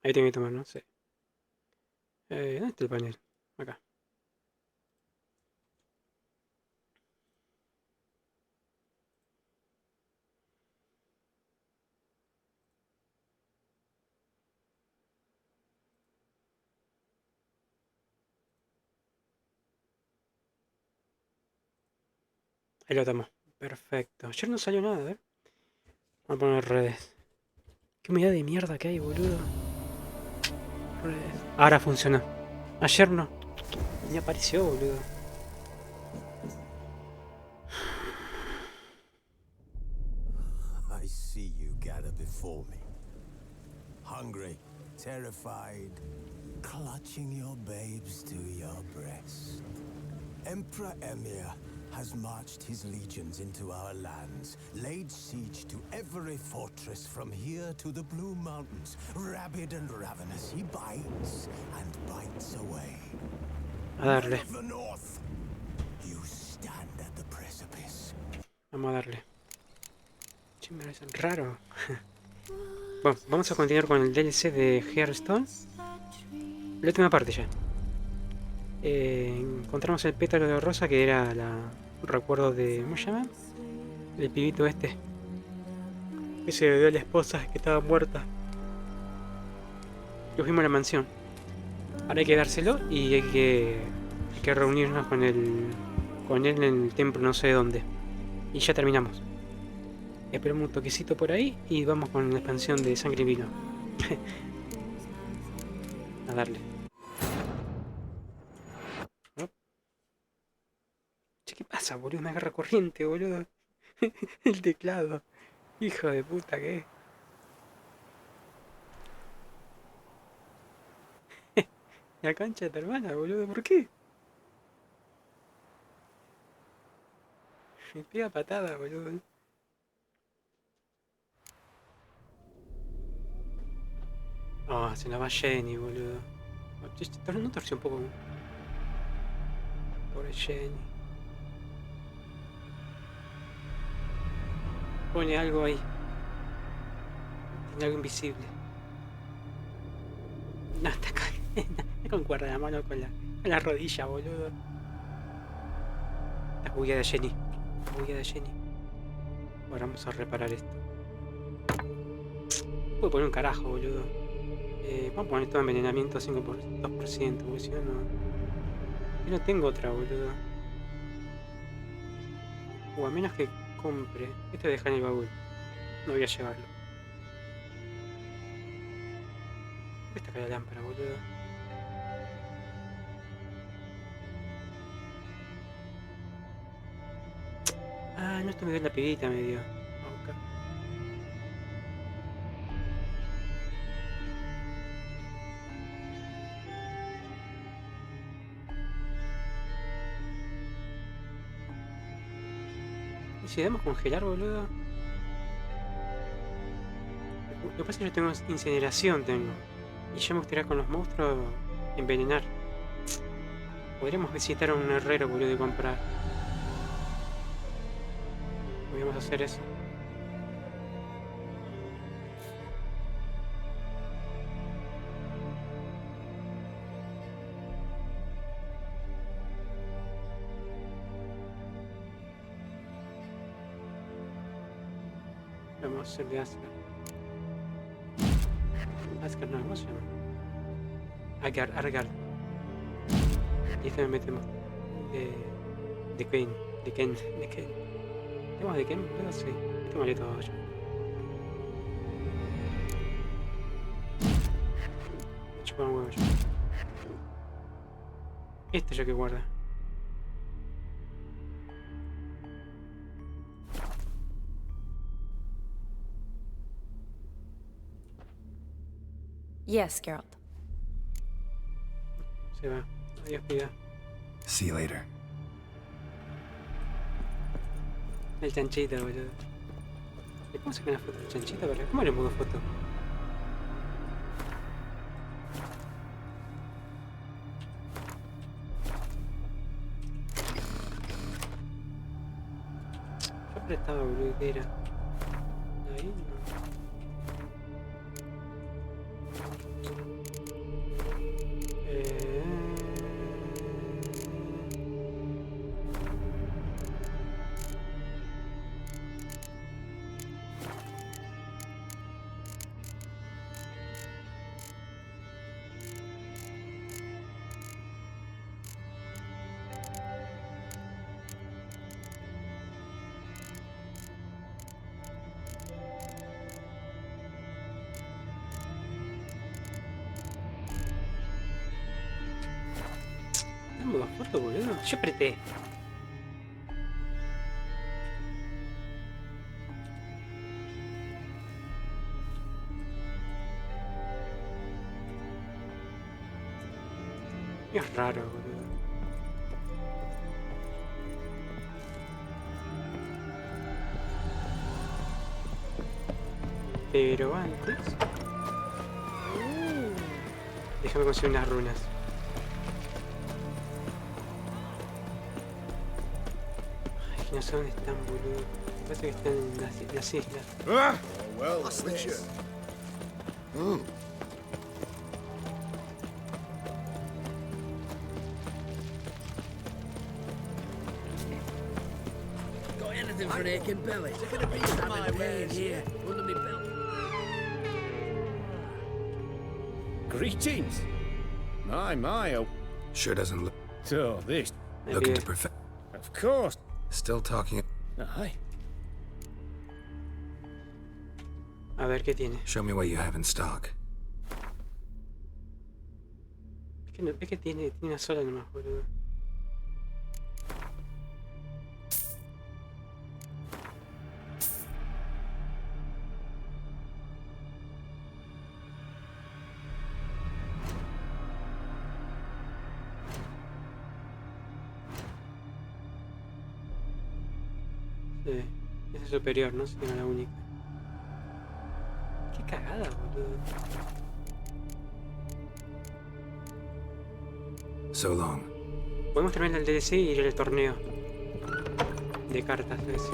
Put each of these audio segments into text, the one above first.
Ahí tengo que tomar, no sé. ¿Dónde está el panel? Acá. Ahí lo tomo. Perfecto. Ayer no salió nada, a ver. Vamos a poner redes. Qué humedad de mierda que hay, boludo. Redes. Ahora funcionó. Ayer no. Ni apareció, boludo. I see you gather before me. Hungry, terrified, clutching your babes to your breast. Emperor Emir has marched his legions into our lands, laid siege to every fortress from here to the Blue Mountains. Rabid and ravenous, he bites and bites away. A darle. Men of the North, you stand at the precipice. Vamos a darle. Che, me parece raro. Bueno, vamos a continuar con el DLC de Hearthstone. La última parte ya. Encontramos el pétalo de rosa que era recuerdo de... ¿Cómo se llama? El pibito este. Que se le dio a la esposa que estaba muerta. Lo fuimos a la mansión. Ahora hay que dárselo y hay que reunirnos con él en el templo no sé dónde. Y ya terminamos. Esperamos un toquecito por ahí y vamos con la expansión de sangre y vino. A darle. ¿No? Che, ¿qué pasa, boludo? Me agarra corriente, boludo. El teclado. Hijo de puta, ¿qué? La concha de tu hermana, boludo. ¿Por qué? Me pega patada, boludo. Ah, se la va Jenny, boludo. No torció un poco. Pobre Jenny. Pone algo ahí. Tiene algo invisible. No, está con cuerda la mano con la rodilla, boludo. La bugueada de Jenny. La bugueada de Jenny. Ahora vamos a reparar esto. Puedo poner un carajo, boludo. Vamos a poner todo envenenamiento 5 por 2%, porque si no, yo no tengo otra, boludo. O a menos que compre. Este deja en el baúl. No voy a llevarlo. ¿Dónde está acá la lámpara, boludo? Ah, no, esto me dio la pibita, me dio. Acá. ¿Y si damos congelar, boludo? Lo que pasa es que yo tengo incineración, tengo. Y yo me gustaría con los monstruos envenenar. Podríamos visitar a un herrero, boludo, y comprar. Podríamos hacer eso. Vamos a hacer de Asgard. Asgard no, ¿cómo se llama? Argard. Y este me metemos. De Ken. ¿Tenemos de Ken? Boludo, sí. Este me todo yo. Chupar un huevo yo. Este yo que guarda. Yes, Geralt. Se va. Adiós, pida. See you later. El chanchito, boludo. ¿Le puedo sacar una foto del chanchito? ¿Cómo le mudo foto? Yo apretaba, boludo, que era. Ahí no. en modo foto, boludo. Yo apreté. Es raro, boludo. Pero antes... déjame conseguir unas runas. Ay, que no sé dónde están, boludo. Me parece que están en las islas. Well, what's this? Got anything for an aching belly? Is it gonna be my way here under me belt? Greetings. My, oh. Sure doesn't look. So, this. Looking to perfect. Of course. Still talking. Aye. A ver qué tiene. Show me what you have in stock. Es que tiene una sola nomás, boludo. Sí, esa es superior, ¿no? Si no la única. Qué cagada, boludo. So long. Podemos terminar el DLC y ir al torneo de cartas, a ver si...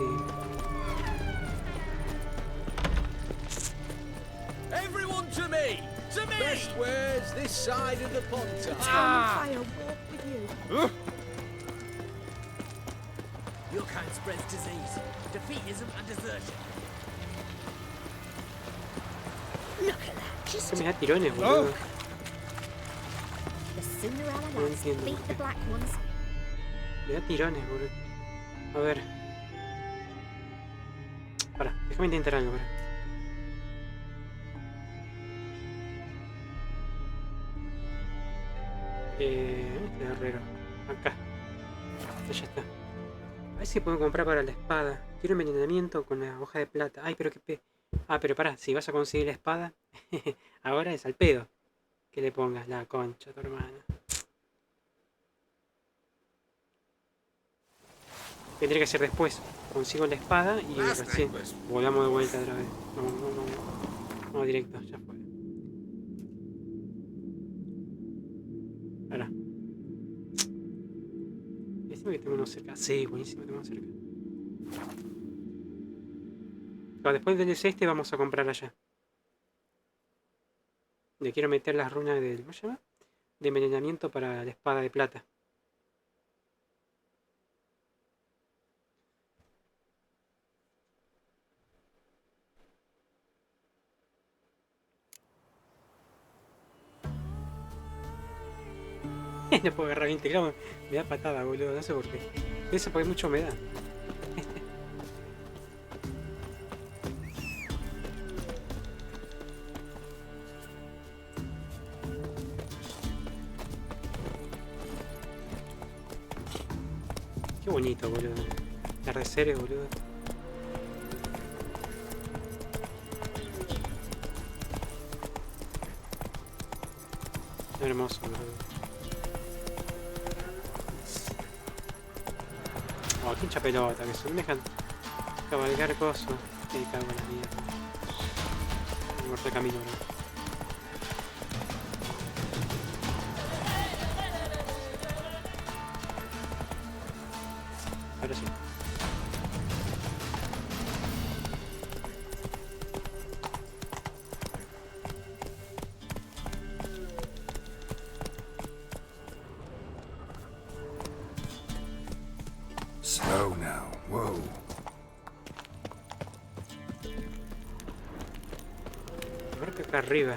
Everyone to me! To me! Best ways this side of the pond. I'll walk with you. Your kind spreads disease, defeatism and desertion. Look at that. Just Que me da tirones, boludo. the sooner our No allies entiendo beat por the qué. black ones. Me da tirones, boludo. A ver. Pará, déjame intentar algo, pará. Este guerrero. Acá. Este ya está. A ver si puedo comprar para la espada. Quiero envenenamiento con la hoja de plata. Ay, pero qué pe... Ah, pero pará, si vas a conseguir la espada, ahora es al pedo que le pongas la concha a tu hermana. Tendría que ser después. Consigo la espada y recién volvamos de vuelta otra vez. Vamos directo, ya fue. Ahora. Decime que tengo uno cerca. Sí, buenísimo, tengo uno cerca. Claro, después del DLC este vamos a comprar allá. Le quiero meter las runas del... ¿cómo se llama? De envenenamiento para la espada de plata. No puedo agarrar 20 gramos. Me da patada, boludo. No sé por qué. Eso porque hay mucha humedad. Qué bonito, boludo. Atardeceres, boludo. Qué hermoso, boludo. Oh, qué hincha pelota, que se me dejan cabalgar cosas. Me cago en la mierda. Me corté el camino, boludo. Ahora sí. Slow now. Whoa. Creo que acá arriba.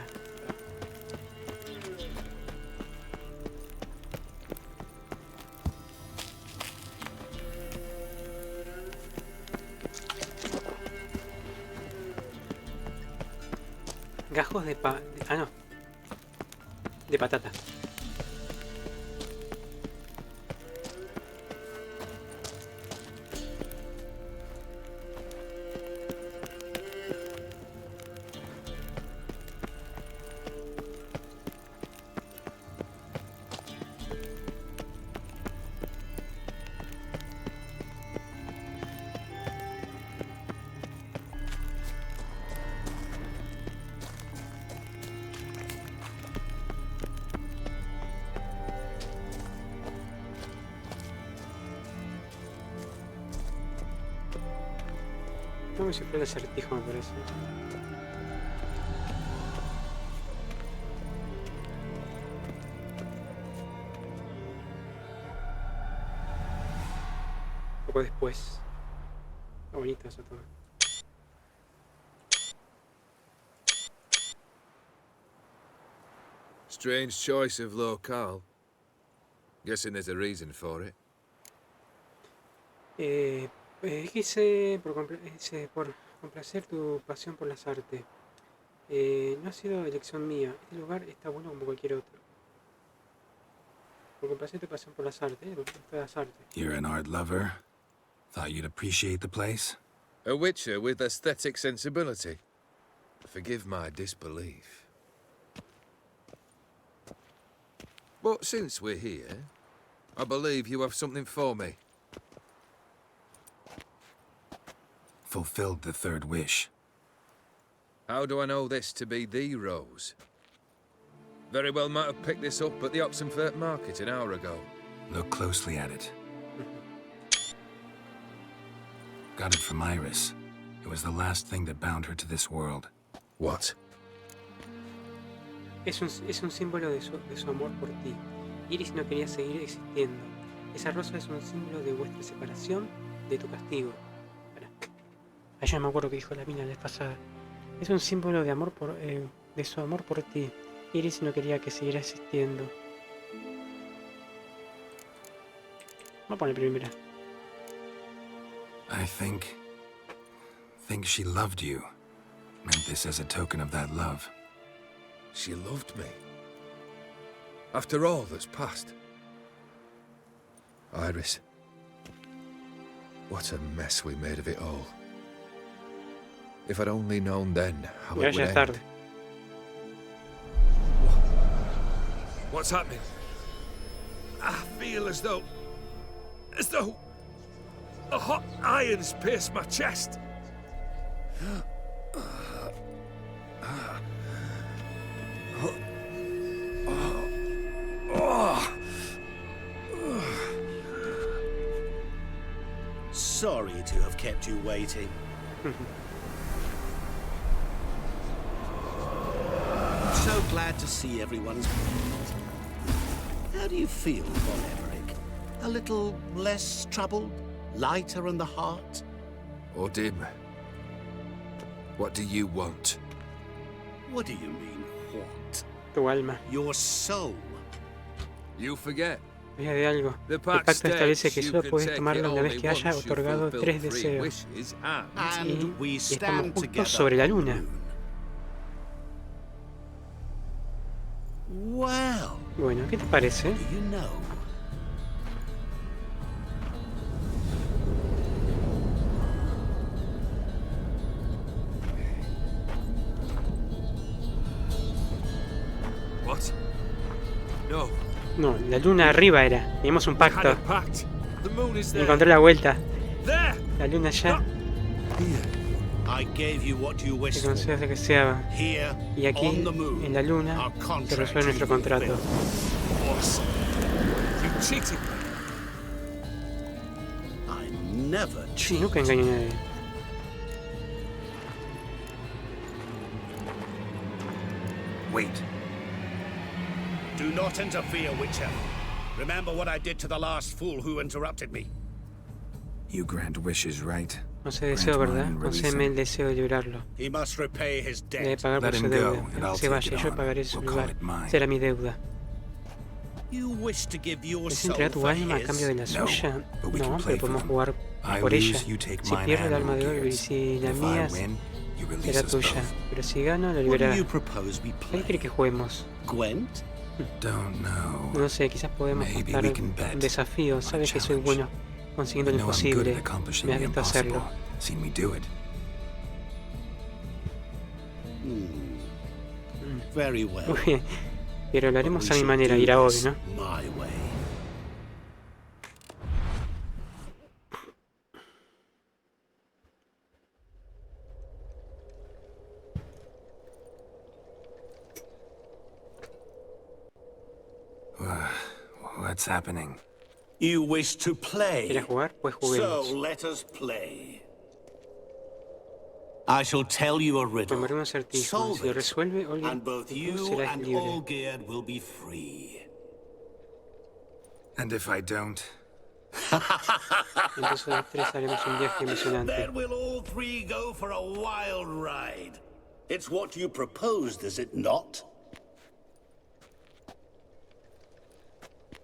Gajos de ah, no. De patata. como si fuera el acertijo, me parece. Un poco después. Está bonito eso todo. Strange choice of locale. Guessing there's a reason for it. Quise por complacer tu pasión por las artes. No ha sido elección mía. Este lugar está bueno como cualquier otro. Por complacer tu pasión por las artes. Por todas las artes. You're an art lover. Thought you'd appreciate the place. A witcher with aesthetic sensibility. Forgive my disbelief. But since we're here, I believe you have something for me. Fulfilled the third wish. How do I know this to be the rose? Very well might have picked this up at the Oxenfurt market an hour ago. Look closely at it. Got it from Iris. It was the last thing that bound her to this world. What? Es un símbolo de su amor por ti. Iris no quería seguir existiendo. Esa rosa es un símbolo de vuestra separación, de tu castigo. Ay, yo no me acuerdo que dijo la mina la vez pasada. Es un símbolo de amor de su amor por ti. Iris no quería que siguiera existiendo. Vamos a poner primera. I think she loved you. Meant this as a token of that love. She loved me. After all that's passed. Iris. What a mess we made of it all. If I'd only known then how Ya it would es end. tarde. What's happening? I feel as though a hot iron's pierced my chest. Sorry to have kept you waiting. So glad to see everyone's... How do you feel, Von Emmerich? A little less troubled? Lighter in the heart? Or dim. What do you want? What do you mean, what? Tu alma. Your soul. You forget. Mira de algo. The El pact pacto establece states que you solo can puedes take tomarlo it una vez only que haya once you've otorgado fulfilled 3 3 deseos. wishes and And we Y estamos stand justo together sobre la on the luna. moon. Well, Bueno, ¿qué te parece? do you know? What? No. No, la luna arriba era. Teníamos un Had a pacto. pact. The moon is there. Encontré la vuelta. There. La luna ya. I gave you what you Te wished for. concedo lo que sea. Here, Y aquí, on the moon, en la luna, our se contract resuelve nuestro is contrato. fulfilled. Boss. You cheated me. I never Yo cheat. nunca engaño a nadie. Wait. Do not interfere, Witcher. Remember what I did to the last fool who interrupted me. You grant wishes, right? No sé deseo, ¿verdad? Concédeme el deseo de librarlo. He must repay his Debe debt. pagar por Let su him go, deuda. and I'll Que se take vaya, it yo on. pagaré su We'll call lugar. it mine. Será mi deuda. You wish to give your ¿Es soul entregar tu for alma a his? cambio de la No, suya? but we can No, play pero for podemos them. jugar I por ella. lose, you take Si mine pierdo el and alma de we'll oro y gears. si la If mía I win, you release será us tuya. both. Pero si gano, lo What do liberará. you propose we ¿Qué play? quiere que juguemos? Gwent? Don't know. No sé, quizás podemos Maybe apostar we can bet un desafío. on a Sabes que soy challenge. bueno consiguiendo I lo know I'm good imposible. at accomplishing Me has the visto hacerlo. impossible. Seen me do it. Very well. Muy bien. Pero lo But haremos we a mi shall manera, do ir a Obi, this ¿no? My way. What's happening? You wish to play. ¿Quieres jugar? Pues So juguemos. let us play. I shall tell you a riddle. Tomaré un acertijo. Solve Si lo it, resuelve, and both tú you serás and libre. Olgierd will be free. And if I don't? Entonces los tres haremos un viaje emocionante. Then we'll all three go for a wild ride. It's what you proposed, is it not?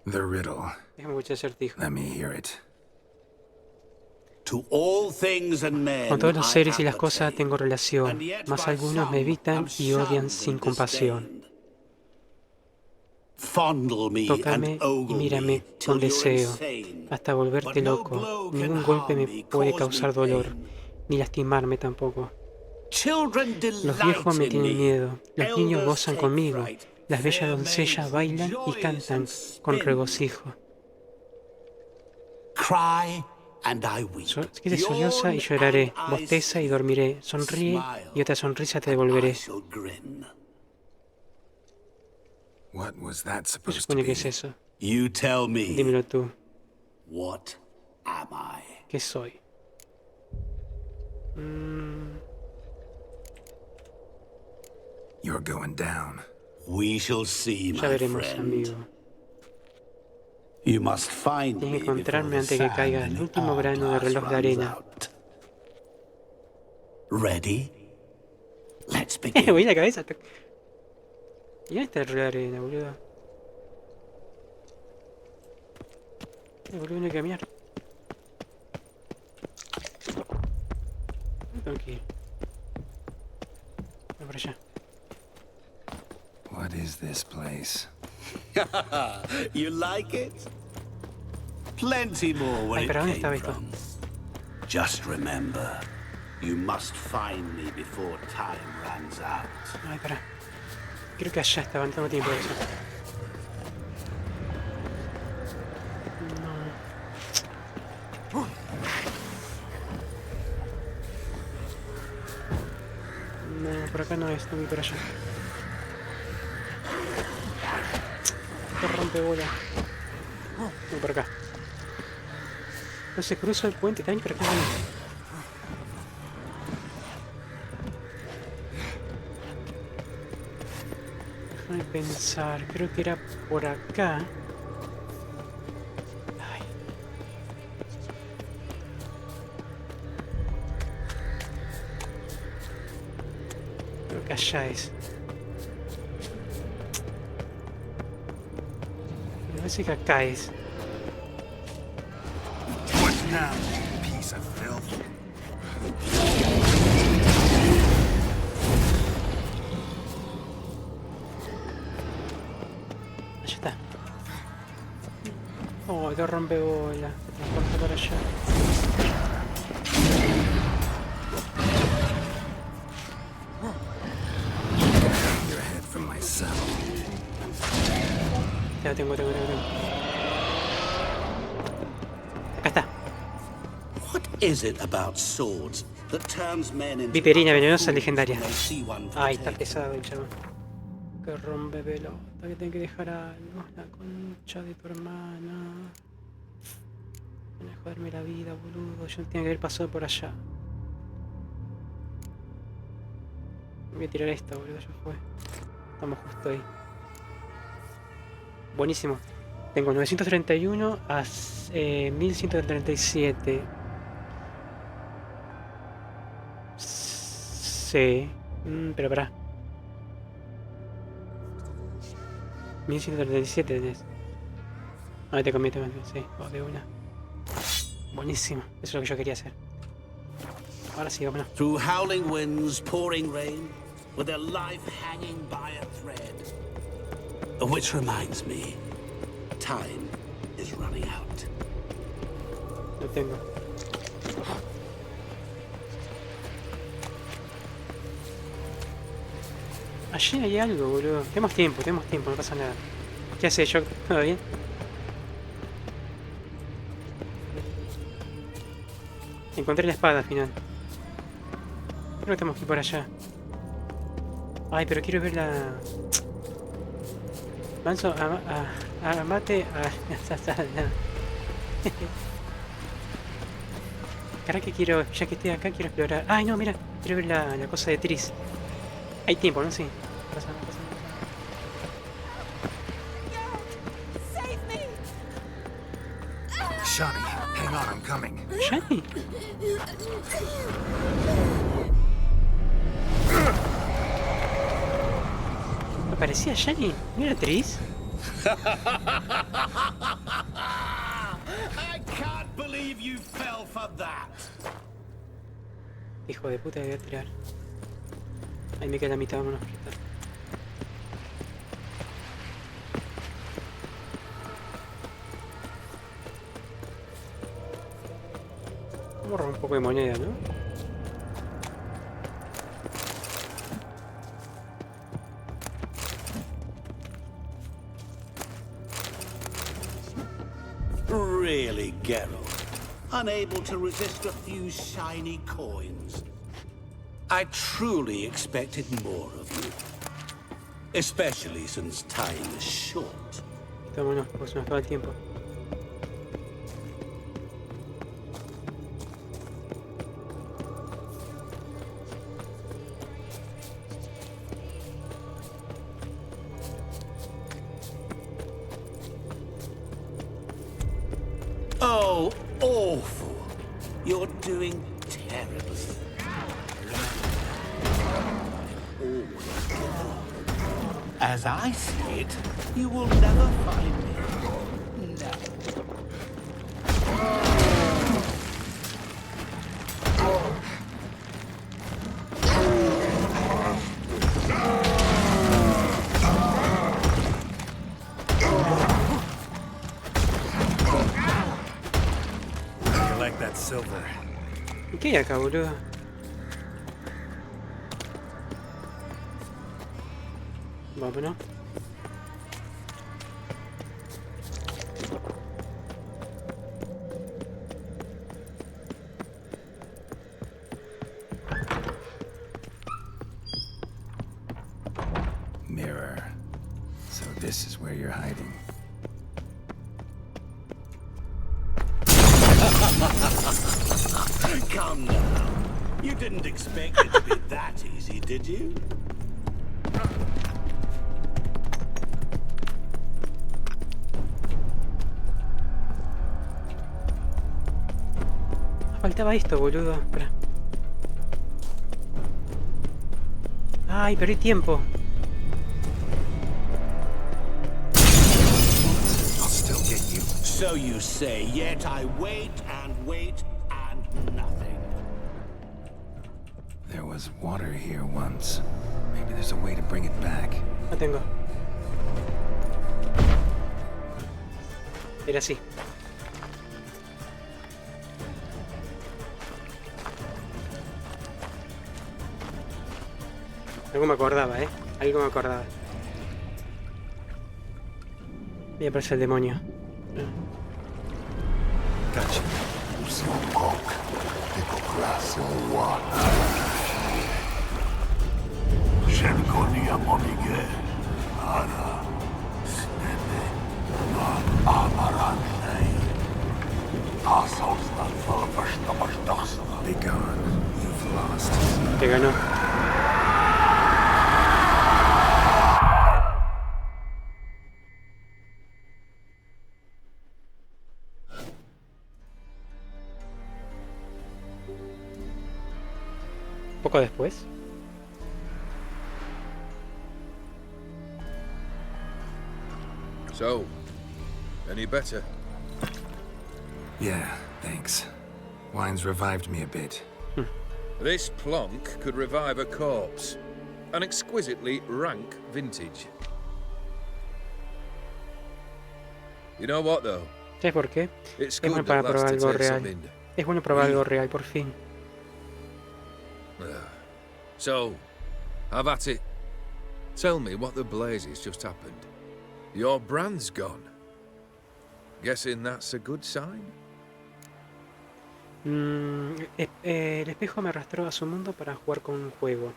The riddle. Déjame escuchar el acertijo. Let me hear it. To all things and men, Con todos los I seres y las cosas appertain, tengo relación, and yet mas by algunos some me evitan am y odian shunned sin and compasión. disdained. Fondle me Tócame and y ogle mírame me till con you're deseo, insane. hasta volverte But no loco. blow Ningún can golpe harm me me, puede cause causar me dolor, pain. ni lastimarme tampoco. Children Los delight viejos me in tienen me. miedo, los niños Elders gozan take conmigo, fright. las bellas Fair doncellas maids bailan y rejoice cantan and con spin. regocijo. Cry and I weep. Quede solloza y lloraré, Yawn and I bosteza y sleep. dormiré, sonríe Smile y otra sonrisa te and devolveré. I shall grin. What was that ¿Qué se supposed to supone que be? es eso? You tell me, Dímelo tú, what am I? ¿qué soy? You're going down. We shall see, Ya my veremos, friend. amigo. You must find Tienes me que encontrarme before the antes que sand caiga in el the último grano de hourglass reloj de runs arena. out. Ready? Let's Voy begin. la cabeza. ¿Y dónde está el reloj de arena, boludo? Boludo, no hay que caminar. ¿Dónde tengo que ir? Voy por allá. What is this place? You like it? Plenty more where Ay, pero ¿dónde it estaba came esto? from. Just remember, you must find me before time runs out. Ay, pará. Creo que allá estaba, no tengo tiempo de eso. No, por acá no es, tengo que ir por allá. Esto rompe bola. No, por acá. Entonces cruzo el puente también, pero acá no. Déjame pensar, creo que era por acá. Ay. Creo que allá es. Me parece que acá es. What now, piece of filth? Allá está. Oh, que rompe bola. Se transporta para allá. Your head from my saddle. Ya tengo. Acá está. What is it about swords that turns men into Viperina utter venenosa fools legendaria. when they see one for Ay, está taking? pesado el chabón. Que rompe pelota, que tengo que dejar algo. La concha de tu hermana. Van a joderme la vida, boludo. Yo tenía que haber pasado por allá. Voy a tirar esto, boludo, ya fue. Estamos justo ahí. Buenísimo. Tengo 931 a 1137. Sí. Pero pará. 1137 tenés. Ah, te comí, sí, de una. Buenísimo. Eso es lo que yo quería hacer. Ahora sí, vámonos. Through howling winds, pouring rain, with their life hanging by a thread. Which reminds me, time is running out. Lo tengo. Allí hay algo, boludo. Tenemos tiempo, no pasa nada. ¿Qué hace yo? ¿Todo bien? Encontré la espada al final. Creo que tenemos que ir por allá. Ay, pero quiero ver la... Manso, mate Cara que quiero, ya que estoy acá, quiero explorar. Ay, no, mira. Quiero ver la cosa de Tris. Hay tiempo, ¿no? Sí. Pasa. Save me! Shani, hang on, I'm coming. ¿Shani? Me parecía Shani. ¿No era Tris? I can't believe you fell for that. Hijo de puta, voy a tirar. Ahí me queda la mitad, vámonos. Vamos a robar un poco de moneda, ¿no? Really, Geralt? Unable to resist a few shiny coins? I truly expected more of you. Especially since time is short. Vámonos, pues se nos acaba el tiempo. Oh, awful. You're doing terribly. As I see it, you will never find me. No. Collect that silver. ¿Y qué hay acá, boludo? Vámonos. Mirror. So this is where you're hiding. Come now. You didn't expect it to be that easy, did you? Faltaba esto, boludo. Espera. Ay, perdí tiempo. I'll still get you. So you say, yet I wait and wait and nothing. There was water here once. Maybe there's a way to bring it back. La tengo. Era así. Algo me acordaba, Algo me acordaba. Y aparece el demonio. Gotcha. Be gone. You've lost. Te ganó. Poco después. So, any better? Yeah, thanks. Wine's revived me a bit. This plonk could revive a corpse. An exquisitely rank vintage. You know what, though? ¿Sabes por qué? It's Es bueno good para at last probar to algo take real. something. Es bueno probar algo real, por fin. So, have at it. Tell me what the blazes just happened. Your brand's gone. Guessing that's a good sign? El espejo me arrastró a su mundo para jugar con un juego.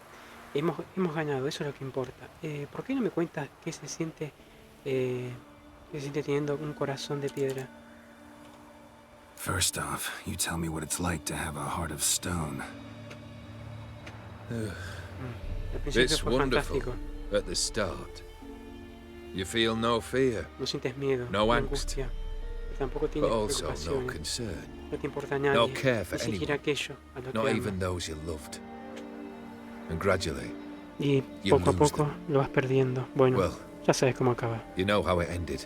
Hemos ganado, eso es lo que importa. ¿Por qué no me cuentas qué se siente teniendo un corazón de piedra? First off, you tell me what it's like to have a heart of stone. Al principio It's fue wonderful fantástico. at the start. You feel no fear, No sientes miedo, no no angst, angustia. Pero tampoco but tienes also no preocupaciones. concern. No te importa No nadie. care for Ni siquiera anyone. aquello a lo Not que even amas. those you loved. And gradually, Y you poco a lose poco lo vas perdiendo. Bueno, well, ya sabes cómo acaba. you know how it ended.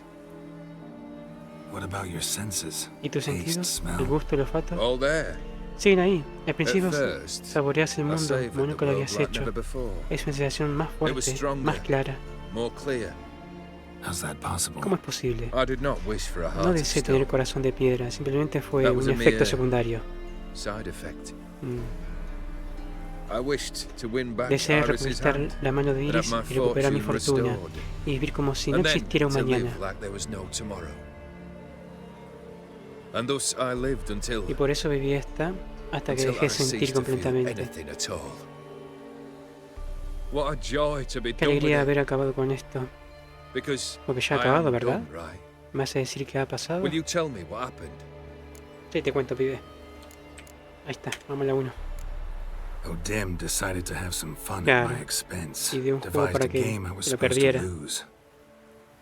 What about your senses? ¿Y tus Taste, sentidos? smell. ¿El gusto, el olfato? All there. Siguen ahí. Al principio At first, saboreas el I mundo savoured como the nunca lo world habías like hecho. never before. Es una sensación más fuerte, stronger. más clara. More clear. How's that possible? ¿Cómo es posible? I did not wish for a No heart of deseé tener stone. corazón de piedra, simplemente fue That was un a efecto mere- secundario. Side effect. Mm. I wished to win back Deseé Iris's reconquistar hand la mano de and have Iris my y recuperar mi fortune fortuna restored. y vivir como si no And then existiera un to mañana. live like there was no tomorrow. And thus I lived until Y por eso viví hasta que I dejé sentir ceased to feel completamente. anything at all. What a joy to be Qué done with alegría it, haber acabado con esto. because Porque ya ha I acabado, am ¿verdad? done, right? ¿Me vas a decir qué ha pasado? Will you tell me what happened? Sí, te cuento, pibe. Ahí está, vamos a la 1. O'Dim decided to have some fun Claro. at my expense. Y de un juego Devised para a que game I was lo supposed perdiera. to lose.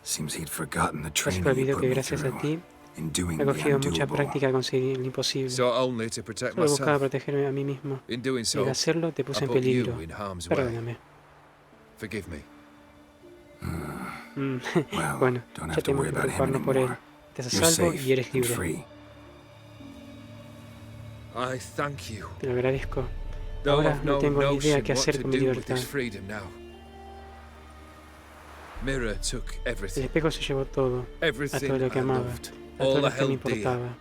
Seems he'd forgotten the Casi training te he olvido put que me gracias a through ti in doing he the cogido mucha undoable. práctica a conseguir lo imposible. So only to protect Solo buscaba myself. protegerme a mí mismo. In doing Y so, al hacerlo te I puse en put peligro. you in harm's way. Perdóname. Forgive me. Well, Bueno, don't ya have to tenemos worry que about him preocuparnos por él. anymore. Estás a You're salvo safe y eres and libre. free. I thank you. Te lo agradezco. Though Ahora I've no no tengo ni idea notion qué what hacer to con mi do with libertad. this freedom now. Mirror took El everything. espejo se llevó todo, a Everything todo lo que I amaba, loved. a todo All I lo que me held dear. importaba.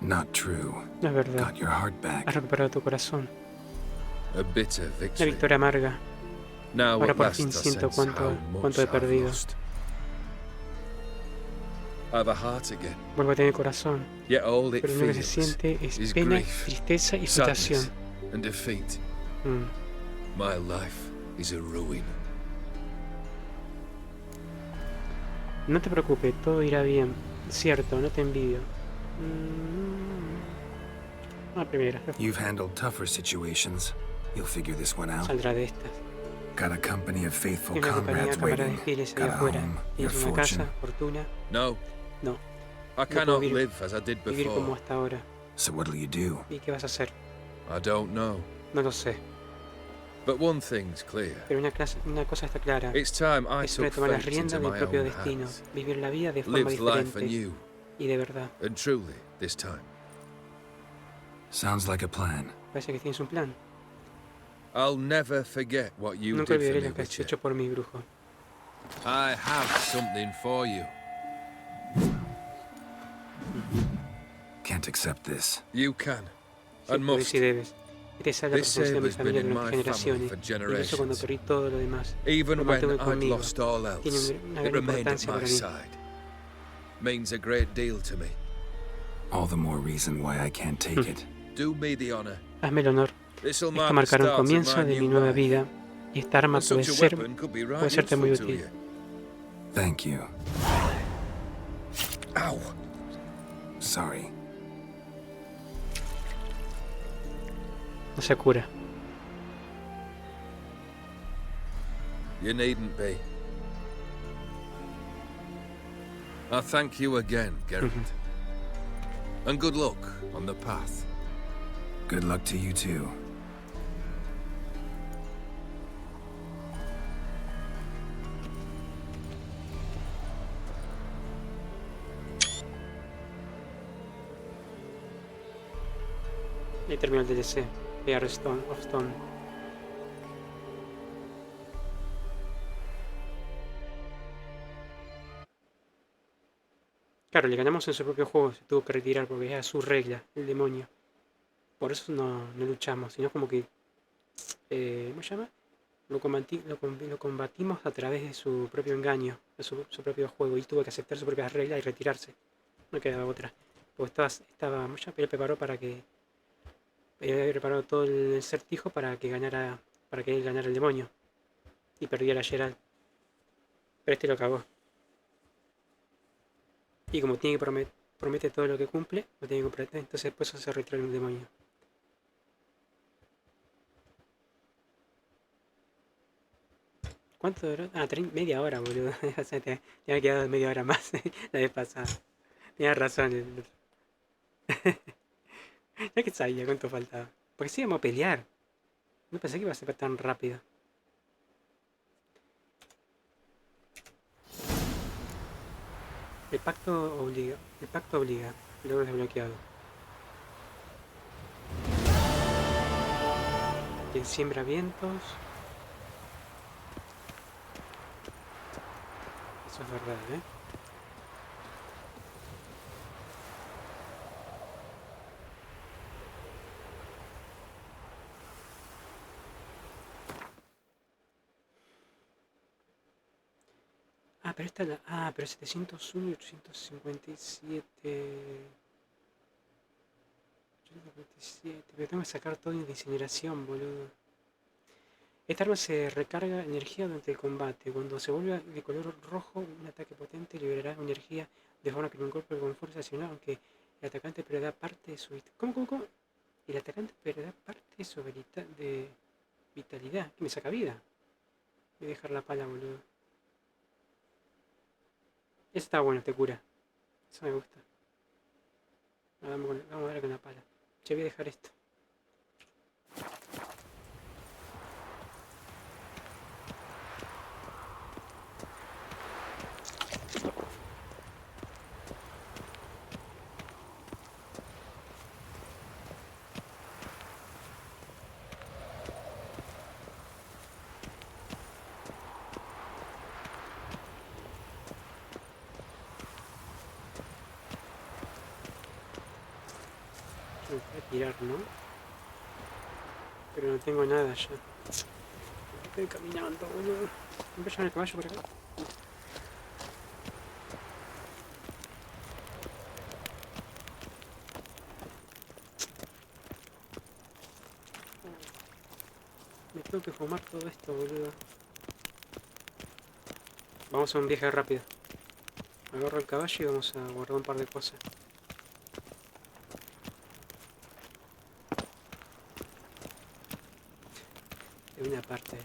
Not true. No es verdad. Got your heart back. Has recuperado tu corazón. A bitter Una victory. victoria amarga. Now Ahora at por last fin I siento sense how cuánto he much I've perdido. lost. I have a heart again. Vuelvo a tener corazón, Yet all it pero lo que se feels siente es is pena, grief, tristeza y sadness, frustración. and defeat. Mm. My life is a ruin. No te preocupes, todo irá bien. Cierto, no te envidio. Primera, You've handled tougher situations. You'll figure this one out. saldrá de estas. Got a company of faithful Tienes una compañía de comrades camaradas waiting. fieles allá Got a afuera. home, your Tienes una fortune. casa, fortuna. No, No, I puedo cannot vivir- live as I did vivir como before. hasta ahora. So what'll you do? ¿Y qué vas a hacer? I don't know. No lo sé. But one thing's clear. Pero una cosa está clara. It's time I Es hora de took tomar las fate riendas into del my propio own destino. hands. Vivir la vida de forma Live life diferente. anew. Y de verdad. And truly, this time. Sounds like a plan. Parece que tienes un plan. I'll never forget what you Nunca did for olvidaré me, lo que has Witcher. hecho por mí, brujo. I have something for you. Can't accept this. You can. Sí, And puedes must. y debes. Esta es la This responsabilidad de mi saber's been familia in durante my family generaciones. for Incluso cuando generations. perdí todo lo demás. Even Lo when mantuve I'd conmigo. lost all else, Tiene una it gran remained at importancia my para mí. side. Means a great deal to me. All the more reason why I can't take it. Do me the honor. Hazme el honor. This'll Esto mark the marcará un start of comienzo my de mi new nueva life. vida. Y esta arma And such a puede weapon could be right puede serte muy useful to útil. you. Thank you. Ow! Sorry. No se cura. You needn't be. I thank you again, Geralt. And good luck on the path. Good luck to you too. Y terminó el DLC. Eres of Stone. Claro, le ganamos en su propio juego, se tuvo que retirar porque era su regla, el demonio. Por eso no luchamos, sino como que... ¿cómo se llama? Lo combatimos a través de su propio engaño, de su propio juego, y tuvo que aceptar su propia regla y retirarse. No quedaba otra. Porque estaba ya preparó para que... había preparado todo el certijo para que él ganara el demonio. Y perdiera a Geralt. Pero este lo cagó. Y como tiene que promete todo lo que cumple, lo tiene que comprar. Entonces después se retrae un demonio. ¿Cuánto duró? Ah, media hora, boludo. O sea, te había quedado media hora más la vez pasada. Tenías razón. Ya que sabía cuánto faltaba. Porque sí íbamos a pelear. No pensé que iba a ser tan rápido. El pacto obliga. El pacto obliga. Luego desbloqueado. Quien siembra vientos. Eso es verdad, ¿eh? Ah, pero esta es la... Ah, pero 701 y 857... 857... Pero tengo que sacar todo de incineración, boludo. Esta arma se recarga energía durante el combate. Cuando se vuelve de color rojo, un ataque potente liberará energía de forma que un golpe con fuerza accionada, aunque el atacante perderá parte de su... ¿Cómo? El atacante perderá parte de su vitalidad. Que me saca vida. Voy a dejar la pala, boludo. Eso está bueno, te cura. Eso me gusta. Vamos a ver con la pala. Che, voy a dejar esto. Voy a tirar, ¿no? Pero no tengo nada ya. Estoy caminando, boludo. ¿Me llevar el caballo por acá? Me tengo que fumar todo esto, boludo. Vamos a un viaje rápido. Agarro el caballo y vamos a guardar un par de cosas. De una parte.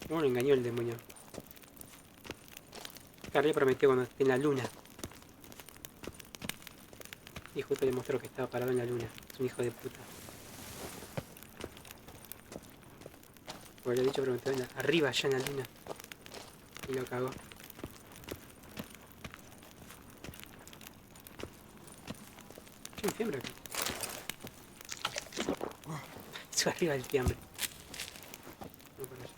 Bueno, engañó el demonio. Carly prometió cuando esté en la luna. Y justo le mostró que estaba parado en la luna. Es un hijo de puta. Porque le he dicho prometió arriba, allá en la luna. Y lo cagó. Hay un fiambre aquí. Eso arriba del fiambre. No, por allá.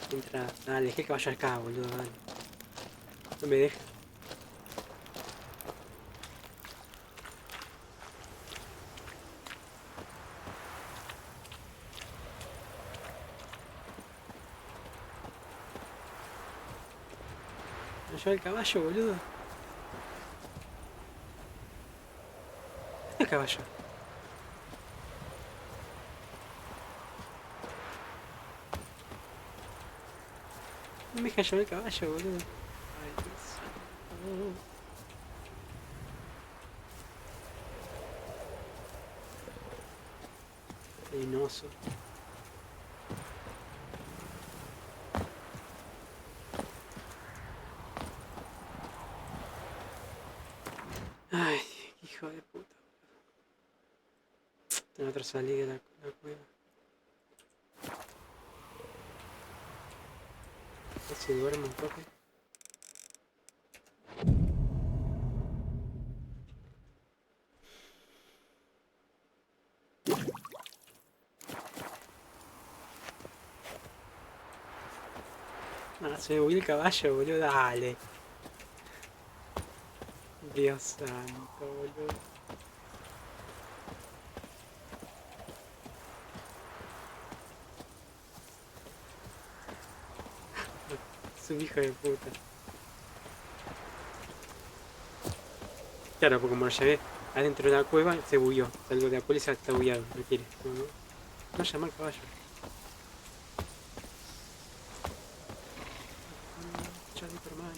Entra. Dale, dejé el caballo acá, boludo, dale. No me deja. No lleva el caballo, boludo. ¿Dónde está el caballo? No me deja llevar el caballo, boludo. Ay, Dios. Hay un oso. Ay, hijo de puta. Tengo otra salida de la cueva. A ver si duermo un toque. Ah, se me movió el caballo, boludo. Dale. Dios santo, boludo. Es un hijo de puta. Claro, porque como lo llevé adentro de la cueva, se bugueó. Salgo de la policía, está bugueado. No quiere. No llama al caballo. Chadito, hermano.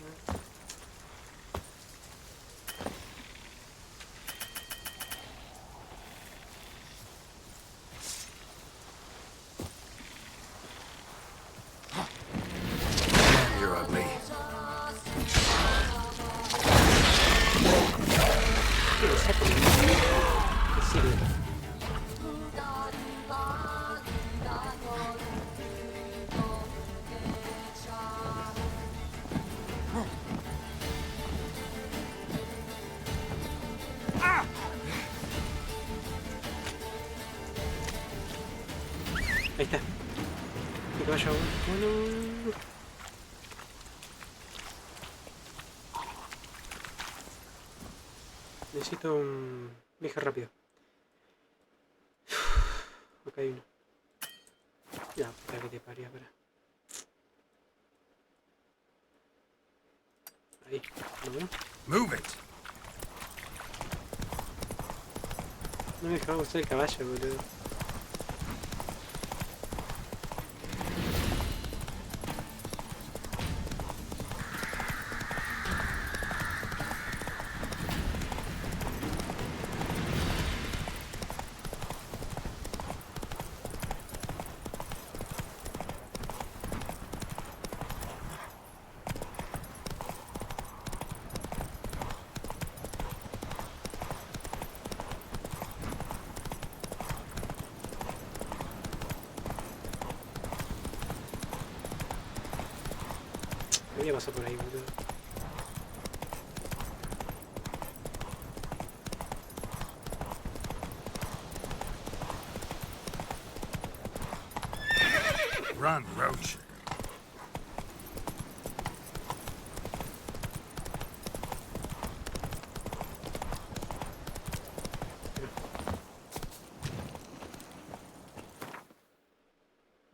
You're ugly. ¿Qué sirve? Ahí está. Mi caballo. Bueno. Necesito un viaje rápido. Acá hay uno. Ya, puta que te parió, para. Ahí, ¿lo veo? Move it. No me dejaba usar el caballo, boludo. Voy a pasar por ahí, boludo. Run, Roach.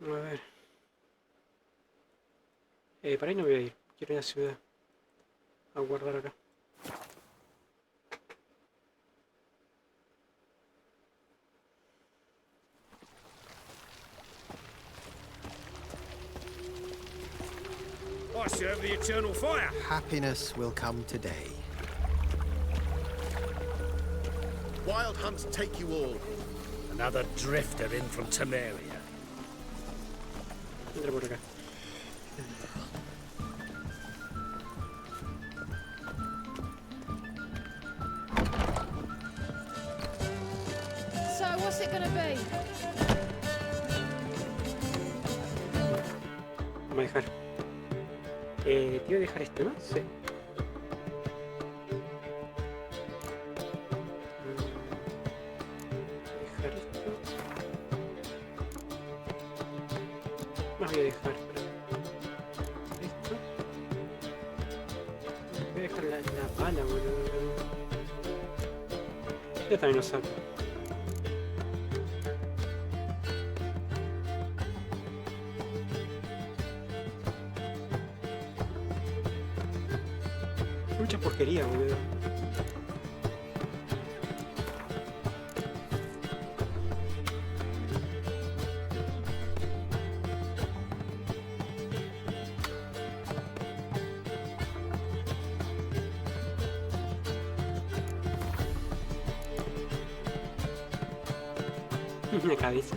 A ver. Para ahí no voy a ir. Quiero ir a la ciudad. A guardar acá. I serve the eternal fire. Happiness will come today. Wild hunts take you all. Another drifter in from Temeria. Entra por acá. So, what's it gonna be? Vamos a dejar. Te iba a dejar esto, ¿no? Sí. Dejar esto. Más voy a dejar. Esto. Voy a dejar la pala, boludo. Yo también lo saco. Mucha porquería, boludo. Una cabeza.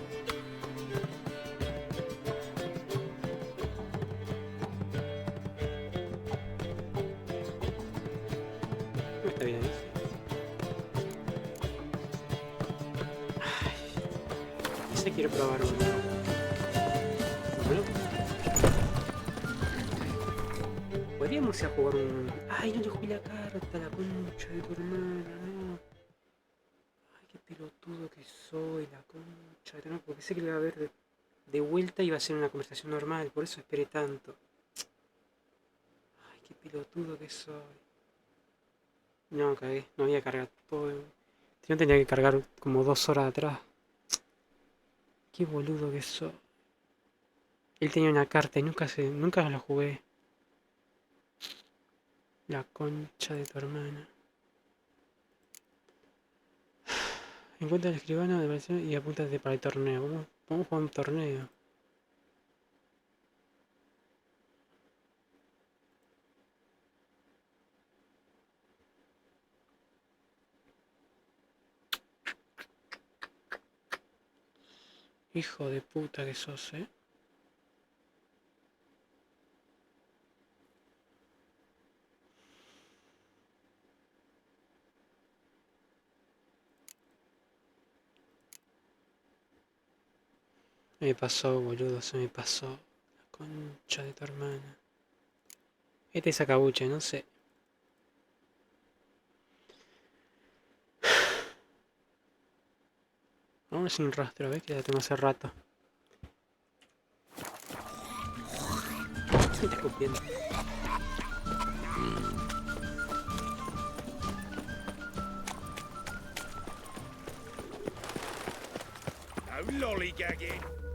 quiero probar uno. Bueno. Podríamos ir a jugar un... Ay, no le jugué la carta, la concha de tu hermana, no. Ay, qué pelotudo que soy, la concha de tu hermana, porque pensé que lo iba a ver de vuelta y iba a ser una conversación normal, por eso esperé tanto. Ay, qué pelotudo que soy. No, cagué, no había cargado todo. Yo tenía que cargar como 2 horas atrás. Qué boludo que soy. Él tenía una carta y nunca lo jugué. La concha de tu hermana. Encuentra al escribano de versión y apúntate para el torneo. Vamos a jugar un torneo. Hijo de puta que sos, ¿eh? Me pasó, boludo, se me pasó. La concha de tu hermana. Este es acabuche, no sé. Vamos sin rastro, ¿ves? Que la tengo hace rato. Me está escupiendo.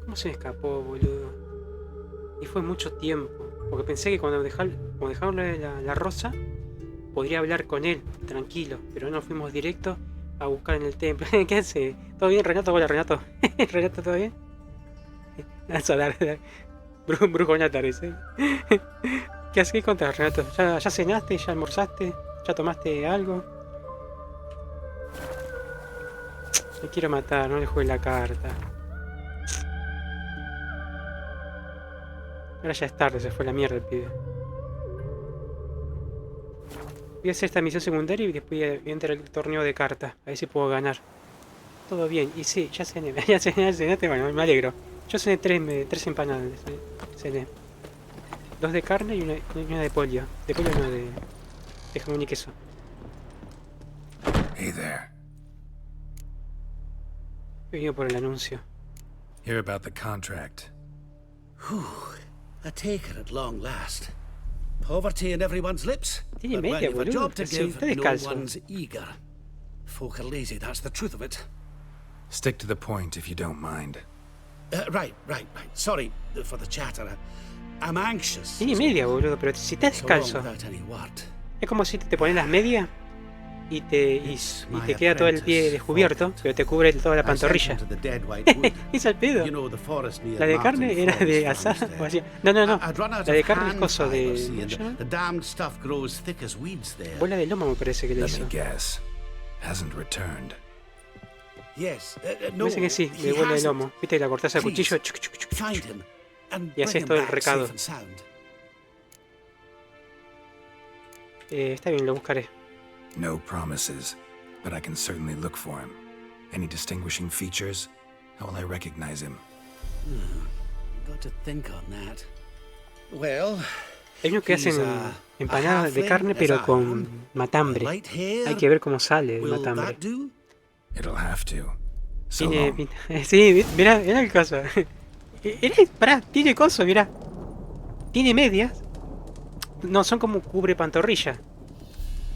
¿Cómo se me escapó, boludo? Y fue mucho tiempo. Porque pensé que cuando dejaron la rosa, podría hablar con él, tranquilo. Pero no, fuimos directo a buscar en el templo. ¿Qué hace? ¿Todo bien, Renato? Hola, Renato. ¿Renato, todo bien? Brujo Natar ese. ¿Qué haces? ¿Qué contás, Renato? ¿Ya cenaste? ¿Ya almorzaste? ¿Ya tomaste algo? Me quiero matar, no le jugué la carta. Ahora ya es tarde, se fue la mierda el pibe. Voy a hacer esta misión secundaria y después voy a entrar al torneo de cartas. A ver si puedo ganar. Todo bien. Y sí, ya cené. Ya cenaste, bueno, me alegro. Yo cené 3 empanadas. Cené. 2 de carne y una de pollo. De pollo no, de jamón y queso. Hey there. He venido por el anuncio. Hear about the contract. Whew. A taker at long last. Poverty in everyone's lips. Tiene But when media, you've a boludo. job to Si give, está no descalzo. one's eager. Folk are lazy, that's the truth of it. Stick to the point if you don't mind. Right. Sorry for the chatter. I'm anxious. Tiene media, boludo, pero si estás So long descalzo. without any word. Es como si te pones las medias y te queda todo el pie descubierto, pero te cubre toda la pantorrilla. Es al pedo. La de carne era de asar o así. No. La de carne es coso de... Bola de lomo me parece que le Let hizo. me guess. Hasn't returned. Me parece que sí, de bola de lomo. Viste, la cortás al cuchillo y haces todo el recado. Está bien, lo buscaré. No promises, but I can certainly look for him. Any distinguishing features? How will I recognize him? Got to think on that. Well, Hay unos que hacen empanadas de carne pero con matambre. Hay que ver cómo sale el matambre. It'll have to. So Tiene long. sí, mirá el coso. Pará, tiene coso, mirá. Tiene medias. No, son como cubre pantorrilla.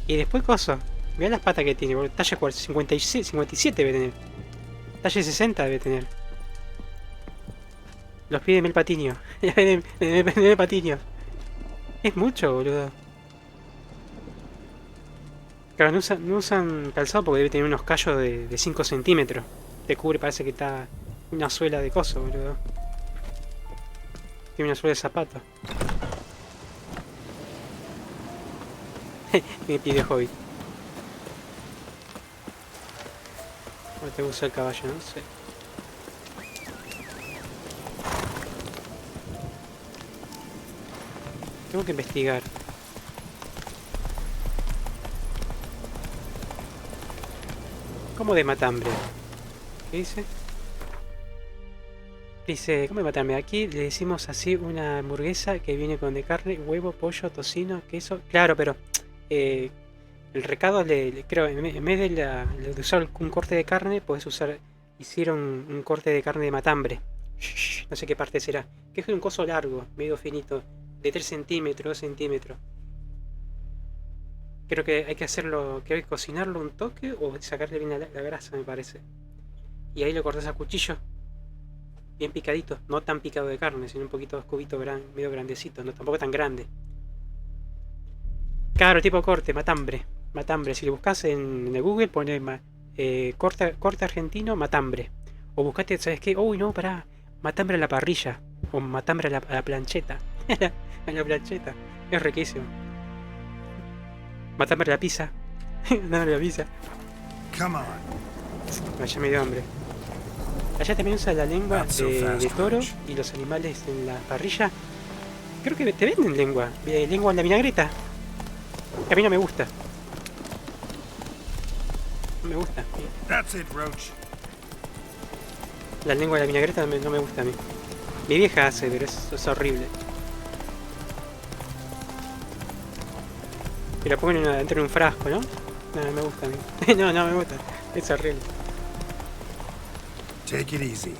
Y después coso. Mirá las patas que tiene, boludo. Talla 57 debe tener. Talla 60 debe tener. Los pies de mil patiños. de mil patiños. Es mucho, boludo. Claro, no usan calzado porque debe tener unos callos de 5 centímetros. Te cubre, parece que está una suela de coso, boludo. Tiene una suela de zapato. Me pide hobby. ¿Cómo te gusta el caballo? No sé. Tengo que investigar. ¿Cómo de matambre? ¿Qué dice? Dice, ¿cómo matarme? Aquí le decimos así una hamburguesa que viene con de carne, huevo, pollo, tocino, queso. Claro, pero el recado creo, en vez de usar un corte de carne, puedes usar. Hicieron un corte de carne de matambre. No sé qué parte será. Que es un coso largo, medio finito, de 3 centímetros, 2 centímetros. Creo que hay que hacerlo, creo que cocinarlo un toque o sacarle bien la grasa, me parece. Y ahí lo cortas a cuchillo. Bien picadito, no tan picado de carne, sino un poquito cubito medio grandecito, no tampoco tan grande. Claro, tipo corte, matambre. Matambre, si lo buscas en el Google, pone corte argentino, matambre. O buscate, ¿sabes qué? Uy, no, pará. Matambre a la parrilla. O matambre a la plancheta. A la plancheta. Es riquísimo. Matambre a la pizza. Matambre a la pizza. Come on. Ya me dio hambre. Allá también usa la lengua de toro y los animales en la parrilla. Creo que te venden lengua. Lengua en la vinagreta. Que a mí no me gusta. No me gusta. That's it, Roach. La lengua de la vinagreta no me gusta a mí. Mi vieja hace, pero es horrible. Y la ponen dentro de un frasco, ¿no? No me gusta a mí. No me gusta. Es horrible. Take it easy.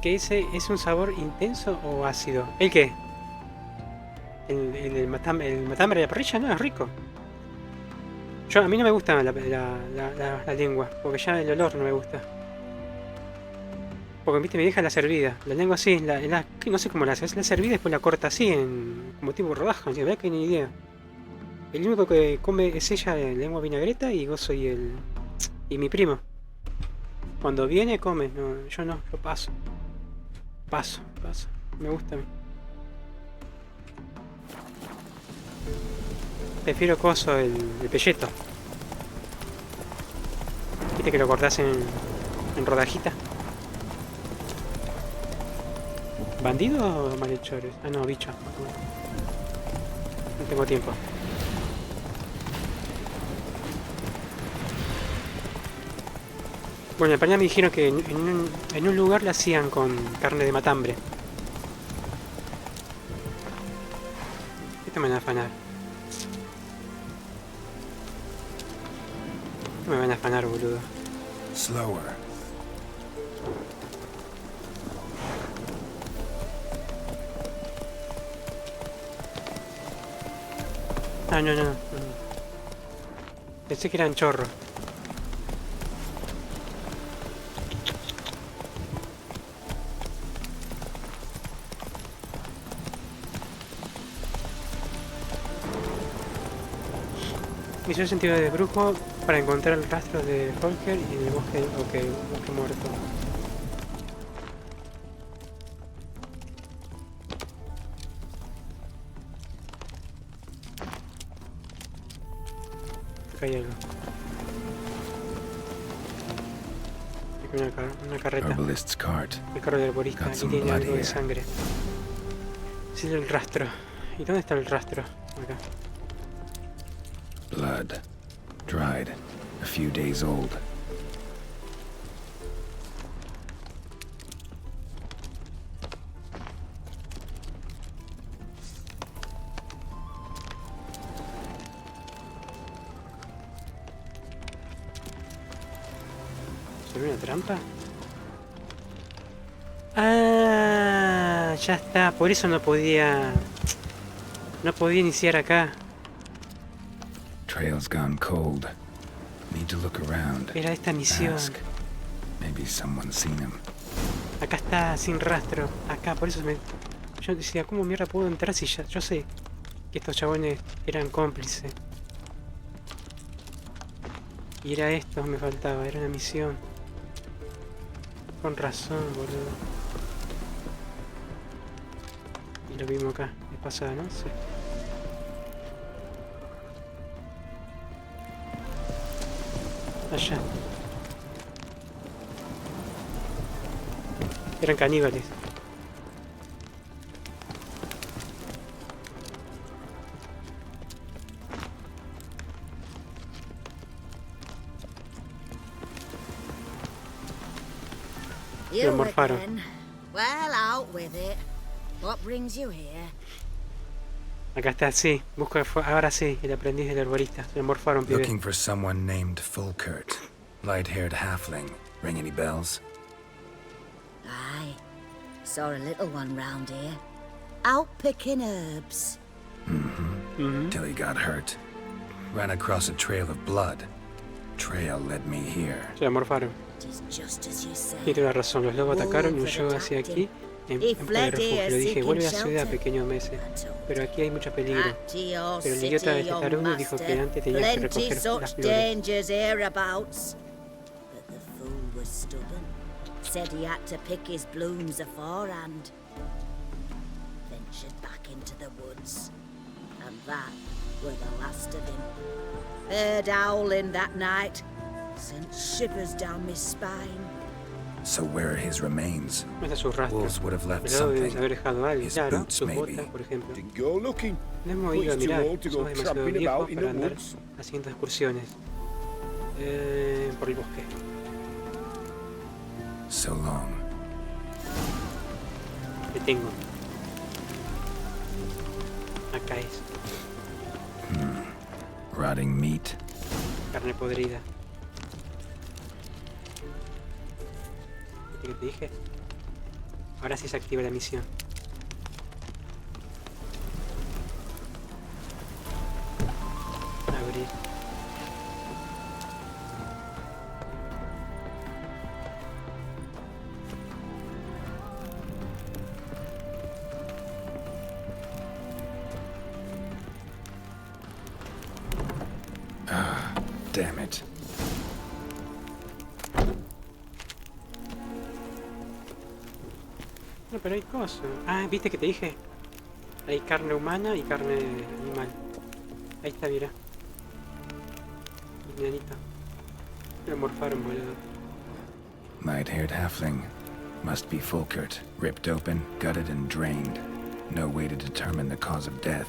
¿Qué dice? ¿Es un sabor intenso o ácido? ¿El qué? El matambre de la parrilla no es rico. A mí no me gusta la lengua, porque ya el olor no me gusta. Porque viste, me deja la servida. La lengua así, no sé cómo la hace. Es la servida y después la corta así, como tipo rodaja. No sé, que ni idea. El único que come es ella, lengua vinagreta, y yo soy y mi primo. Cuando viene come, no, yo no, yo paso. Paso. Me gusta a mí. Prefiero coso el pelleto. Viste que lo cortás en rodajita. ¿Bandido o malhechores? Ah, no, bicho. No tengo tiempo. Bueno, en España me dijeron que en un lugar la hacían con carne de matambre. Esto me van a afanar. Esto me van a afanar, boludo. Slower. No. Pensé que eran chorros. Misión sentido de brujo para encontrar el rastro de Volker y en el bosque, bosque muerto. Acá hay algo. Aquí una carreta. Herbalist's cart. El carro del arborista. Aquí tiene algo de sangre. Sí, el rastro. ¿Y dónde está el rastro? Acá. Blood. Dried. A few days old. ¿Será una trampa? Ah, ya está. Por eso no podía iniciar acá. Trail's gone cold. Need to look around. Era esta misión. Ask. Maybe someone's seen him. Acá está, sin rastro. Acá, por eso yo decía, ¿cómo mierda puedo entrar si yo sé que estos chabones eran cómplices? Y era esto, me faltaba, era una misión. Con razón, boludo. Y lo vimos acá, de pasada, ¿no? Sí. Allá. Eran caníbales. Lo morfaron. Well, out with it. What brings you here? Acá está, sí. Busca, ahora sí, el aprendiz del arborista. Lo morfaron, pibe. Looking for someone named Fulkert. Light-haired halfling. Ring any bells? Aye. Saw a little one round here. Out picking herbs. Till he got hurt. Ran across a trail of blood. Trail led me here. Se lo morfaron. It is just as you say. Y tiene razón, los lobos atacaron y huyó hacia aquí en busca de refugio. Le dije, vuelve a la ciudad, pequeño Mese. Pero aquí hay mucho peligro. Pero el idiota de este tarugo dijo que antes tenía que recoger las flores. But the fool was stubborn. Said he had to pick his blooms aforehand. Ventured back into the woods. And that were the last of him. Heard howling that night. Sent shivers down my spine. So where are his remains? Muestra sus rastros. Wolves would have left El lobo debe something. haber dejado algo, His claro, boots, sus maybe. botas, por ejemplo. Didn't go looking. No hemos ido a It's too mirar, old to go somos demasiado tramping viejos about in para the andar woods. haciendo excursiones por el bosque. So long. Le tengo. Acá es, Rotting meat. carne podrida. ¿Viste que te dije? Ahora sí se activa la misión. Abrir. Damn it. No, pero hay cosas. Ah, ¿viste que te dije? Hay carne humana y carne animal. Ahí está, mira. Mianita. Lo morfaron, boludo. Light-haired halfling. Must be Fulkert. Ripped open, gutted and drained. No way to determine the cause of death.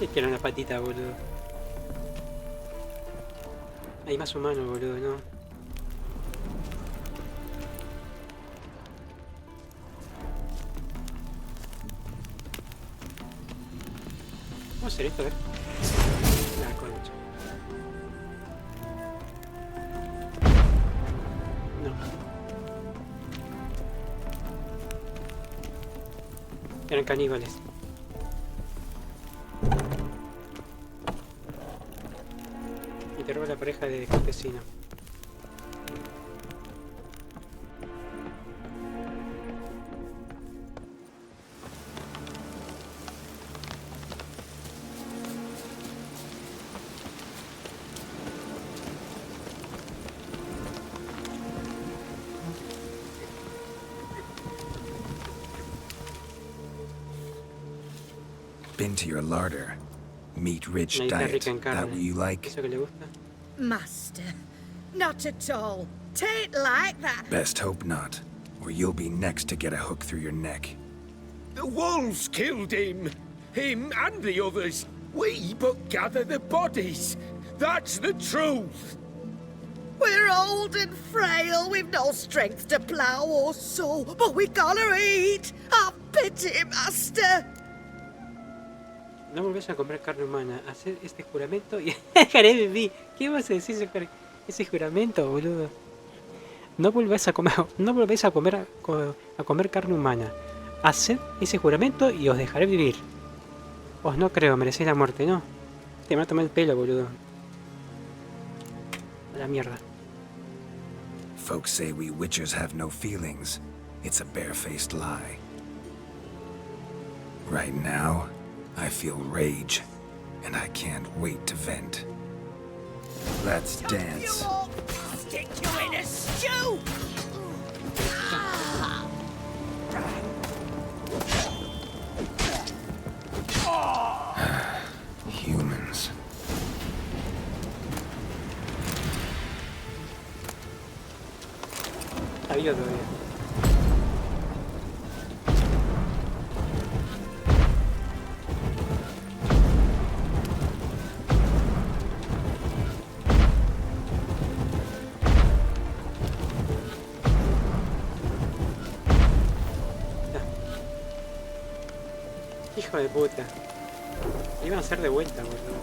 Es que era una patita, boludo. Hay más humanos, boludo, ¿no? ¿Cómo hacer esto, La concha. No. Eran caníbales. Interroga a la pareja de campesino. Been to your larder. Meat-rich Una isla diet. rica en That what carne. you like? ¿Eso que le gusta? Master, not at all. Tain't like that. Best hope not, or you'll be next to get a hook through your neck. The wolves killed him. Him and the others. We but gather the bodies. That's the truth. We're old and frail, we've no strength to plough or sow, but we gotta eat. Have pity, master. No volvés a comer carne humana. Hacer este juramento y dejaré de vivir. ¿Qué vas a decir ese juramento, boludo? No volvés a comer, a comer carne humana. Haced ese juramento y os dejaré vivir. Os no creo, merecéis la muerte, ¿no? Te me va a tomar el pelo, boludo. A la mierda. Folks say we witchers have no feelings. It's a barefaced lie. Right now, I feel rage, and I can't wait to vent. Let's dance. Stick you in a stew. Humans. Está vivo todavía. hijo de puta. Iban a hacer de vuelta, boludo.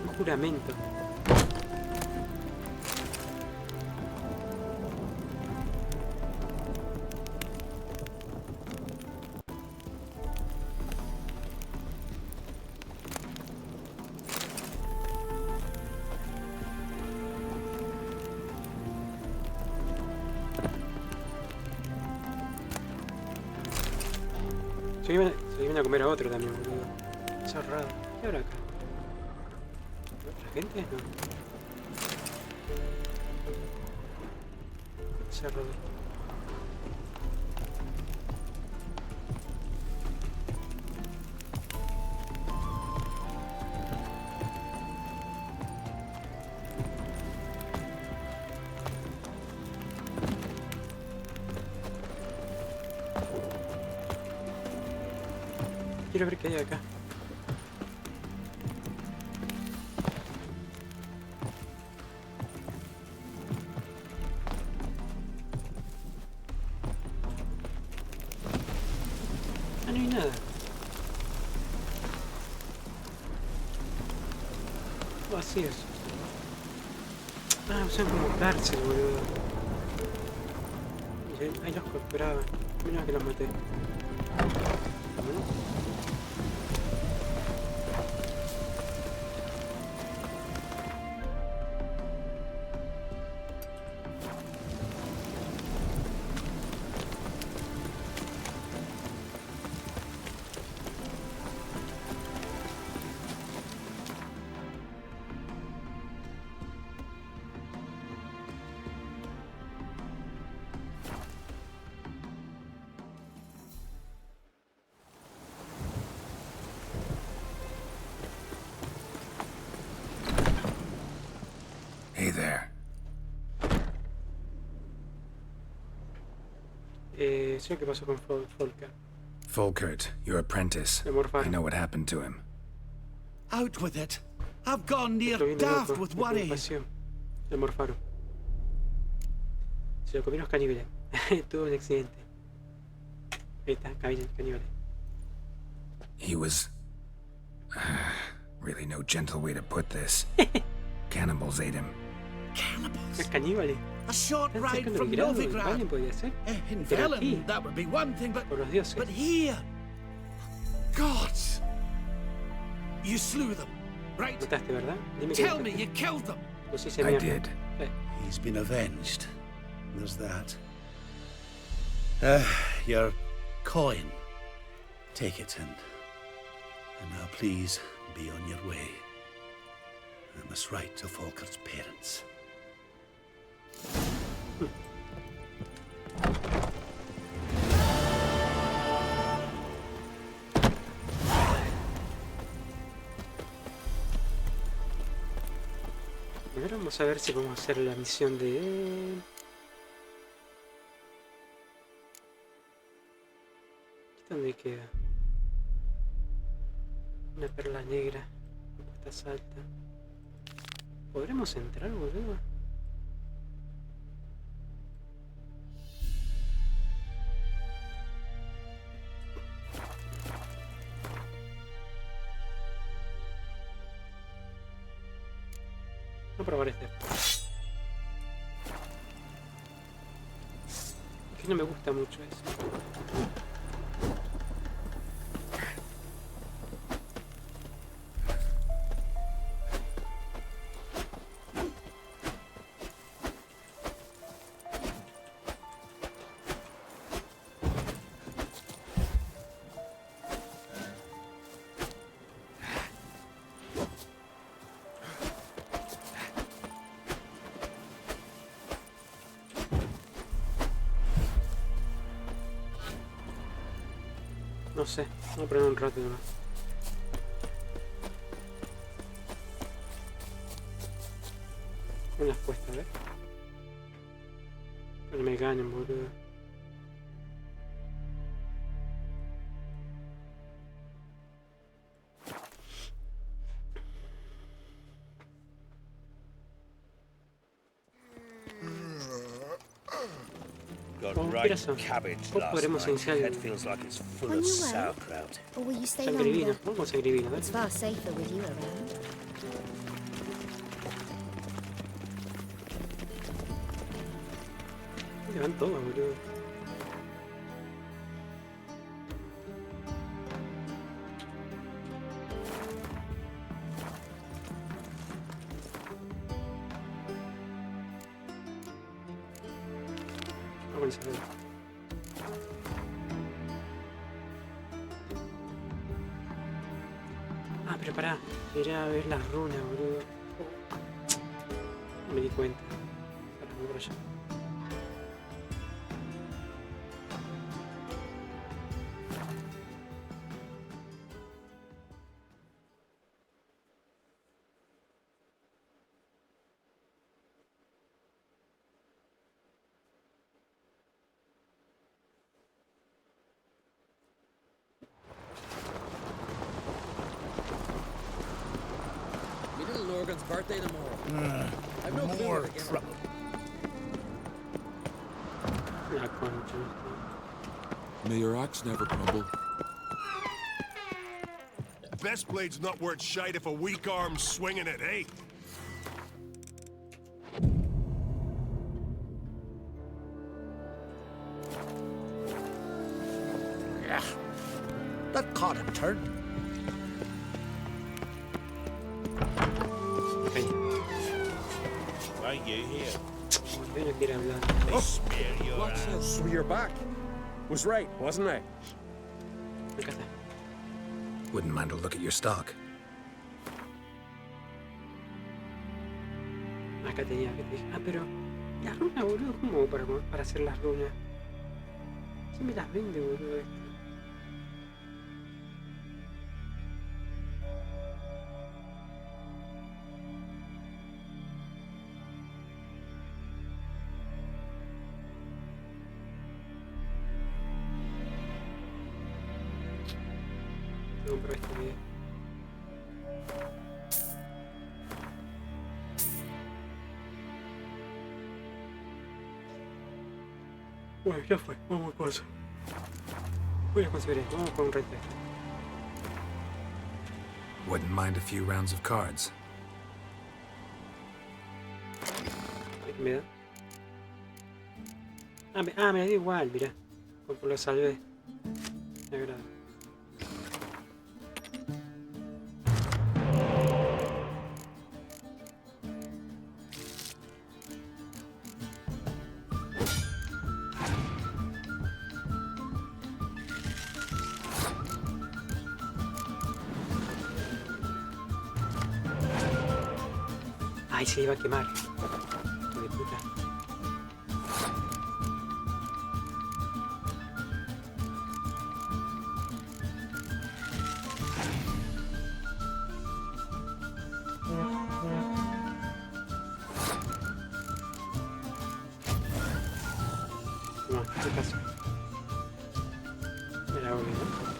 Un juramento. Se iban a comer a otro también, boludo. Cerrado. ¿Qué habrá acá? ¿Otra gente? No. Cerrado. Quiero ver qué hay acá. Ah, no hay nada. Vacíos. Ah, son como cárcel, boludo. Y ahí los capturaban. Menos que los maté. Bueno. Hey there. Sé qué pasó con Folka. Volkert, your apprentice. I know what happened to him. Out with it. I've gone near Esto viene daft loco, with de worry. preocupación. Le morfaron. Se lo comieron los caníbales. Tuvo un accidente. Ahí está, caníbales. He was... really no gentle way to put this. Cannibals ate him. Cannibals? Caníbales. A short Tan ride cerca from de Belgrado, Novigrad. Valen podría ser. In Pero aquí, Velen, that would be one thing, por los dioses. but here... Gods! You slew them, right? Mataste, ¿verdad? Dime que Tell me mataste. you killed them. Los hice I mierda. did. Sí. He's been avenged. There's that. Your coin. Take it and now please be on your way. I must write to Folkert's parents. Primero vamos a ver si podemos hacer la misión de él. ¿Dónde queda? Una perla negra. Apuesta alta. ¿Podremos entrar, boludo? Voy a probar este. Es que no me gusta mucho eso. No sé, vamos a poner un rato nomás. Unas puestas, a ver. Que no me ganen, boludo. Got Oh, right mira, cabbage ¿cómo last podremos night. iniciar Head el feels like it's full On of your way? sauerkraut. Or will you stay sangre divina? longer? ¿Cómo sangre divina? It's far safer with you around. ¿Dónde van todos, boludo? Vamos a ver. Ah, pero pará. Quería ver las runas, boludo. No me di cuenta. Pará, voy por allá. Me little Lorgan's birthday tomorrow. I've no clue where to get her. La concha. May your axe never crumble. Best blade's not worth shite if a weak arm's swinging it, eh? Yeah. That caught a turn. Okay. Why you here? Yo no quiero hablar. They smear your ass. So you're back. Was right, wasn't I? Acá está. Wouldn't mind a look at your stock. Acá tenía que te dije. Ah, pero las runas, boludo, ¿cómo hago para hacer las runas? ¿Quién me las vende, boludo, esto? Compro este video. Bueno, ya fue, vamos a cosa. Voy a conseguir esto, vamos con un reto. Wouldn't mind a few rounds of cards. ¿Qué me da? Me da igual, mirá. Como lo salvé. Me agrada. Ay, se iba a quemar. Hijo de puta. No, ¿qué pasó? Me la voy, ¿no?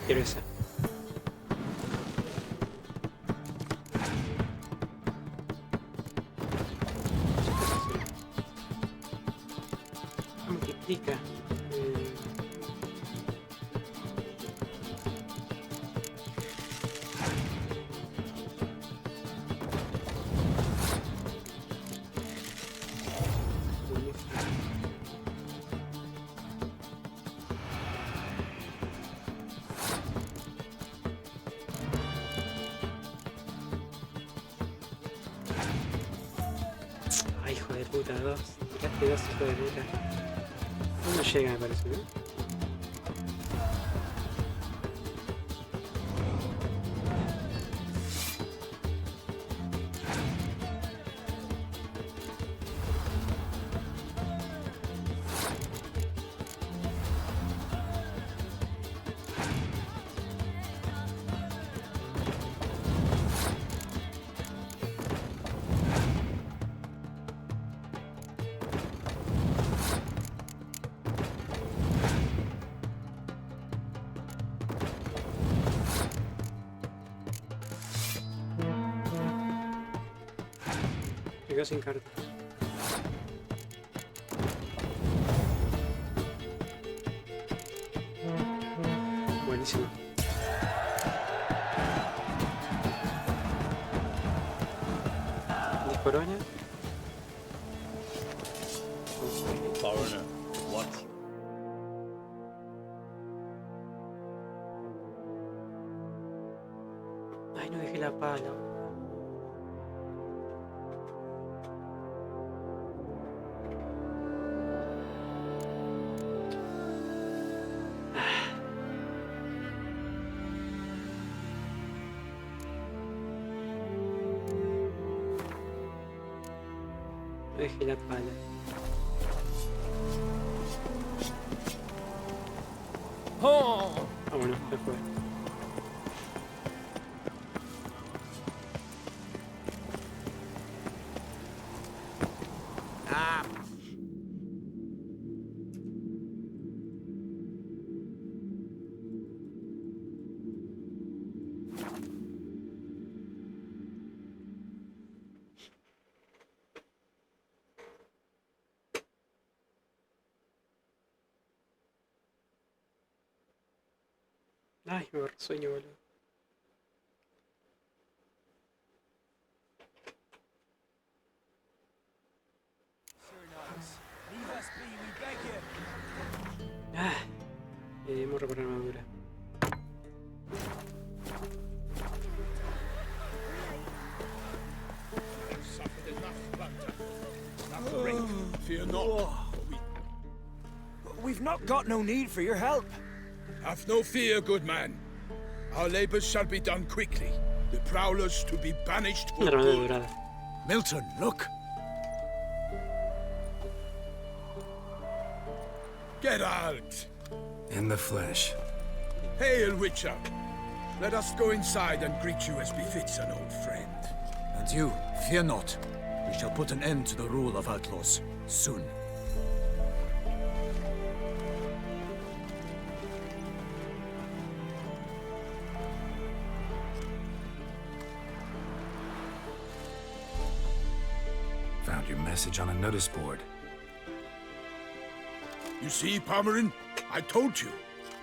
Quiero esa. Multiplica. Ay, hijo de puta, dos. Este pedazo de arena. No llega, me parece, ¿no? Me quedo sin cartas. Buenísimo. Corona. Foreigner, what? Ay, no dejé la pala. Dejé la pala. Oh! Ah, bueno, se fue. Ay, me agarró sueño, boludo. Ah, morro por armadura. Fear not. We've not got no need for your help. Have no fear, good man. Our labors shall be done quickly. The prowlers to be banished for good. Milton, look. Geralt! In the flesh. Hail, Witcher! Let us go inside and greet you as befits an old friend. And you, fear not. We shall put an end to the rule of outlaws, soon. Found your message on a notice board. You see, Palmerin? I told you.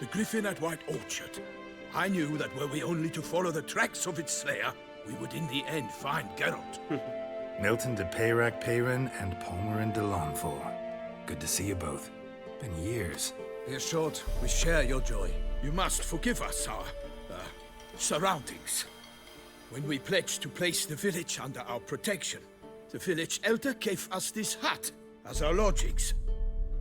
The griffin at White Orchard. I knew that were we only to follow the tracks of its slayer, we would in the end find Geralt. Milton de Peyrac-Peyrin and Palmerin de Lawnful. Good to see you both. Been years. Be assured, we share your joy. You must forgive us our surroundings. When we pledged to place the village under our protection, the village elder gave us this hut as our lodgings.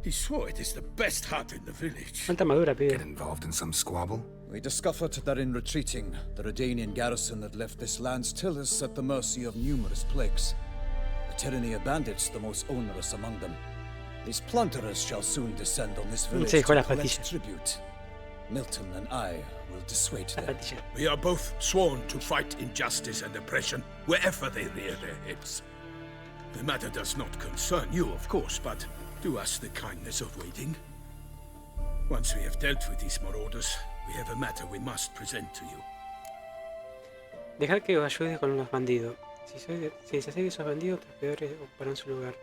He swore it is the best hut in the village. Get involved in some squabble? We discovered that in retreating, the Redanian garrison that left this land still is at the mercy of numerous plagues. The tyranny of bandits the most onerous among them. These plunderers shall soon descend on this village to collect tribute. Milton and I will dissuade them. We are both sworn to fight injustice and oppression wherever they rear their heads. The matter does not concern you, of course, but do us the kindness of waiting. Once we have dealt with these marauders, we have a matter we must present to you. Dejar que os ayude con los bandidos. Si deshace de esos bandidos, los peores ocuparán su lugar.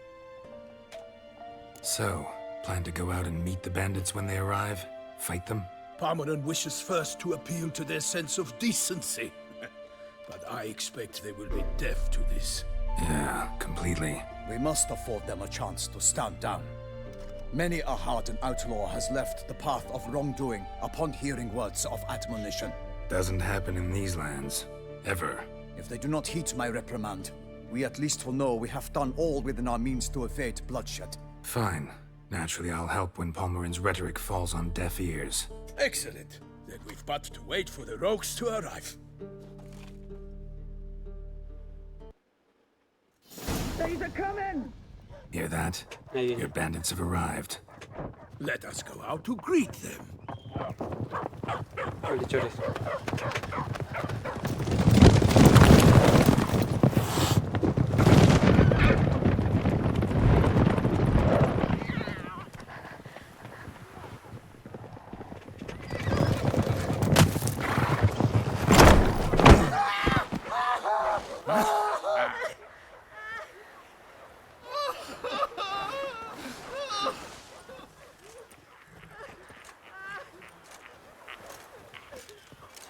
So, plan to go out and meet the bandits when they arrive? Fight them? Palmerin wishes first to appeal to their sense of decency. But I expect they will be deaf to this. Yeah, completely. We must afford them a chance to stand down. Many a hardened outlaw has left the path of wrongdoing upon hearing words of admonition. Doesn't happen in these lands. Ever. If they do not heed my reprimand, we at least will know we have done all within our means to evade bloodshed. Fine. Naturally, I'll help when Palmerin's rhetoric falls on deaf ears. Excellent. Then we've but to wait for the rogues to arrive. They're coming! Hear that? Your bandits have arrived. Let us go out to greet them.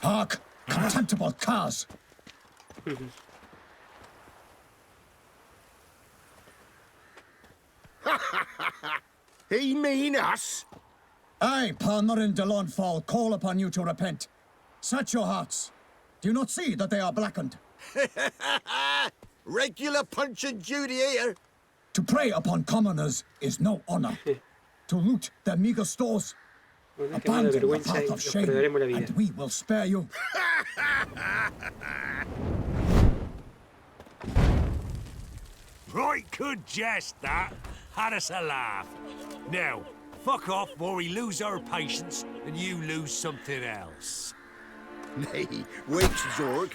Hark! Contemptible cars! He mean us? I, Palmerin de Launfal, call upon you to repent. Set your hearts. Do you not see that they are blackened? Regular punch and duty here. To prey upon commoners is no honor. To loot their meager stores, abandon the path of shame, and we will spare you. Right good jest, that. Had us a laugh. Now, fuck off before we lose our patience and you lose something else. Nay, wait, Zorg.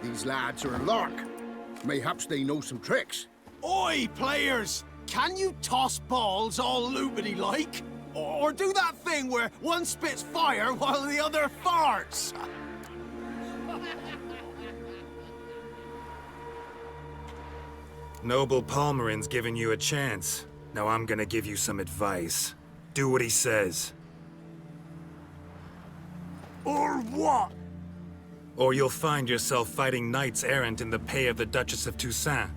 These lads are a lark. Mayhaps they know some tricks. Oi, players! Can you toss balls all loopity-like? Or do that thing where one spits fire while the other farts? Noble Palmerin's giving you a chance. Now I'm gonna give you some advice. Do what he says. Or what? Or you'll find yourself fighting knights errant in the pay of the Duchess of Toussaint.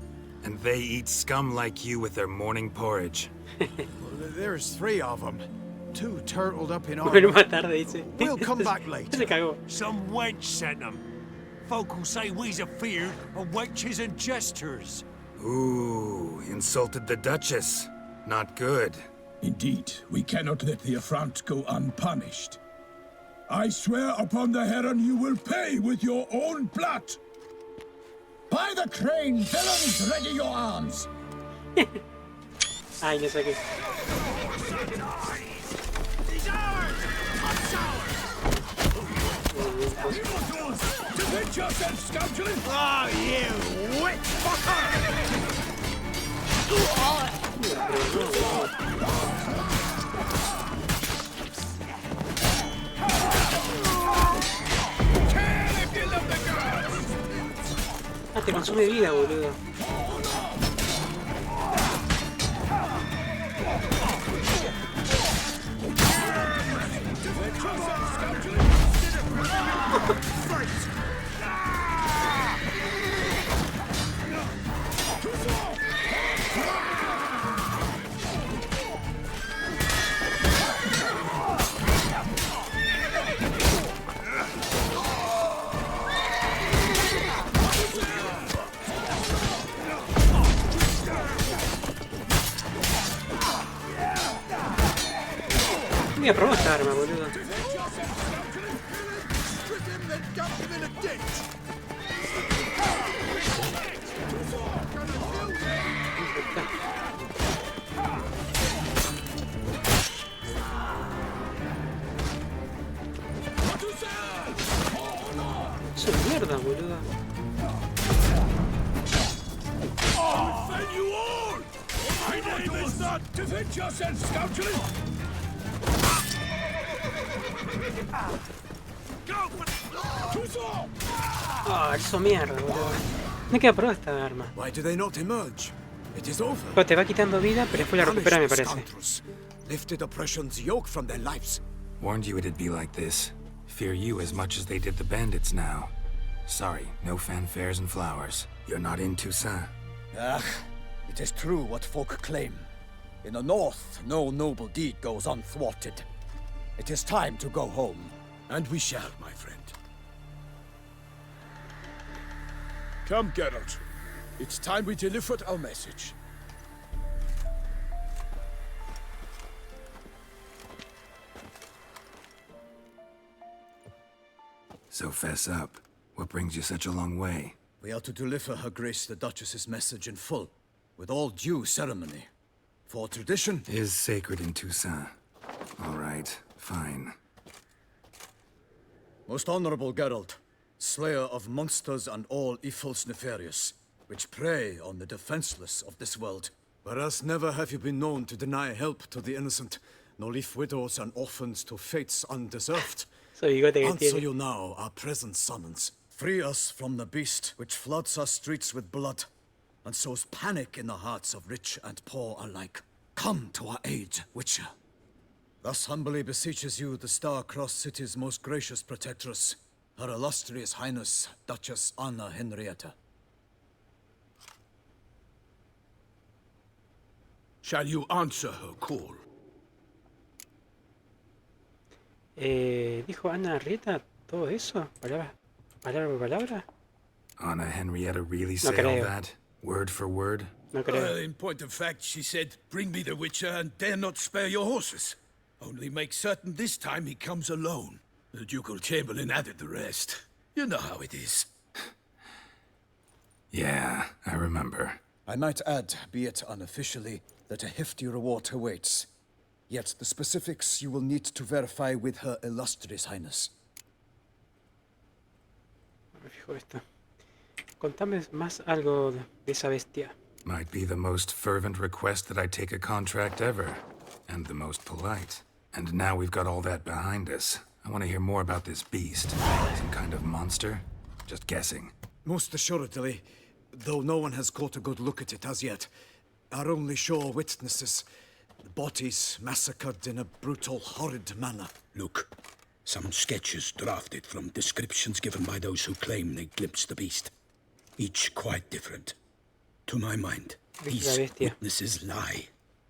And they eat scum like you with their morning porridge. There's 3 of them. 2 turtled up in Bueno, armor. más tarde dice. We'll come back later. Se cagó. Some wench sent them. Folk will say we's afeard of wenches and jesters. Ooh, insulted the Duchess. Not good. Indeed, we cannot let the affront go unpunished. I swear upon the Heron you will pay with your own blood. By the crane, villains, ready your arms. Ay, no sé qué. Defend yourself, scoundrel! Oh, you witch fucker! Ah, te consume vida, boludo. Voy a probar esta arma, boludo. Eso es mierda, boludo. Defend yourself, scoundrel! Ah, eso mierda, boludo. No queda probar esta arma. Why do they not emerge? It is over. Pero te va quitando vida, pero después la recupera, me parece. Lifted oppression's yoke from their lives. Warned you it'd be like this. Fear you as much as they did the bandits now. Sorry, no fanfares and flowers. You're not in Toussaint. Ah, it is true what folk claim. In the north, no noble deed goes unthwarted. It is time to go home. And we shall, my friend. Come, Geralt. It's time we delivered our message. So fess up. What brings you such a long way? We are to deliver Her Grace the Duchess's message in full, with all due ceremony. For tradition is sacred in Toussaint. All right, fine. Most honorable Geralt, slayer of monsters and all evils nefarious, which prey on the defenseless of this world. Whereas never have you been known to deny help to the innocent, nor leave widows and orphans to fates undeserved. Answer you now our present summons. Free us from the beast which floods our streets with blood, and sows panic in the hearts of rich and poor alike. Come to our aid, Witcher. Thus humbly beseeches you the Star-Crossed City's most gracious protectress, Her Illustrious Highness, Duchess Anna Henrietta. Shall you answer her call? ¿Dijo Ana Henrietta todo eso? ¿Palabra por palabra? Anna Henrietta really say all that? Word for word? Well, in point of fact, she said, bring me the Witcher and dare not spare your horses. Only make certain this time he comes alone. The Ducal Chamberlain added the rest. You know how it is. Yeah, I remember. I might add, be it unofficially, that a hefty reward awaits. Yet the specifics you will need to verify with Her Illustrious Highness. Me fijo esto. Contame más algo de esa bestia. Might be the most fervent request that I take a contract ever. And the most polite. And now we've got all that behind us. I want to hear more about this beast. Some kind of monster? Just guessing. Most assuredly, though no one has caught a good look at it as yet. Our only sure witnesses. The bodies massacred in a brutal, horrid manner. Look, some sketches drafted from descriptions given by those who claim they glimpsed the beast. Each quite different. To my mind, these witnesses lie.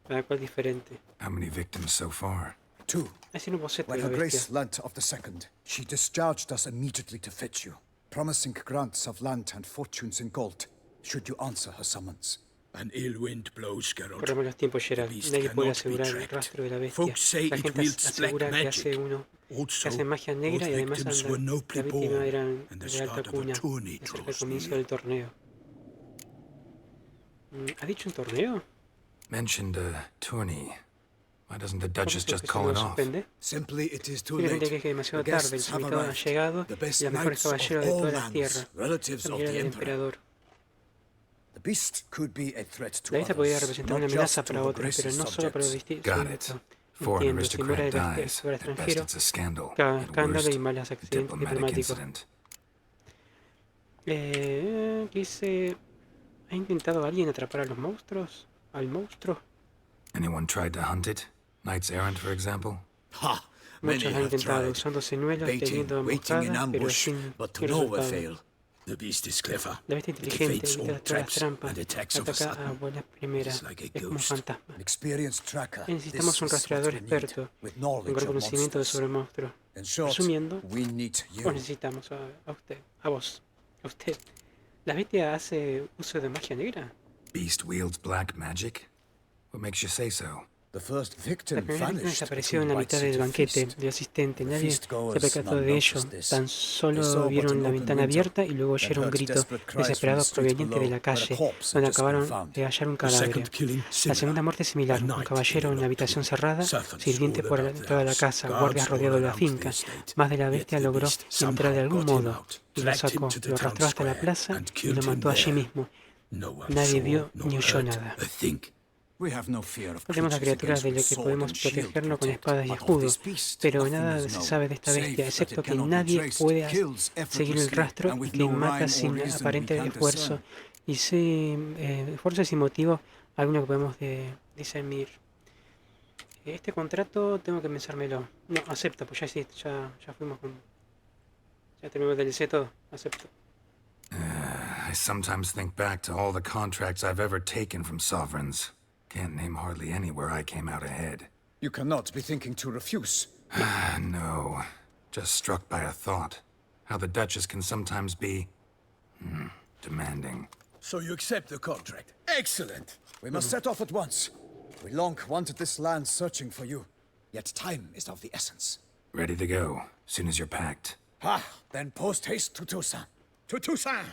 Cada cual diferente. How many victims so far? 2. Así no boceto When de Her la Grace bestia. learnt of the second, she discharged us immediately to fetch you, promising grants of land and fortunes in gold, should you answer her summons. An ill wind blows, Geralt. Corremos los tiempos, Geralt. Nadie puede asegurar el rastro de la bestia. La gente asegura que hace que hace magia negra y además la víctima eran de alta cuna. Es el comienzo del torneo. ¿Ha dicho un torneo? Mentioned a tourney. Why doesn't the Duchess just call it off? Simply it is too Simplemente late. que es demasiado The tarde. El guests have invitado ha arrived. llegado The y best los mejores knights of caballeros de all todas las lands, tierras. relatives of Familia the del Emperor. emperador. The beast could be a threat to La bestia podría others, representar una not amenaza just to para Her otros, pero Grace's no solo para los subjects. Got distintos. it. Foreign Entiendo, si muere el aristocrat dies. fuera At best extranjero, it's a scandal. cada At escándalo worst, y malos accidentes diplomatic diplomáticos. incident. Dice, ¿ha intentado alguien atrapar a los monstruos? ¿Al monstruo? Anyone tried to hunt it? Knights errant, for example? Ha! Many Muchos han have intentado tried. usando señuelos, Baiting, teniendo waiting in emboscadas, pero ambush, sin but to no resultado. avail. The beast is clever. La bestia It inteligente evades evita all todas las traps trampas, and attacks of a ataca a sudden. buenas primeras, It's like a es como un ghost. fantasma. An experienced tracker. Necesitamos This un is rastreador what we need, experto, with con knowledge gran of conocimiento monsters. sobre monstruos. In short, Resumiendo, we need you. os necesitamos a usted, a vos, a usted. ¿La bestia hace uso de magia negra? Beast wields black magic? What makes you say so? The first La victim primera víctima vanished desapareció en la between mitad White del City banquete feast. del asistente. The Nadie se feastgoers percató none de ello. noticed this. Tan They solo saw but vieron an la open ventana window, abierta y luego then oyeron un heard grito desperate cries from desesperado the street proveniente de below, la where a calle, corpse had donde just been acabaron found. de hallar un The cadáver. second killing La similar. segunda muerte similar, A un knight caballero en in una a habitación nocturne. cerrada, Servants sirviente all por about the toda la house. casa, Guards guardias all rodeados de la around the finca. estate. Más de la Yet bestia the logró beast entrar de somehow algún got him modo out, y lo dragged him sacó, to the lo town arrastró hasta la square, plaza and y killed lo him mató allí there. mismo. No one Nadie saw vio nor ni oyó heard nada. a thing. We have no fear of No tenemos las creatures criaturas de lo against que which sword podemos and shield protegerlo con protect, espadas y but of escudos, this beast pero nothing nada is se known, sabe de esta save bestia, that excepto it que cannot be nadie traced, puede kills seguir el effortlessly, rastro and y with que no mata rhyme or sin reason aparente we can esfuerzo discern. y sin esfuerzo y sin motivo alguno que podemos discernir. Este contrato tengo que pensármelo. No, acepto, pues ya sí, ya fuimos con... Ya terminamos el DLC todo, acepto. I sometimes think back to all the contracts I've ever taken from sovereigns. Can't name hardly any where I came out ahead. You cannot be thinking to refuse. No. Just struck by a thought. How the Duchess can sometimes be... demanding. So you accept the contract. Excellent. We must set off at once. We long wanted this land searching for you, yet time is of the essence. Ready to go, soon as you're packed. Ah, then post haste to Toussaint. To Toussaint!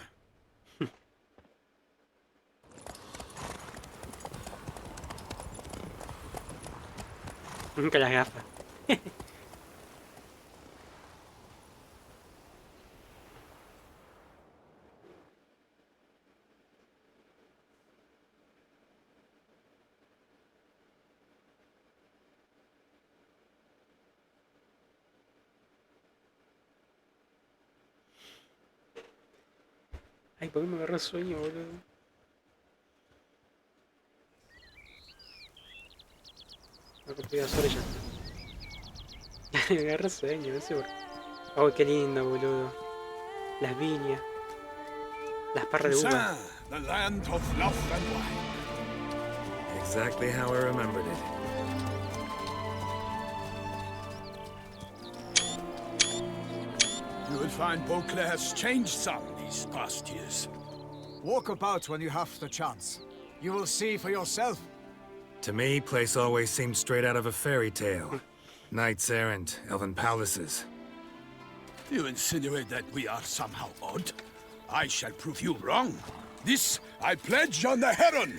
Nunca las gafas. Ay, ¿por qué me agarró sueño, boludo? No cumplí 2 horas ya. Me agarró sueño, no sé por qué. Oh, qué lindo, boludo. Las viñas. Las parras de uva. The land of love and wine. Exactly how I remembered it. You will find Beauclair's changed some these past years. Walk about when you have the chance. You will see for yourself. To me, place always seemed straight out of a fairy tale. Knights errant, elven palaces. You insinuate that we are somehow odd? I shall prove you wrong. This I pledge on the Heron!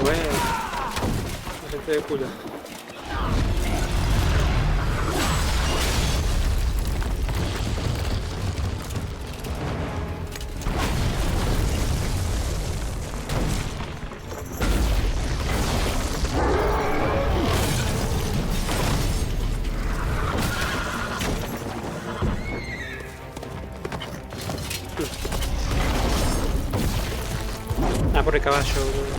Bueno, me senté de culo. Ah, por el caballo, boludo.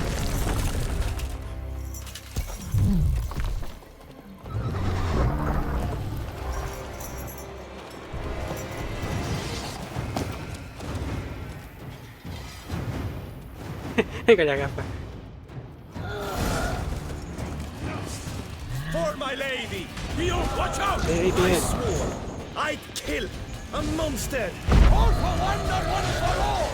Con la gafa. For my lady! You watch out! Lady, I swore I'd kill a monster! All for one, not one for all!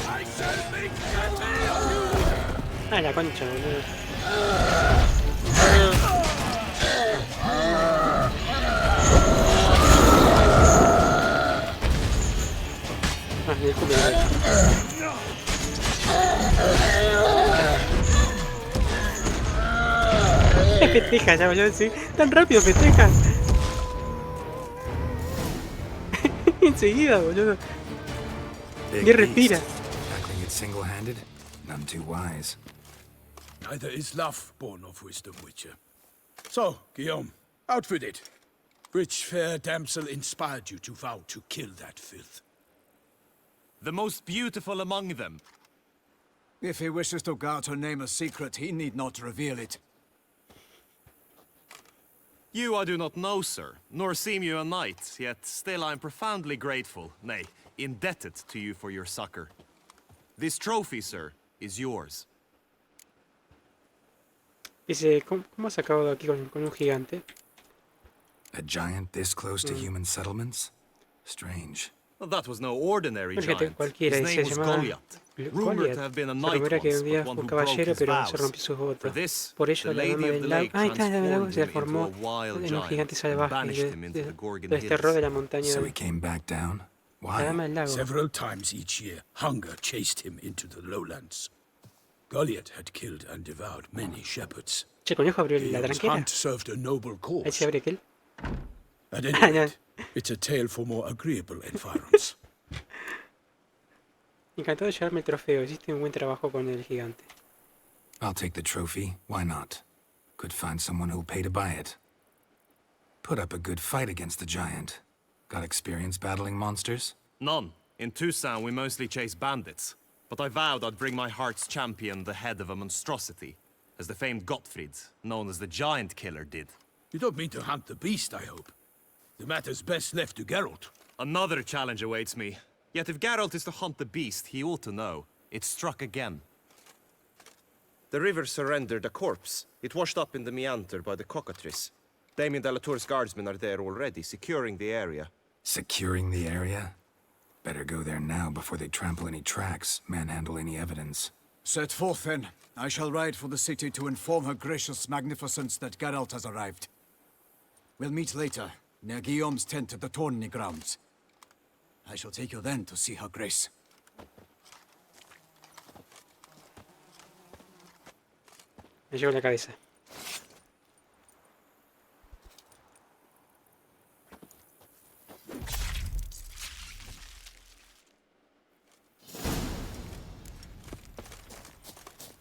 I shall make you! Ah, la concha, boludo. Ah, disculpe. Festeja ya, boludo, sí. Tan rápido festeja. Enseguida, boludo. Big Y respira. beast. Tackling it single-handed? None too wise. Neither is love born of wisdom, Witcher. So, Guillaume, outfit it. Which fair damsel inspired you to vow to kill that filth? The most beautiful among them. If he wishes to guard her name a secret, he need not reveal it. You I do not know, sir, nor seem you a knight, yet still I am profoundly grateful, nay, indebted to you for your succor. This trophy, sir, is yours. Dice, ¿cómo has acabado aquí con un gigante? A giant this close to human settlements? Strange. Well, that was no ordinary giant. Cualquiera, His name was Goliath. Rumored to Goliath. have been a Se knight rumora que once, un día but one fue un who broke caballero, his pero se vows. rompió sus For votos. this, Por ello, the la lady dama of del the lago... lake Ahí está, el lago se transformed him into transformó a wild en un giant gigante and salvaje y banished him into the Gorgon lo desterró de la Hills. montaña. So he came back down? La Why? dama del lago. Several times each year, hunger chased him into the lowlands. Goliath had killed and devoured many shepherds. Che, conejo abrió la Guillaume's tranquera. hunt served a noble Ahí cause. se abre aquel. At any rate, it's a tale for more agreeable environs. Encantado de llevarme el trofeo. Hiciste un buen trabajo con el gigante. I'll take the trophy. Why not? Could find someone who'll pay to buy it. Put up a good fight against the giant. Got experience battling monsters? None. In Toussaint, we mostly chase bandits. But I vowed I'd bring my heart's champion the head of a monstrosity, as the famed Gottfried, known as the Giant Killer, did. You don't mean to hunt the beast, I hope. The matter's best left to Geralt. Another challenge awaits me. Yet if Geralt is to hunt the beast, he ought to know. It struck again. The river surrendered a corpse. It washed up in the meander by the cockatrice. Damien de la Tour's guardsmen are there already, securing the area. Securing the area? Better go there now before they trample any tracks, manhandle any evidence. Set forth, then. I shall ride for the city to inform her gracious magnificence that Geralt has arrived. We'll meet later, near Guillaume's tent at the tourney grounds. I shall take you then to see her grace. Me llevo la cabeza.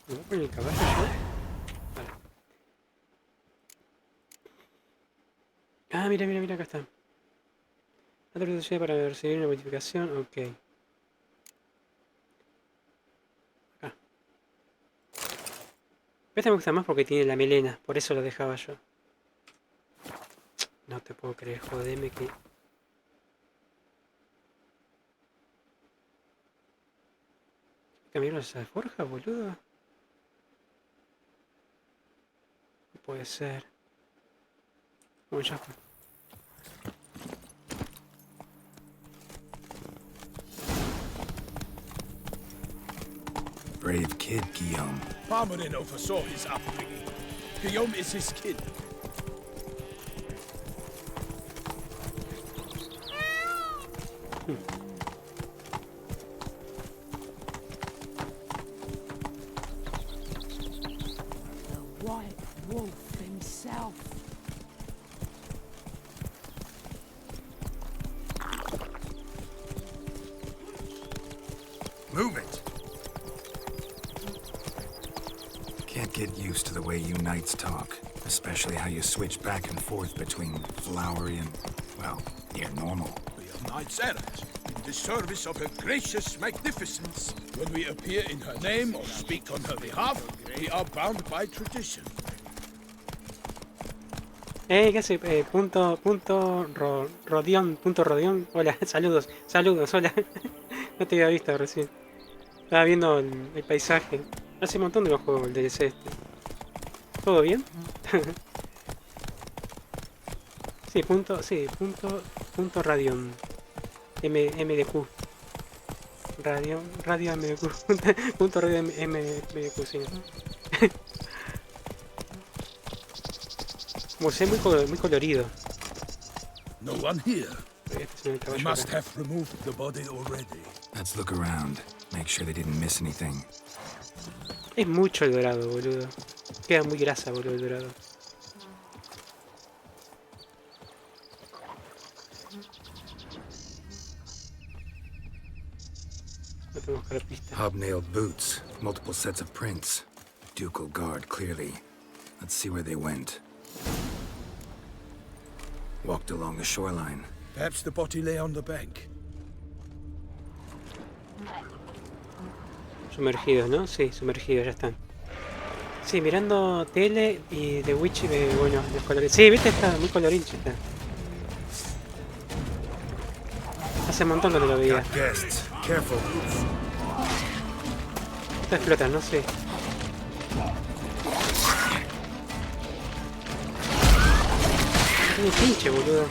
¿Me voy con el caballo yo? Vale. Ah, mira, mira, mira, acá está. Otra oportunidad para recibir una modificación, ok. Acá. Este me gusta más porque tiene la melena, por eso lo dejaba yo. No te puedo creer, jodeme que... ¿Cambiaron esa forja, boludo? No puede ser. Bueno, ya fue. Brave kid, Guillaume. Parmanin oversaw his upbringing. Guillaume is his kid. The White Wolf himself. Move it! Can't get used to the way you knights talk, especially how you switch back and forth between flowery and, well, near normal. We are knights errant, in the service of her gracious magnificence. When we appear in her name or speak on her behalf, we are bound by tradition. ¿Qué hace? Rodión. Hola, saludos, hola. No te había visto recién. Estaba viendo el paisaje. Hace un montón de los juegos el DLC este. ¿Todo bien? Sí, punto Radion. MDQ. Radio MDQ. Punto Radio MDQ, sí. Como sé, muy colorido. No one here. They must have removed the body already. Let's look around. Make sure they didn't miss anything. Es mucho el dorado, boludo. Queda muy grasa, boludo, el dorado. No tengo que buscar pistas. Hobnailed boots, multiple sets of prints. Ducal guard, clearly. Let's see where they went. Walked along the shoreline. Perhaps the body lay on the bank. Sumergidos, ¿no? Sí, sumergidos, ya están. Sí, mirando tele y The Witch, bueno, los colores. Sí, viste, está muy colorinche, está. Hace un montón que no lo veía. Esto explota, no sé. Tiene pinche, boludo.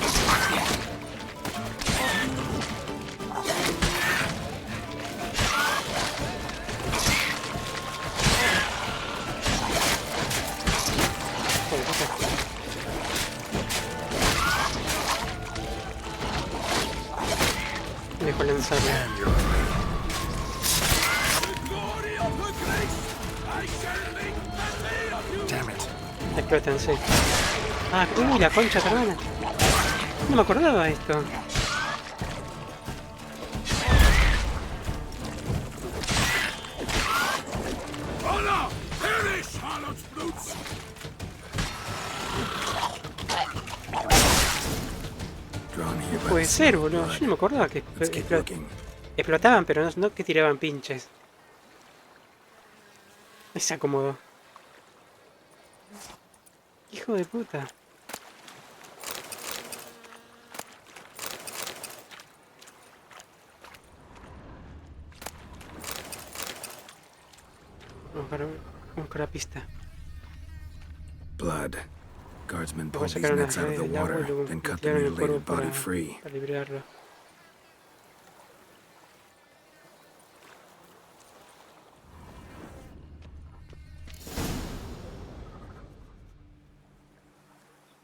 Dejo lanzarlo. Explotan, sí. Ah, la concha, perdona. No me acordaba de esto. Puede ser, boludo. Yo no me acordaba que explotaban, pero no que tiraban pinches. Se acomodó. Hijo de puta. Vamos a buscar la pista. Blood. Guardsmen Voy a pulled these sacar nets unas out of redes the del agua y water, luego then cut the tiraron el cuervo mutilated body free. para liberarlo.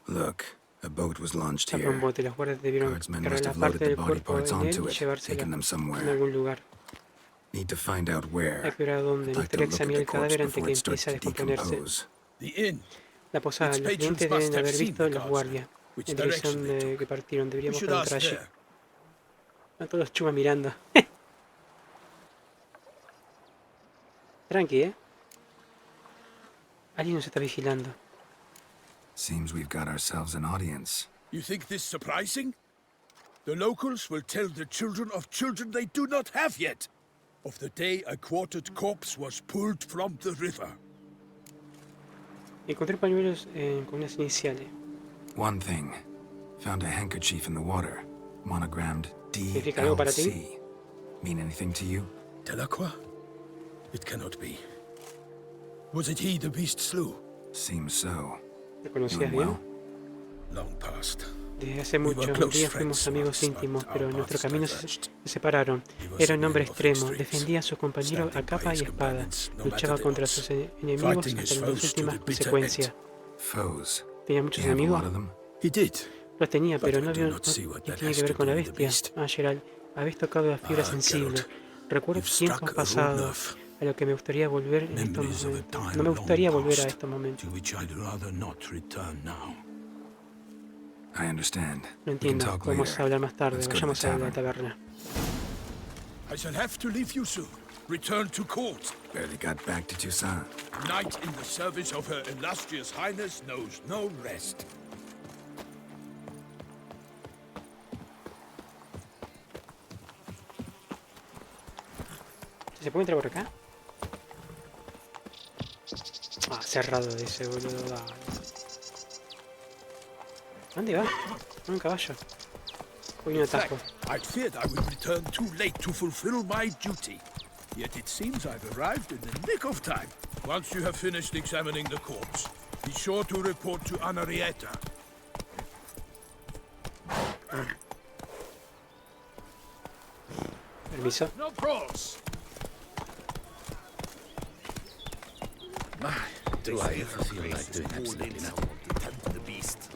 Look, a boat was launched Saca un here. bote, los guardias debieron Guardsmen cargar must la have parte loaded the del body cuerpo parts en él onto y it, llevársela taken them en somewhere. algún lugar. Need to find out where. Hay que ver a dónde. I'd like to Necesitaría look at examinar the el corpse cadáver antes before que it starts empiece a to descomponerse. decompose. La posada, los clientes deben haber visto los guardias en dirección de que partieron. Deberíamos preguntar allí. A todos los chumas mirando. Tranqui, alguien nos está vigilando. Seems we've got ourselves an audience. You think this surprising? The locals will tell the children of children they do not have yet, of the day a quartered corpse was pulled from the river. Encontré pañuelos con unas iniciales. One thing. Found a handkerchief in the water. Monogrammed ¿Significa algo para ti? DLC. Mean anything to you? Delacroix? It cannot be. Was it he the beast slew? Seems so. ¿Te conocías bien? Long past. Desde hace muchos días fuimos amigos íntimos, pero nuestros caminos se separaron. Era un hombre extremo, defendía a sus compañeros a capa y espada, luchaba contra sus enemigos hasta las últimas consecuencias. ¿Tenía muchos enemigos? Los tenía, pero no vio qué tiene que ver con la bestia. Ah, Geralt, habéis tocado la fibra sensible. Recuerdo tiempos pasados a lo que me gustaría volver en estos momentos. No me gustaría volver a estos momentos. I understand. No entiendo. Vamos a hablar más tarde. Vayamos a la taberna. I shall have to leave you soon. Return to court. Barely got back to Toussaint. Knight in the service of Her Illustrious Highness knows no rest. ¿Se puede entrar por acá? Ah, cerrado dice, boludo. Dale. ¿Dónde va? Un caballo. Uy, un atajo. I feared I would return too late to fulfill my duty. Yet it seems I've arrived in the nick of time. Once you have finished examining the corpse, be sure to report to Anarietta. Permiso. No pros. Do I ever feel like doing absolutely nothing? Tempt the beast.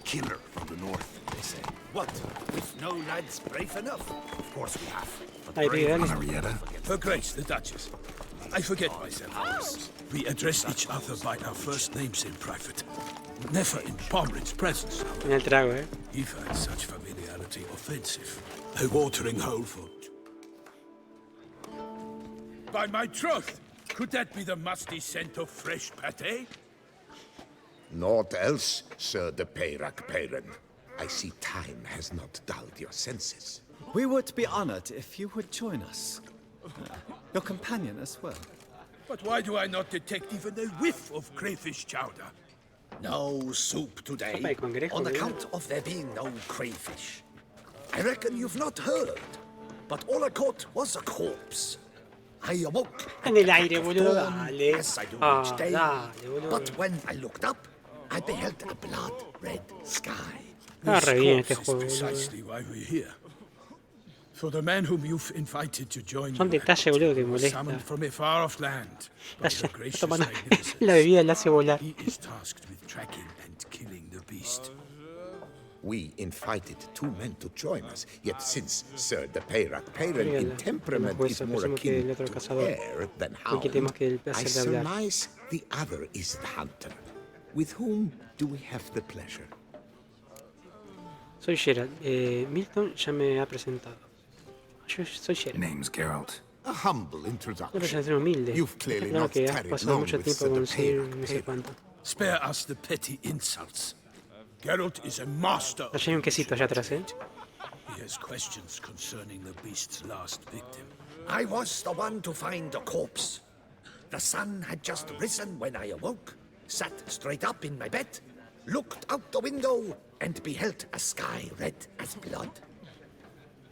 Killer from the north, they say. What? We've no lads brave enough? Of course we have. Ahí viene. Her Grace, the Duchess. I forget myself. We address each other by our first names in private. Never in Pomrin's presence. En el trago, He finds such familiarity offensive. A watering hole for... By my troth! Could that be the musty scent of fresh pâté? Naught else, Sir de Peyrac-Peyren. I see time has not dulled your senses. We would be honored if you would join us. Your companion as well. But why do I not detect even a whiff of crayfish chowder? No soup today, on account of there being no crayfish. I reckon you've not heard, but all I caught was a corpse. I awoke en el aire, boludo, dale. as I do each day, but when I looked up, I beheld a blood-red sky. Ah, re bien este juego, Precisely why we're here. For the man whom you've invited to join Son you, detalles, boludo, que molesta. summoned from a far-off land. by your gracious Tomando magnificence. la bebida la hace volar. He is tasked with tracking and killing the beast. We invited two men to join us, yet since Sir de Peyrac-Peyren in temperament is more akin to hare than hound, I surmise the other is the hunter. With whom do we have the pleasure? Soy Geralt. Milton ya me ha presentado. Yo soy Geralt. Name's Geralt. A humble Una introduction. presentación humilde. You've clearly Claro not que has tarried pasado long mucho with tiempo Sir de con Ciri, no sé Peyrac-Peyren. cuánto. Spare us the petty insults. Geralt is a master of Allá hay un quesito allá atrás, He has questions concerning the beast's last victim. I was the one to find the corpse. The sun had just risen when I awoke, sat straight up in my bed, looked out the window, and beheld a sky red as blood.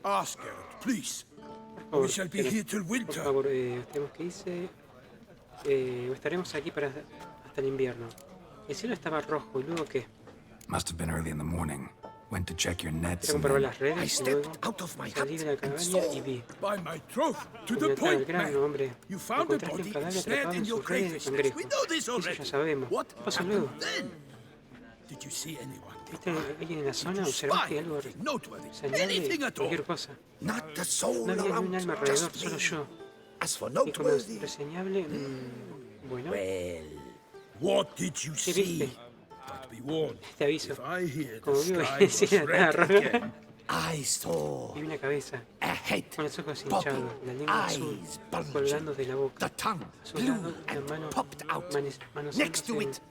Ask Geralt, please. We shall be here till winter. Por favor, tenemos que irse. estaremos aquí hasta el invierno. El cielo estaba rojo y luego ¿qué? Must have been early in the morning. Went to check your nets. Quiero comprobar las redes y luego salí de la cabaña y vi. El grano, hombre. Encontraste un cadáver atrapado en sus redes de cangrejo. Eso ya sabemos. ¿Qué pasó luego? ¿Viste a alguien en la zona? ¿Observaste algo señalable? Cualquier cosa. No había ni un alma alrededor, solo yo. Y como reseñable, bueno. ¿Qué viste? Te aviso. Como vivo en la roja. Vi una cabeza con los ojos hinchados, la lengua azul colgando de la boca. A su lado, la mano manoseándose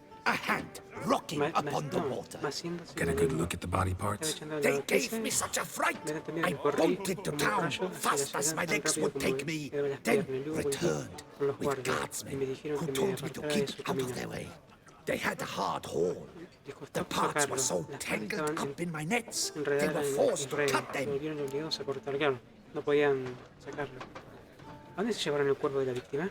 Get a good look at the body parts. They gave me such a fright. I bolted to town fast as my legs would take me, then returned with guardsmen who told me to keep out of their way. They had a hard haul. The parts were so tangled up in my nets, they were forced to cut them. No podían sacarlo. ¿A dónde se llevaron el cuerpo de la víctima?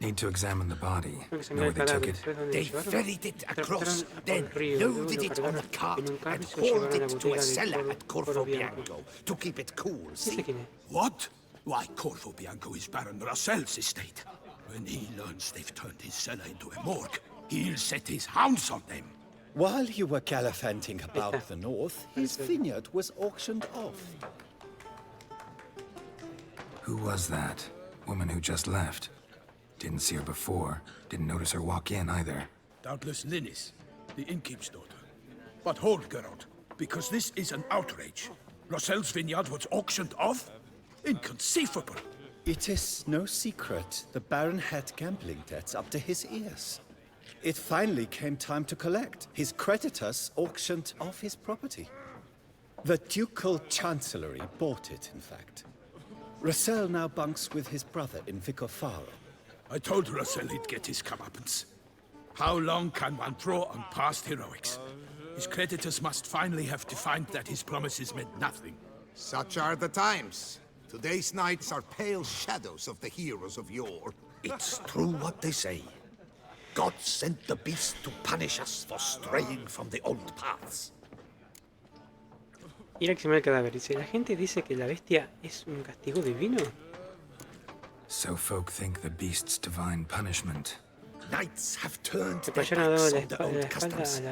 Need to examine the body. Know where they took it. They ferried it across, then loaded it on a cart and hauled it to a cellar at Corvo Bianco to keep it cool. See? What? Why, Corvo Bianco is Baron Russell's estate. When he learns they've turned his cellar into a morgue, he'll set his hounds on them. While you were gallivanting about the north, his vineyard was auctioned off. Who was that? Woman who just left. Didn't see her before. Didn't notice her walk in either. Doubtless Linnis, the innkeep's daughter. But hold, Geralt, because this is an outrage. Russell's vineyard was auctioned off? Inconceivable. It is no secret the Baron had gambling debts up to his ears. It finally came time to collect. His creditors auctioned off his property. The Ducal Chancellery bought it, in fact. Russell now bunks with his brother in Vicofaro. I told Russell he'd get his comeuppance. How long can one draw on past heroics? His creditors must finally have to find that his promises meant nothing. Such are the times. Today's knights are pale shadows of the heroes of yore. It's true what they say. God sent the beast to punish us for straying from the old paths. Ir a examinar el cadáver. Dice, la gente dice que la bestia es un castigo divino. So folk think the beast's divine punishment. Knights have turned their backs on the old customs.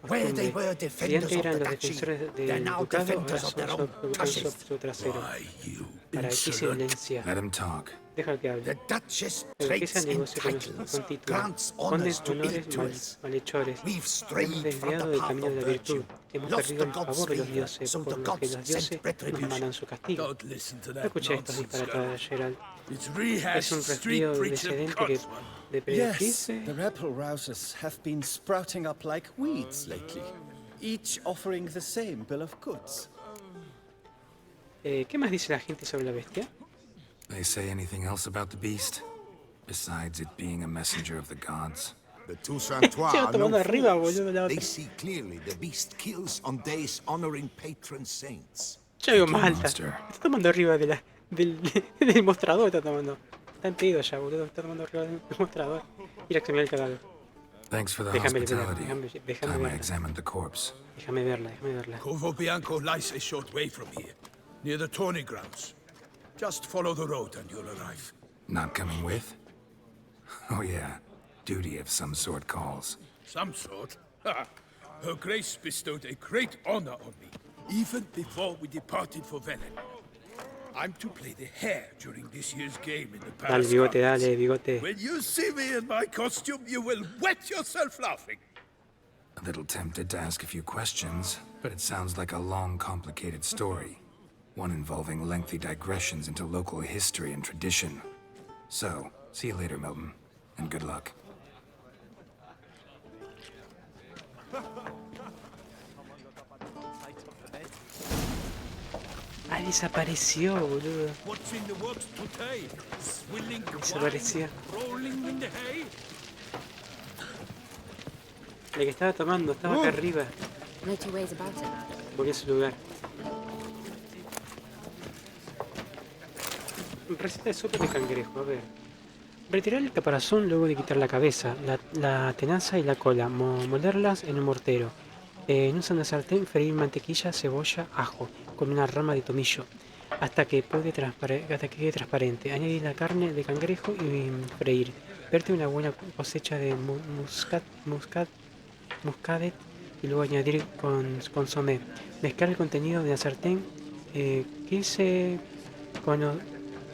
Where they were defenders of the duchy, they're now defenders of their own touches. Why, you Para ti silencia. Let him talk. Deja que hable. The Duchess El que trades se in negocia titles, con títulos, grants honors condes to honores illdoers. malhechores. We've Hemos strayed from desviado the del path camino de of la virtud. virtue, Hemos lost perdido the el God's favor de los favor, dioses, so por the lo que gods los dioses sent nos retribution. mandan su castigo. Don't listen to No that escuché esto nonsense, disparatado, Geralt. It's Es rehashed un street resfrío preacher decedente que cuts, man. de Yes, predecirse. the rebel rousers have been sprouting up like weeds lately, each offering the same bill of goods. ¿Qué más dice la gente sobre la bestia? They say anything else about the beast? Besides it being a messenger of the gods? The Toussaintois Se va are tomando no arriba, fools. boludo, la They otra. see clearly the beast kills on days honoring patron saints. Yo digo más alta. Monster. Está tomando arriba del del mostrador, está tomando. Está en pedido ya, boludo. Está tomando arriba del mostrador. Ir a examinar el cadáver. Thanks for the Déjame hospitality. déjame Time I verla. examined the corpse. Déjame verla. Corvo Bianco lies a short way from here, near the tourney grounds. Just follow the road and you'll arrive. Not coming with? Oh yeah, duty of some sort calls. Some sort? Ha! Her Grace bestowed a great honor on me, even before we departed for Velen. I'm to play the hare during this year's game in the Dale, Palace bigote, Gardens. dale, bigote. When you see me in my costume, you will wet yourself laughing. A little tempted to ask a few questions, but it sounds like a long, complicated story. One involving lengthy digressions into local history and tradition. So, see you later, Milton, and good luck. Ah, desapareció, boludo. What's in the works today? Swilling the Desapareció. wine, rolling in the hay? La que estaba tomando, estaba acá arriba. No two ways about it. Volvió a su lugar. Receta de sopa de cangrejo, a ver. Retirar el caparazón luego de quitar la cabeza, la tenaza y la cola. Molerlas en un mortero. En un sartén freír mantequilla, cebolla, ajo con una rama de tomillo hasta que quede transparente. Añadir la carne de cangrejo y freír. Verte una buena cosecha de muscadet y luego añadir consomé. Mezclar el contenido de la sartén,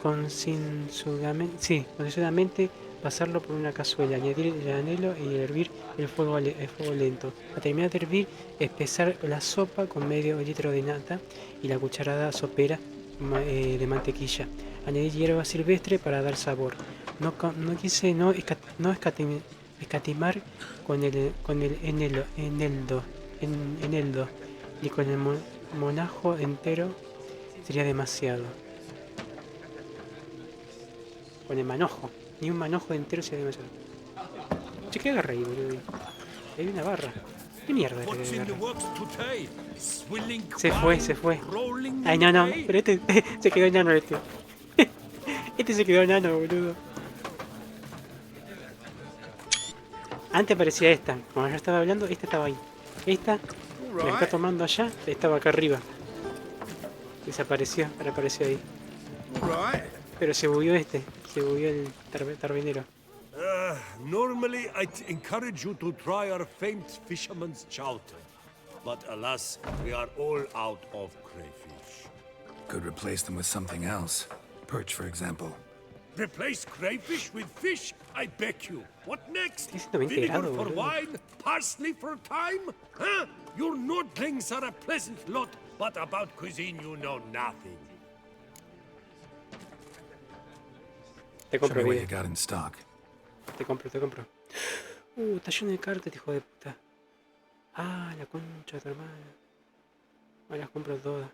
concienzudamente pasarlo por una cazuela, añadir el anhelo y hervir el fuego lento. Al terminar de hervir, espesar la sopa con medio litro de nata y la cucharada sopera de mantequilla. Añadir hierba silvestre para dar sabor. No escatimar con el eneldo y con el monajo entero sería demasiado. Con el manojo, ni un manojo entero sería demasiado. Che, ¿qué agarra ahí, boludo? Hay una barra. ¿Qué mierda es que agarra? Se fue. Ay, no, pero este se quedó enano, este. Este se quedó enano, boludo. Antes aparecía esta, cuando yo estaba hablando, esta estaba ahí. Esta, la está tomando allá, estaba acá arriba. Desapareció, ahora apareció ahí. Pero se bugueó este, se bugueó el tarbinero. Normally I'd encourage you to try our famed fisherman's chowder. But alas, we are all out of crayfish. Could replace them with something else. Perch, for example. Replace crayfish with fish? I beg you. What next? Vinegar Vinegar for wine? Parsley for thyme? Huh? Your nordlings are a pleasant lot, but about cuisine you know nothing. Te compro, Show me what you got in stock. Te compro. Está lleno de cartas, hijo de puta. Ah, la concha de tu hermana. Ahora las compro todas.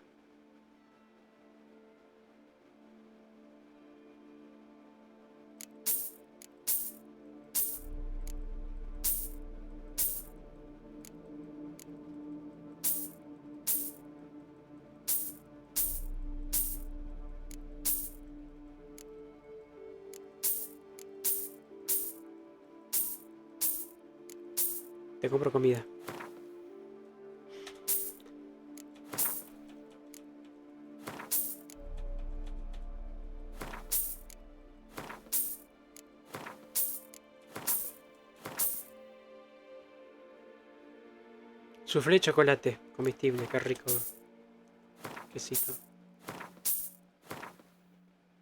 Te compro comida. Suflé de chocolate, comestible, qué rico. Quesito.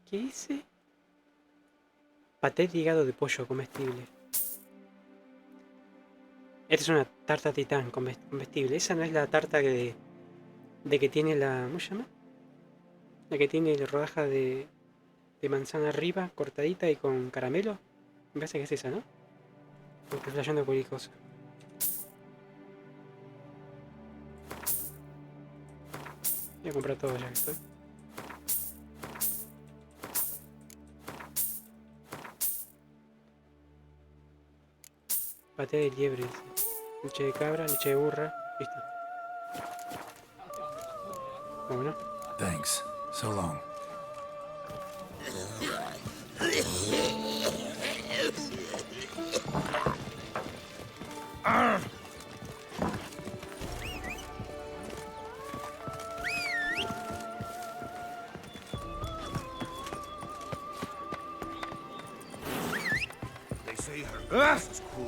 ¿Qué hice? Paté de hígado de pollo comestible. Esta es una tarta titán comestible. Esa no es la tarta de que tiene la... ¿Cómo se llama? La que tiene la rodaja de manzana arriba, cortadita y con caramelo. Me parece que es esa, ¿no? Porque estoy flasheando cualquier cosa. Voy a comprar todo ya que estoy. Paté de liebre, dice. Leche de cabra, leche de burra, listo. Bueno. Thanks. So long.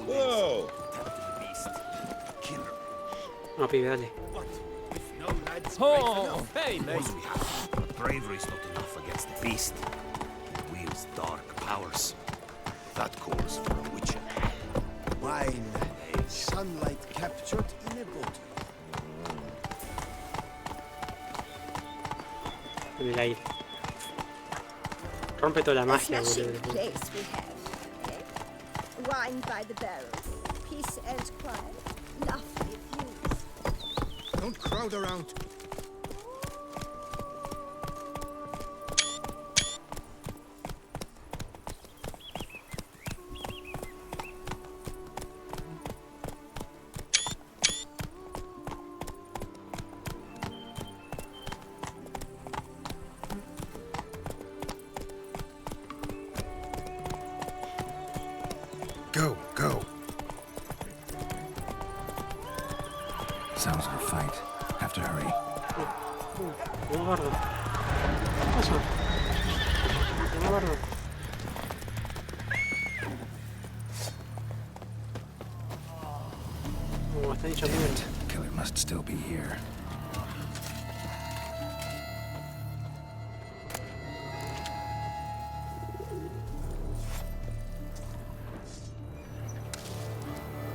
Whoa! No, pibe, dale. Oh, hey, mate. Bravery's not enough against the beast. It wields dark powers. That calls for a witcher. Wine, sunlight captured in a bottle. En el aire. Rompe toda la magia, boludo. Place we have, eh? Wine by the barrel, peace and quiet, lovely views. Don't crowd around. Go, go. Sounds like a fight. Have to hurry. No guardo. ¿Qué pasó? No guardo. Está dicho bien. Killer must still be here.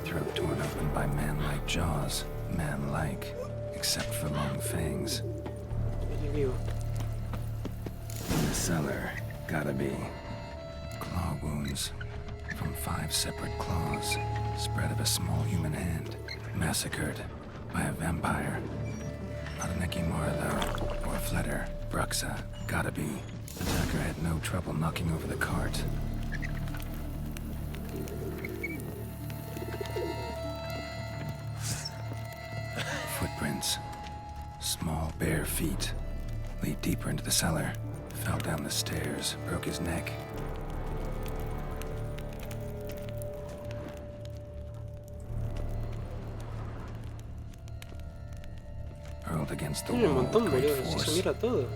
Throat torn open by man-like jaws. Man-like, except for long fangs. In the cellar, gotta be. Claw wounds from 5 separate claws. Spread of a small human hand. Massacred by a vampire. Not an Ekimora though, or a Fletter. Bruxa, gotta be. Attacker had no trouble knocking over the cart. Footprints. Small, bare feet. Lead deeper into the cellar. Fell down the stairs, broke his neck. Hurled against the Tiene un wall. montón, Great boludo. Se force. hizo mierda todo.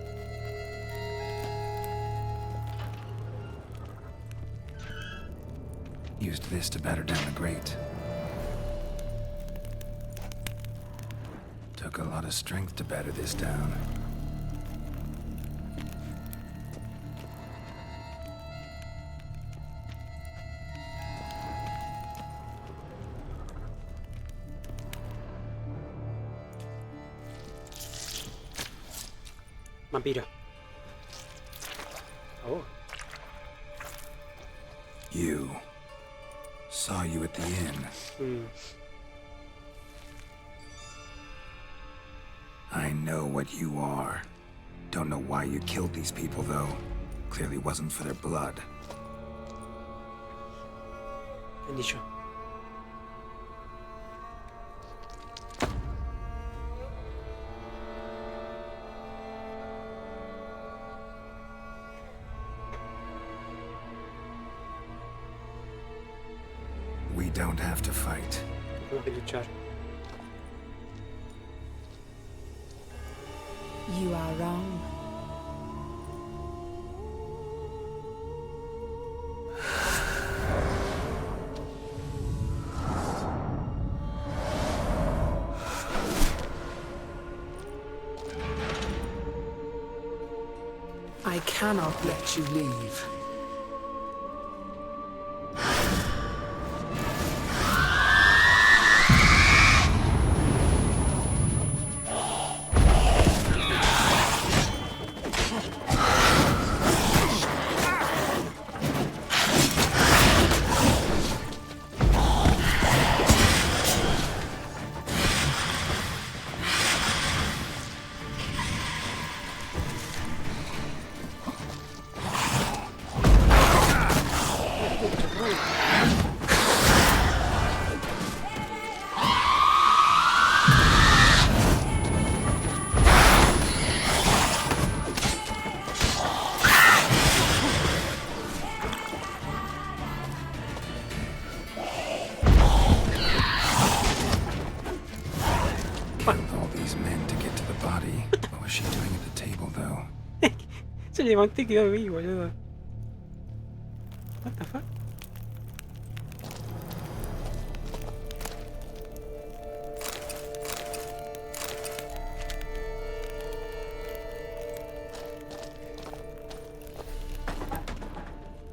Used this to batter down the grate. Took a lot of strength to batter this down. Vampiro. Oh. You. Saw you at the inn. I know what you are. Don't know why you killed these people, though. Clearly wasn't for their blood. Bien dicho. We don't have to fight. Tenemos que luchar. You are wrong. I cannot let you leave. Se levanté y quedó ahí, boludo. What the fuck?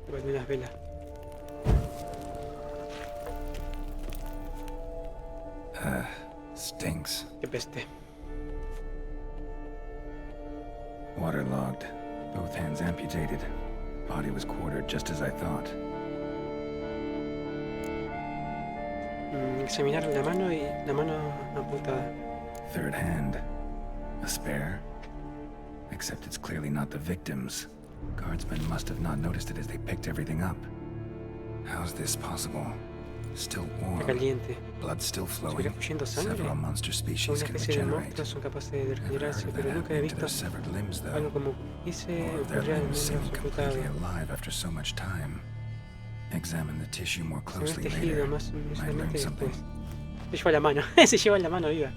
Prendí las velas. Stinks. Qué peste. Waterlogged. Both hands amputated. Body was quartered just as I thought. Examinar la mano y la mano amputada. Third hand. A spare? Except it's clearly not the victim's. Guardsmen must have not noticed it as they picked everything up. How's this possible? Still warm. Caliente. Blood still flowing. Several monster species Una can especie de regenerate. monstruos son capaces de regenerarse, pero nunca he visto algo como ese ocurrir al menos Seem ocultado. completely alive after so much time. Examine the tissue more Se ve closely tejido later. más Might learn inmediatamente something. después. Se lleva la mano. Se lleva la mano viva.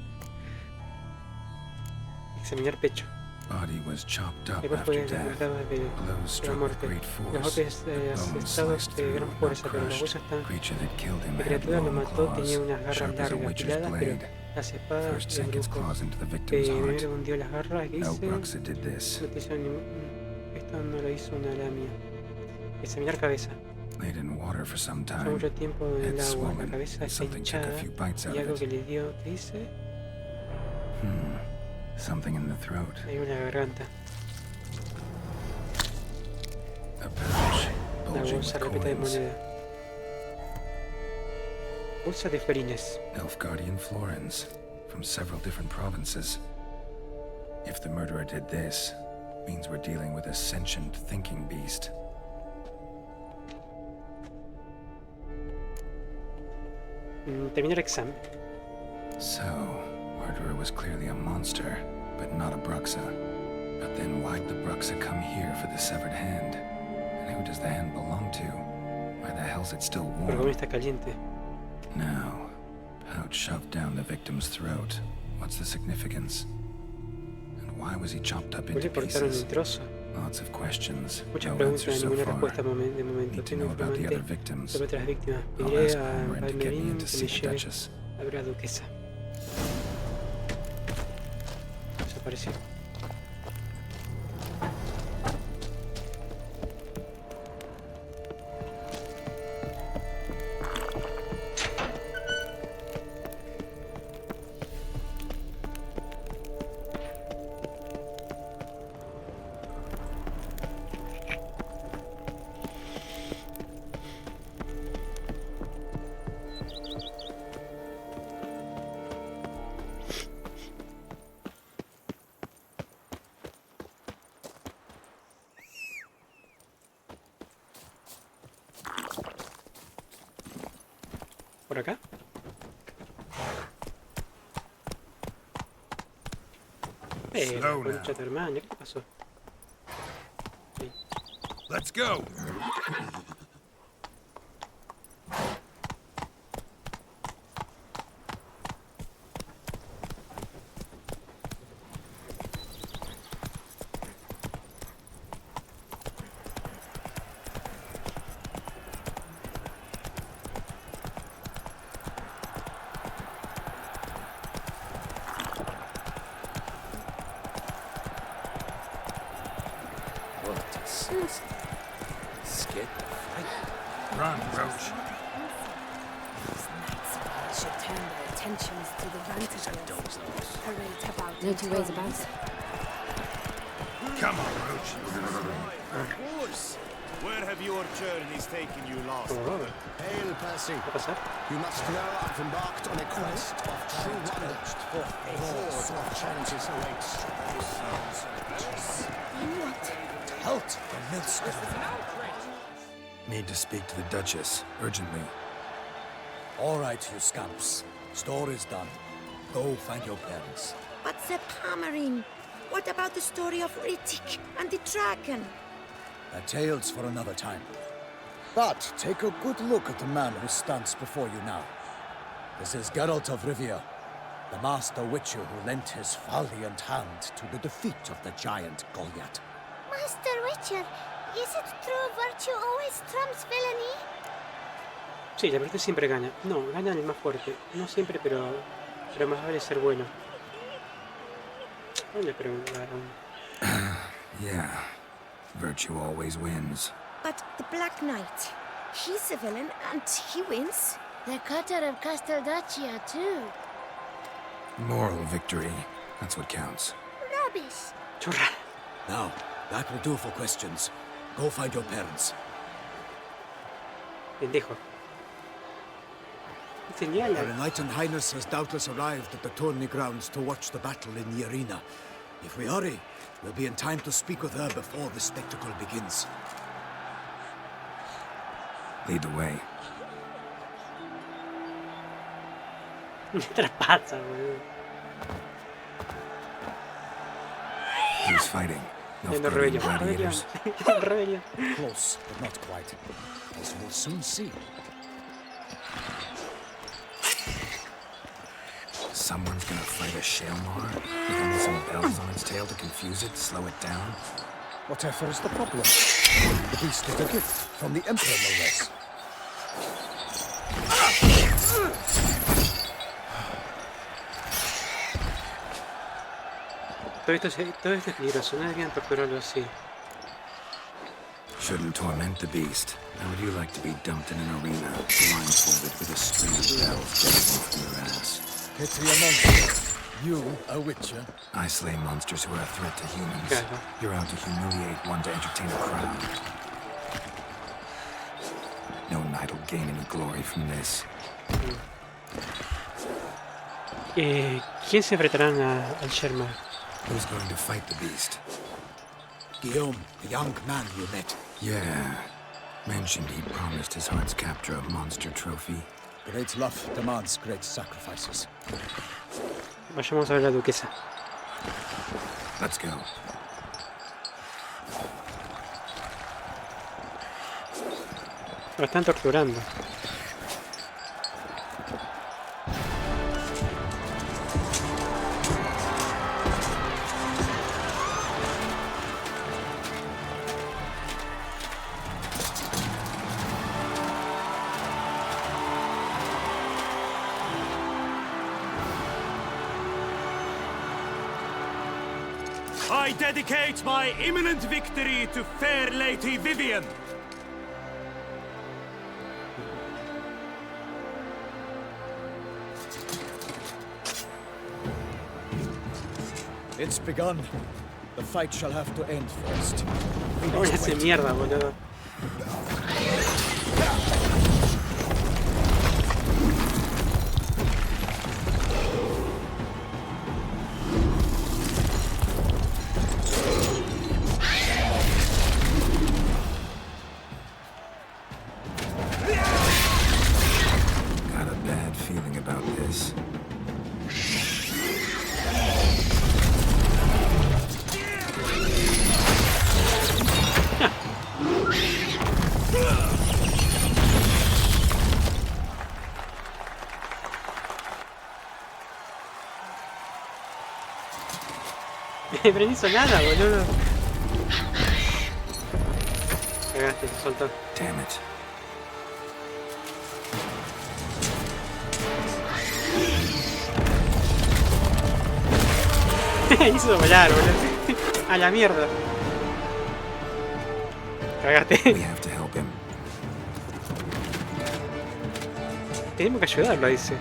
Examinar pecho. Body was chopped up Después after fue death. levantado de Blows la struck with muerte. great Los force. golpes Bones asestados sliced de through, gran not fuerza, pero los crushed. huesos están. Creature that killed him La had criatura lo long mató, claws, tenía unas garras sharp as a largas, witch's afiladas, pero blade. las espadas First de sank its brujo. claws into the victim's heart. Primero hundió las garras, que No hice. Bruxa did this. No te hizo esto no lo hizo una lamia. Examinar cabeza. Laid in water for some Pasó time. mucho tiempo en el Head agua, la swollen. cabeza está Something took a hinchada few bites out y algo of que it. le dio, ¿qué dice? Something in the throat. Hay una garganta. A pouch. Una Bulging bolsa with repleta de coins. moneda. Bolsa de florines. Nilfgaardian florins. From several different provinces. If the murderer did this, means we're dealing with a sentient thinking beast. Terminar examen. So, murderer was clearly a monster, but not a Bruxa. But then why'd the Bruxa come here for the severed hand? And who does the hand belong to? Why the hell's it still Porque warm? está caliente. Now, pouch shoved down the victim's throat. What's the significance? And why was he chopped up ¿Por into qué cortaron pieces? el trozo? Lots of questions. Muchas No preguntas, answers so ninguna far. respuesta de momento. Need to Tengo know about the informante other victims. sobre otras víctimas. I'll Pediré ask a Palmerin to get me Palmerin in que to me see the lleve Duchess. a ver a la duquesa. Desapareció. ¿Por acá? Slow now. Concha tu hermana, ¿qué pasó? Let's go. Scared to fight. Run, Roach. These night spies should turn their attentions to the vantages. Parade about. No two ways about it. Come on, Roach. Of course. Where have your journeys taken you last? Hail, Percy. You must know I've embarked on a quest of true wonder. For a horde of challenges awaits. What? Halt the millstone. Need to speak to the Duchess, urgently. All right, you scamps. Store is done. Go find your parents. But Sir Palmerin, what about the story of Rittik and the dragon? A tale's for another time. But take a good look at the man who stands before you now. This is Geralt of Rivia, the master witcher who lent his valiant hand to the defeat of the giant Goliath. Master Witcher, is it true virtue always trumps villainy? Sí, la virtud siempre gana. No, gana el más fuerte. No siempre, pero más vale ser bueno. No le preguntaron. Yeah, virtue always wins. But the Black Knight, he's a villain and he wins. The cutter of Casteldaccia, too. Moral victory, that's what counts. Rubbish. Churra. Now, that will do for questions. Go find your parents. Pendejo. Genial. Her Enlightened Highness has doubtless arrived at the tourney grounds to watch the battle in the arena. If we hurry, we'll be in time to speak with her before the spectacle begins. Lead the way. Trapazza, boludo. Who's fighting? gladiators. Close, but not quite. As we'll soon see. Someone's gonna fight a Shalmar? With only some bells on its tail to confuse it, slow it down? Whatever is the problem? The beast is a gift from the Emperor, no less. Todo esto es peligroso, no deberían torturarlo así. Shouldn't torment the beast. How would you like to be dumped in an arena, blindfolded with a string of bells dangling from your ass? Pity a monster. You, a witcher? I slay monsters who are a threat to humans. You're out to humiliate one to entertain a crowd. No knight will gain any glory from this. ¿Quién se enfrentará al Sherman? Who's going to fight the beast? Guillaume, the young man you met. Yeah. Mentioned he promised his heart's capture a monster trophy. Great love demands great sacrifices. Vayamos a ver a la duquesa. Let's go. Lo están torturando. I dedicate my imminent victory to fair Lady Vivian. It's begun. The fight shall have to end first. Uy, hace mierda, boludo. Got a bad feeling about this. Pero no hizo nada, boludo. Cagaste, se soltó. Damn it. Hizo volar, boludo. A la mierda. Cagaste. We have to help him. Tenemos que ayudarlo, dice.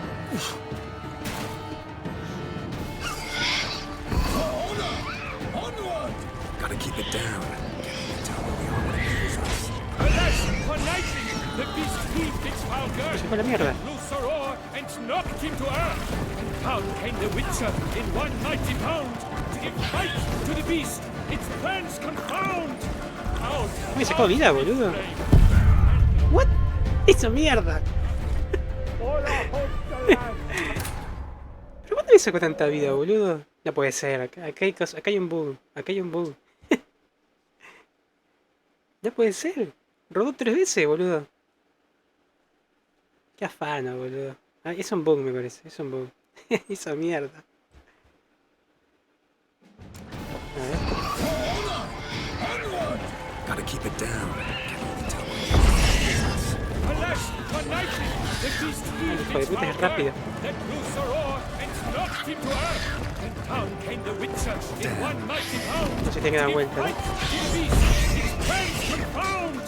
Gotta keep it down. Tell where we are when it hears us. Alas, for lightning, the beast heaved its foul girth, Fue la mierda. blew Sir Or, and knocked him to earth. And down came the Witcher in one mighty bound to give fight to the beast. Its plans confound. Out. Me sacó vida, boludo. What? Hizo mierda. ¿Pero cuándo le sacó tanta vida, boludo? No puede ser. Acá hay cosas. Acá hay un bug. Acá hay un bug. No puede ser. Rodó 3 veces, boludo. Qué afano, boludo. Ah, es un bug, me parece. Es un bug. Hizo mierda. A ver. Gotta keep it down. Alas, for lightning, the beast heaved Hijo de its puta, foul es rápido. girth, that blew Sir Or, and knocked him to earth. And down came the Witcher in one mighty bound. No se tiene que dar to give vuelta, fight ¿no? to the beast. Its plans confound.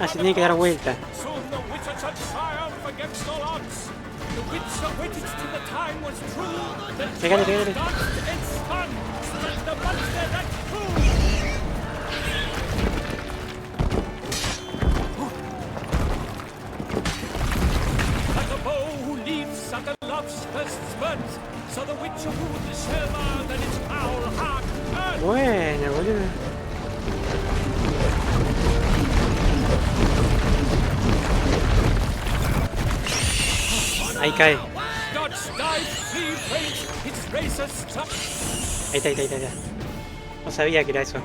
Ah, se tiene que dar vuelta. Soon the Witcher shall triumph against all odds. The Witcher waited till the time was true. The Pégale, pégale. dodged and spun, struck the monster that flew. Like a bow who leaves under love's first spurt, so the Witcher wooed the Sherma that its foul heart earned. Bueno, boludo. Ahí cae. Ahí está. No sabía que era eso.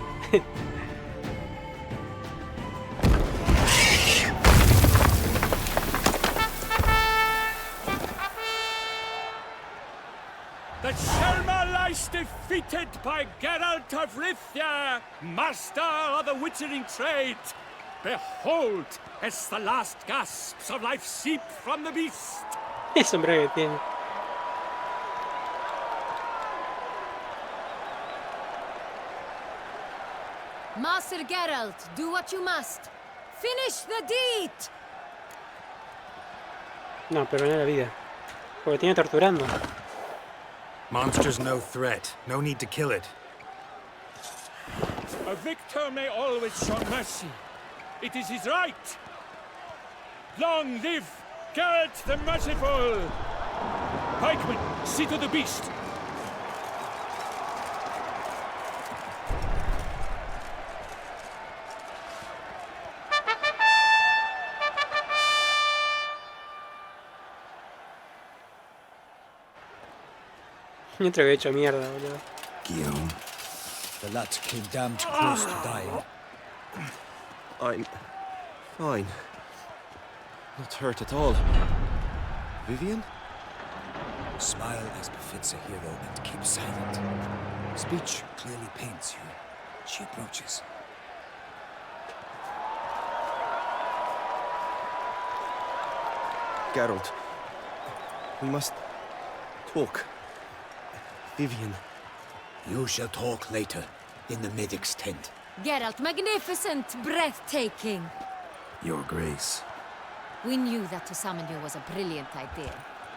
The Shelma lies defeated by Geralt of Rivia, master of the witchering trade. Behold, as the last gasps of life seep from the beast. Es hombre que tiene. Master Geralt, do what you must. Finish the deed. No, perdoné la vida. Porque tiene torturando. Monster's no threat. No need to kill it. A victor may always show mercy. It is his right. Long live Geralt the Merciful! Pikemen, see to the beast. Mientras que he hecho mierda, boludo. Guillaume. The lad came damned close to dying. I'm fine. Not hurt at all. Vivienne? Smile as befits a hero and keep silent. Speech clearly pains you. She approaches. Geralt, we must talk. Vivienne. You shall talk later, in the medic's tent. Geralt, magnificent, breathtaking. Your Grace. We knew that to summon you was a brilliant idea.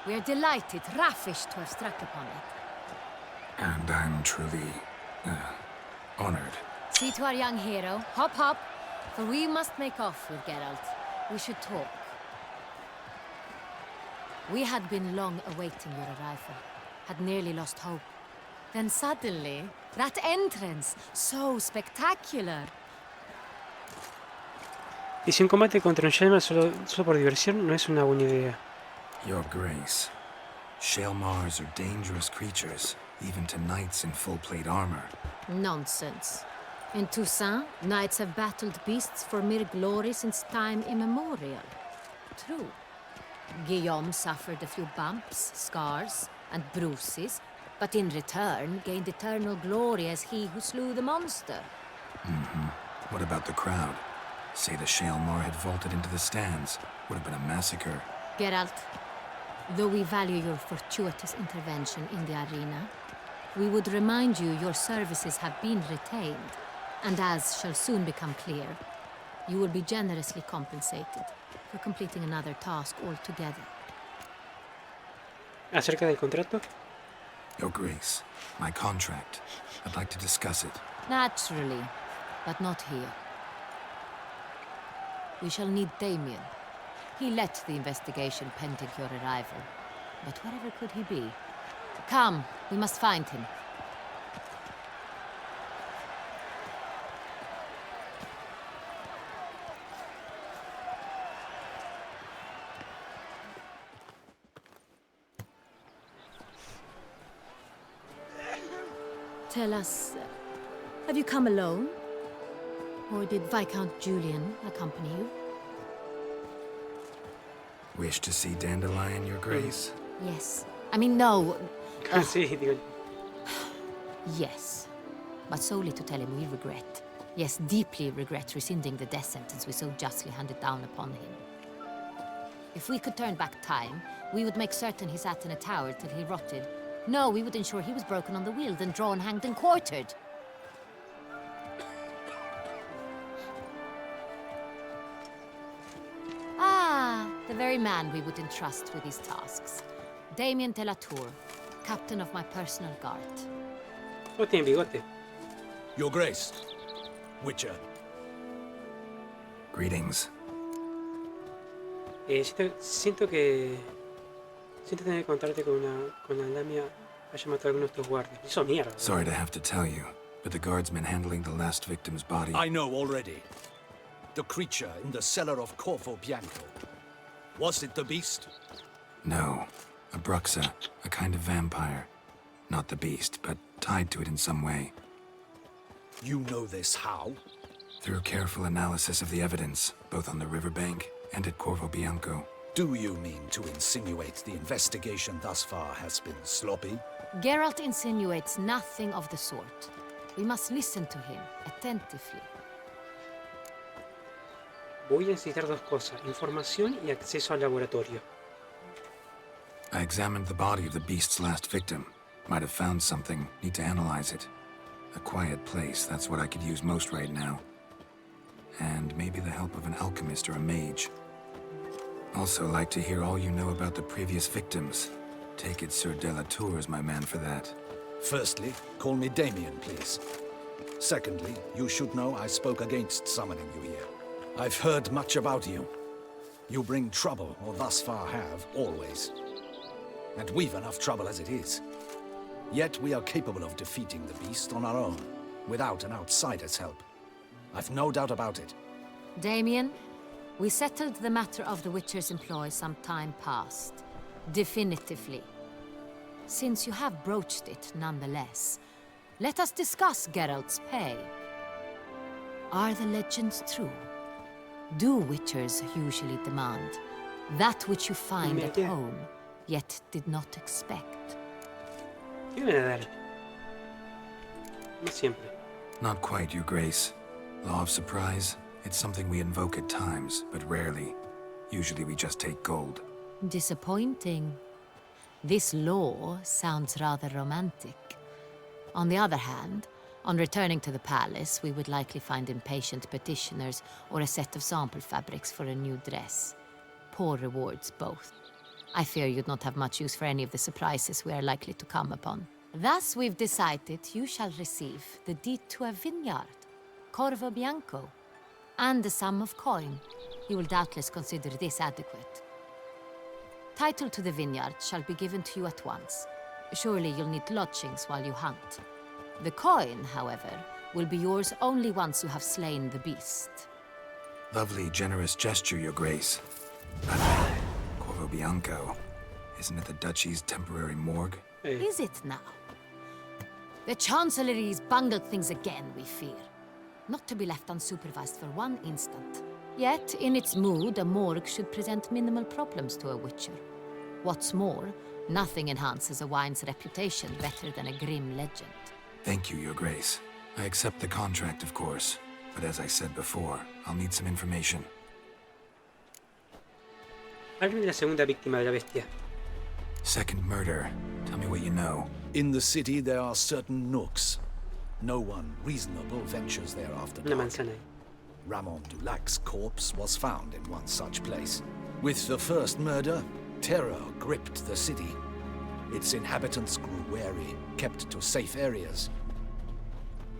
We are delighted, ravished to have struck upon it. And I'm truly, honored. See to our young hero. Hop, hop. For we must make off with Geralt. We should talk. We had been long awaiting your arrival. Had nearly lost hope. Then suddenly, that entrance, so spectacular. Y si un combate contra un Shelma solo por diversión no es una buena idea. Your Grace. Shaelmars are dangerous creatures, even to knights in full-plate armor. Nonsense. In Toussaint, knights have battled beasts for mere glory since time immemorial. True. Guillaume suffered a few bumps, scars, and bruises, but in return gained eternal glory as he who slew the monster. What about the crowd? Say the Shaelmar had vaulted into the stands. Would have been a massacre. Geralt, though we value your fortuitous intervention in the arena, we would remind you your services have been retained, and as shall soon become clear, you will be generously compensated for completing another task altogether. ¿Acerca del contrato? Your Grace, my contract. I'd like to discuss it. Naturally, but not here. We shall need Damien. He led the investigation pending your arrival. But wherever could he be? Come, we must find him. Tell us, have you come alone? Or did Viscount Julian accompany you? Wish to see Dandelion, Your Grace? Yes. I mean, no. Sí, digo. Yes. But solely to tell him we regret. Yes, deeply regret rescinding the death sentence we so justly handed down upon him. If we could turn back time, we would make certain he sat in a tower till he rotted. No, we would ensure he was broken on the wheel, then drawn, hanged, and quartered. Ah, the very man we would entrust with these tasks. Damien de la Tour, captain of my personal guard. Oh, tiene bigote. Your Grace, Witcher. Greetings. Siento tener que contarte con la lamia haya matado a algunos de estos guardias. Hizo mierda. Sorry to have to tell you, but the guardsman handling the last victim's body... I know already. The creature in the cellar of Corvo Bianco. Was it the beast? No. A bruxa, a kind of vampire. Not the beast, but tied to it in some way. You know this how? Through careful analysis of the evidence, both on the riverbank and at Corvo Bianco. Do you mean to insinuate the investigation thus far has been sloppy? Geralt insinuates nothing of the sort. We must listen to him attentively. Voy a necesitar dos cosas, información y acceso al laboratorio. I examined the body of the beast's last victim. Might have found something. Need to analyze it. A quiet place, that's what I could use most right now. And maybe the help of an alchemist or a mage. Also like to hear all you know about the previous victims. Take it Sir de la Tour is my man for that. Firstly, call me Damien, please. Secondly, you should know I spoke against summoning you here. I've heard much about you. You bring trouble, or thus far have, always. And we've enough trouble as it is. Yet we are capable of defeating the beast on our own, without an outsider's help. I've no doubt about it. Damien, we settled the matter of the Witcher's employ some time past. Definitively. Since you have broached it nonetheless, let us discuss Geralt's pay. Are the legends true? Do Witchers usually demand that which you find at home, yet did not expect? ¿Qué van a dar? No siempre. Not quite, Your Grace. Law of surprise, it's something we invoke at times, but rarely. Usually we just take gold. Disappointing. This law sounds rather romantic. On the other hand, on returning to the palace, we would likely find impatient petitioners or a set of sample fabrics for a new dress. Poor rewards, both. I fear you'd not have much use for any of the surprises we are likely to come upon. Thus, we've decided you shall receive the deed to a vineyard, Corvo Bianco, and a sum of coin. You will doubtless consider this adequate. Title to the vineyard shall be given to you at once. Surely you'll need lodgings while you hunt. The coin, however, will be yours only once you have slain the beast. Lovely, generous gesture, Your Grace. But Corvo Bianco, isn't it the Duchy's temporary morgue? Is it now? The Chancellery's bungled things again, we fear. Not to be left unsupervised for one instant. Yet, in its mood, a morgue should present minimal problems to a Witcher. What's more, nothing enhances a wine's reputation better than a grim legend. Thank you, Your Grace. I accept the contract, of course. But as I said before, I'll need some information. Háblame de la segunda víctima de la bestia. Second murder. Tell me what you know. In the city, there are certain nooks. No one reasonable ventures there after dark. Ramon Dulac's corpse was found in one such place. With the first murder, terror gripped the city. Its inhabitants grew wary, kept to safe areas.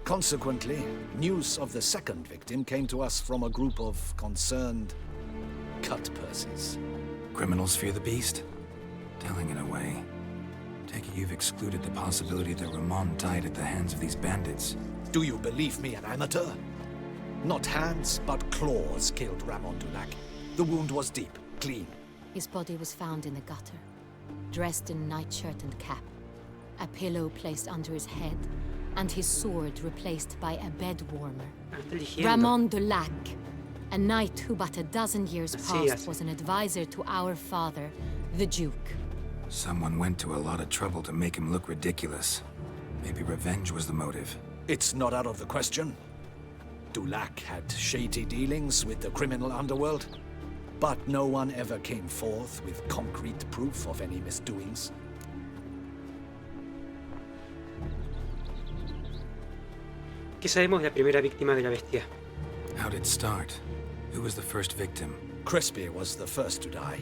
Consequently, news of the second victim came to us from a group of concerned cut-purses. Criminals fear the beast? Telling in a way. Take it you've excluded the possibility that Ramon died at the hands of these bandits. Do you believe me an amateur? Not hands, but claws killed Ramon Dulac. The wound was deep, clean. His body was found in the gutter, dressed in nightshirt and cap, a pillow placed under his head, and his sword replaced by a bed warmer. Ramon Dulac, a knight who but a dozen years past was an advisor to our father, the Duke. Someone went to a lot of trouble to make him look ridiculous. Maybe revenge was the motive. It's not out of the question. Dulac had shady dealings with the criminal underworld, but no one ever came forth with concrete proof of any misdoings. ¿Qué sabemos de la primera víctima de la bestia? How did it start? Who was the first victim? Crespi was the first to die.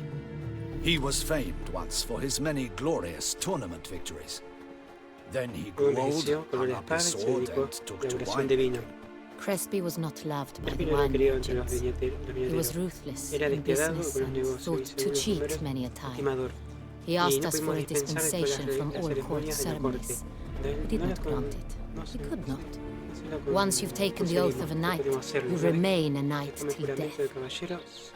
He was famed once for his many glorious tournament victories. Then he grew old, hung up his sword, and took to wine. Crespi was not loved by the wine merchants. He was ruthless in business and thought to cheat many a time. He asked us for a dispensation from all court ceremonies. We did not grant it. We could not. Once you've taken the oath of a knight, you remain a knight till death.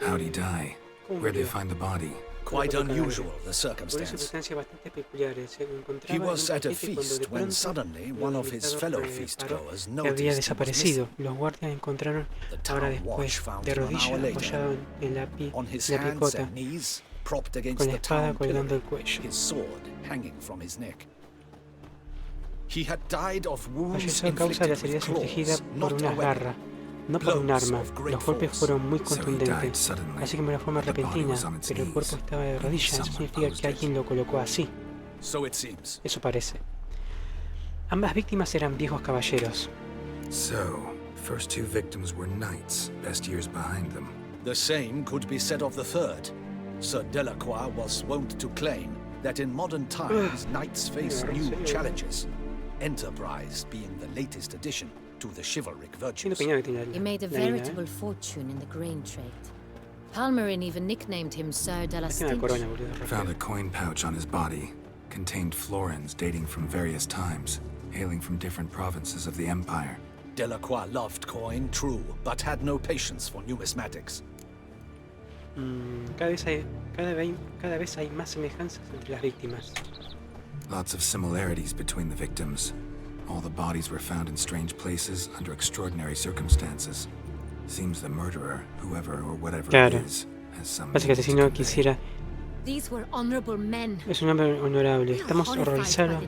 How'd he die? Where'd they find the body? Quite unusual, the Por circumstance. circunstancias bastante peculiares. Se He encontraba was en at a un banquete cuando feast de when pronto suddenly el one of his invitado fellow reparó feastgoers que había noticed he was desaparecido. missing. Los guardias encontraron The ahora town después, watch found de him an rodillas, hour later, apoyado en on his la hands picota, and knees, propped against con la the espada town colgando pillory, del cuello. his sword hanging from his neck. He had died of wounds Falleció a causa de las inflicted heridas with infligidas claws, por not una a weapon. garra, no por un arma. Los golpes fueron muy So he died contundentes, suddenly. así que de una forma The body repentina, was on its pero el cuerpo knees. estaba de rodillas. Eso Someone significa posed que alguien lo colocó así. So it seems. Eso parece. Ambas víctimas eran viejos caballeros. So, first two victims were knights, best years behind them. The same could be said of the third. Sir Delacroix was wont to claim that in modern times knights face new challenges, enterprise being the latest addition to the chivalric virtues. He made a veritable fortune in the grain trade. Palmerin even nicknamed him Sir de la Stinch. Found a coin pouch on his body. Contained florins dating from various times, hailing from different provinces of the Empire. Delacroix loved coin, true, but had no patience for numismatics. Cada vez hay más semejanzas entre las víctimas. Lots of similarities between the victims. All the bodies were found in strange places under extraordinary circumstances. Seems the murderer, whoever or whatever it is, has some Parece que el means to asesino convey. quisiera. These were honorable men. Es un hombre honorable. Estamos horrorizados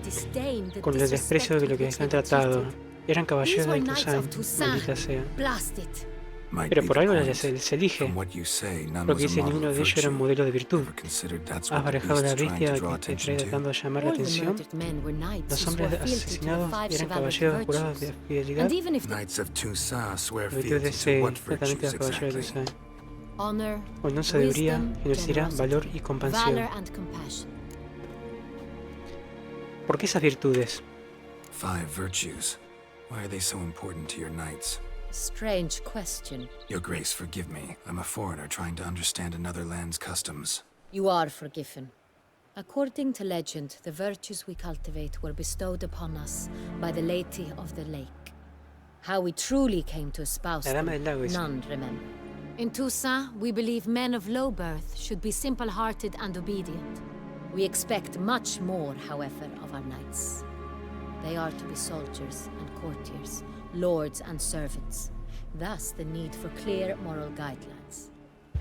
con el desprecio de lo que les han tratado. Eran caballeros del Toussaint, maldita sea. Pero por algo se elige. Lo que dice ninguno de ellos era un modelo de virtud. ¿Has barajado la bestia que te trae tratando de llamar la atención? Los hombres asesinados eran caballeros jurados de fidelidad. Knights of Toussaint swear La virtud de fealty to what exactamente virtues los caballeros de exactly? Toussaint. Honor, Honor, sabiduría, wisdom, generosidad, valor y compasión. valor and compassion. ¿Por qué esas virtudes? 5 virtues. Why are they so important to your knights? Strange question. Your Grace, forgive me. I'm a foreigner trying to understand another land's customs. You are forgiven. According to legend, the virtues we cultivate were bestowed upon us by the Lady of the Lake. How we truly came to espouse La Dama them, del Lago es. none remember. In Toussaint, we believe men of low birth should be simple-hearted and obedient. We expect much more, however, of our knights. They are to be soldiers and courtiers, lords and servants. Thus, the need for clear moral guidelines.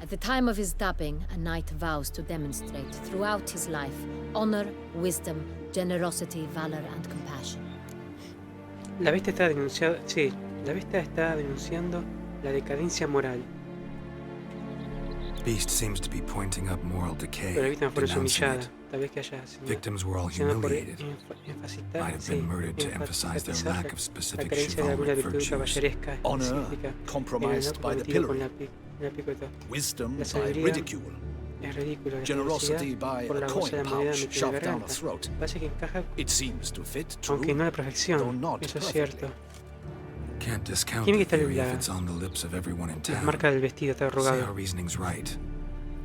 At the time of his dubbing, a knight vows to demonstrate throughout his life honor, wisdom, generosity, valor, and compassion. La bestia está denunciando. Sí, la bestia está denunciando la decadencia moral. Beast seems to be pointing up moral decay, Pero la víctima fue denouncing humillada. it. Tal vez que haya sido Victims were all accionada por humiliated. Might have been murdered to emphasize their lack of la specific carencia de alguna chivalric virtud virtues. caballeresca Honor específica. compromised by the pillory. Wisdom La by sabiduría ridicule. es ridículo. La Generosity generosidad by por a la coin bolsa de moneda pouch metida en la shoved down a garganta. throat. Parece que encaja, It seems to fit, true, aunque no a la though perfección. not Eso es perfectly. cierto. Can't discount Tiene the que estar theory la- if it's on the lips of everyone in La town. marca del vestido está Say our arrugado. reasoning's right.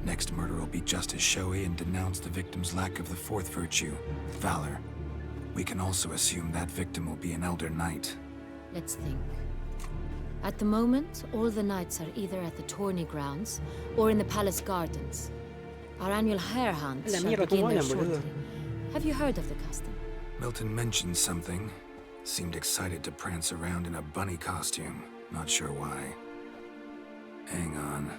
Next murder will be just as showy and denounce the victim's lack of the fourth virtue, valor. We can also assume that victim will be an elder knight. Let's think. At the moment, all the knights are either at the tourney grounds or in the palace gardens. Our annual hare hunts La shall mierda, begin ¿cómo there hablan, boludo? shortly. Have you heard of the custom? Milton mentioned something. Seemed excited to prance around in a bunny costume. Not sure why. Hang on.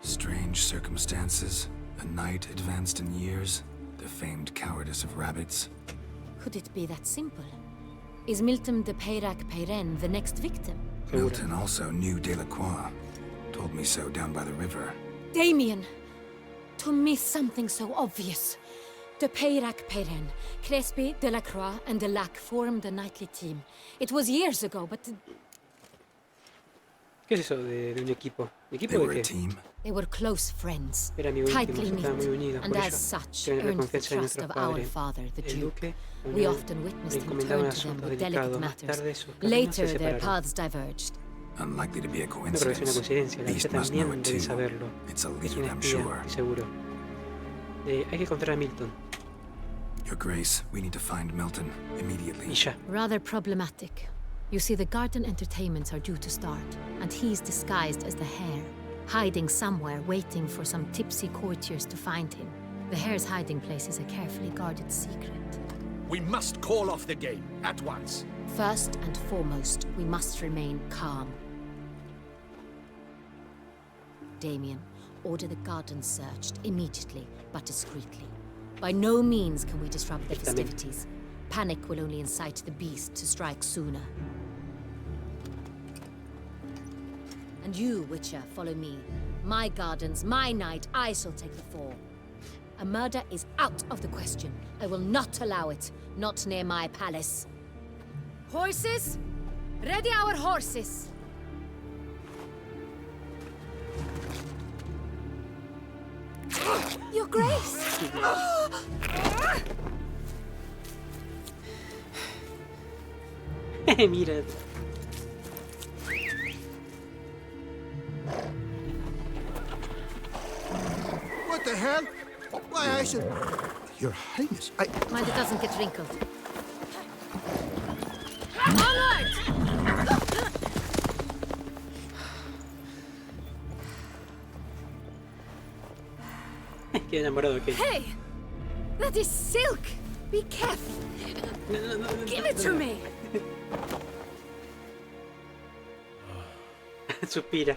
Strange circumstances. A knight advanced in years. The famed cowardice of rabbits. Could it be that simple? Is Milton de Peyrac-Peyren the next victim? Milton also knew Delacroix. Told me so down by the river. Damien! To miss something so obvious. De Peyrac-Peyren, Crespi, Delacroix, and Delac formed a knightly team. It was years ago, but ¿Qué es eso de un equipo? ¿Un equipo They de were a qué? team. they were close friends, Era amigo tightly íntimo, estaban muy knit, unidos. and Por as ello, such tienen la earned the confianza de trust nuestros of our padres. father, the El Duke. duque We le often witnessed him encomendaban turn to them asuntos with delicados. delicate Más matters. tarde sus caminos se Later, their separaron. paths diverged. Unlikely to be a No creo que sea una coincidence. coincidencia, la Beast bestia must know también it debe too. saberlo. It's a Es lead, un I'm espía, sure. estoy seguro. Hay que encontrar a Milton. Your Grace, we need to find Milton immediately. Y ya. Rather problematic. You see, the garden entertainments are due to start, and he's disguised as the hare, hiding somewhere waiting for some tipsy courtiers to find him. The hare's hiding place is a carefully guarded secret. We must call off the game at once. First and foremost, we must remain calm. Damien, order the gardens searched immediately, but discreetly. By no means can we disrupt the festivities. Panic will only incite the beast to strike sooner. And you, Witcher, follow me. My gardens, my night, I shall take the fall. A murder is out of the question. I will not allow it. Not near my palace. Horses? Ready our horses! Your Grace! Mira. What the hell? Why, I should... Your Highness, Mind it doesn't get wrinkled. Onward! Qué enamorado que. Hey! That is silk! Be careful! Give it to me! Suspira.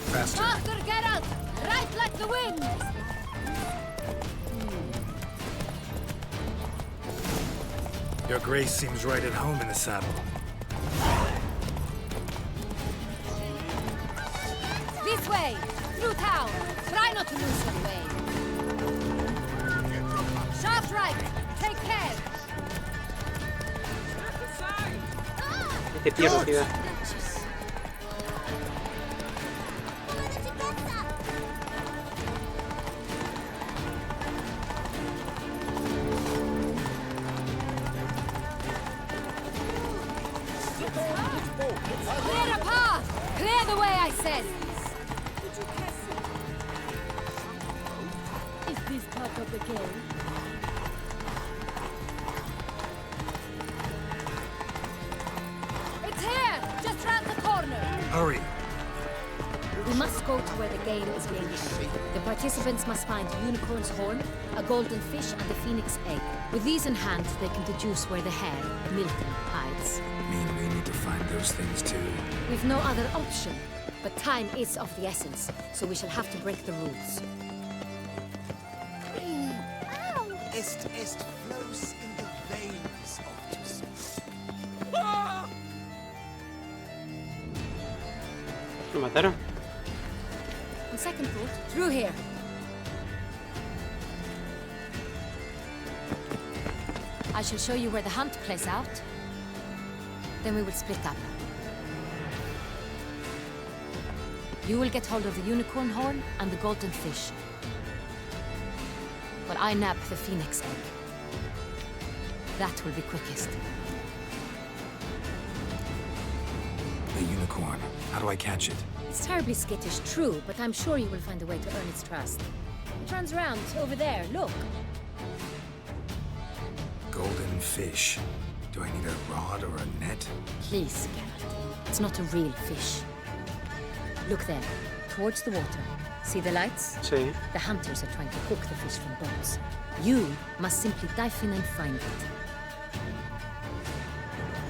Faster. Faster, Geralt! Right like the wind! Your Grace seems right at home in the saddle. This way! Through town! Try not to lose your way! Sharp right! Take care! Te pierdo, ciudad. Clear a path! Clear the way, I said! Is this part of the game? It's here! Just round the corner! Hurry! We must go to where the game is being held. The participants must find a unicorn's horn, a golden fish, and a phoenix egg. With these in hand, they can deduce where the hare, Milton, hides. Mean we need to find those things too. We've no other option, but time is of the essence, so we shall have to break the rules. Est flows in the veins of justice. ¿Lo mataron? On second thought, through here. I shall show you where the hunt plays out. Then we will split up. You will get hold of the unicorn horn and the golden fish. While I nab the phoenix egg. That will be quickest. The unicorn. How do I catch it? It's terribly skittish, true, but I'm sure you will find a way to earn its trust. It runs around over there, look. Golden fish. Do I need a rod or a net? Please, Geralt. It's not a real fish. Look there, towards the water. See the lights? Sí. The hunters are trying to hook the fish from boats. You must simply dive in and find it.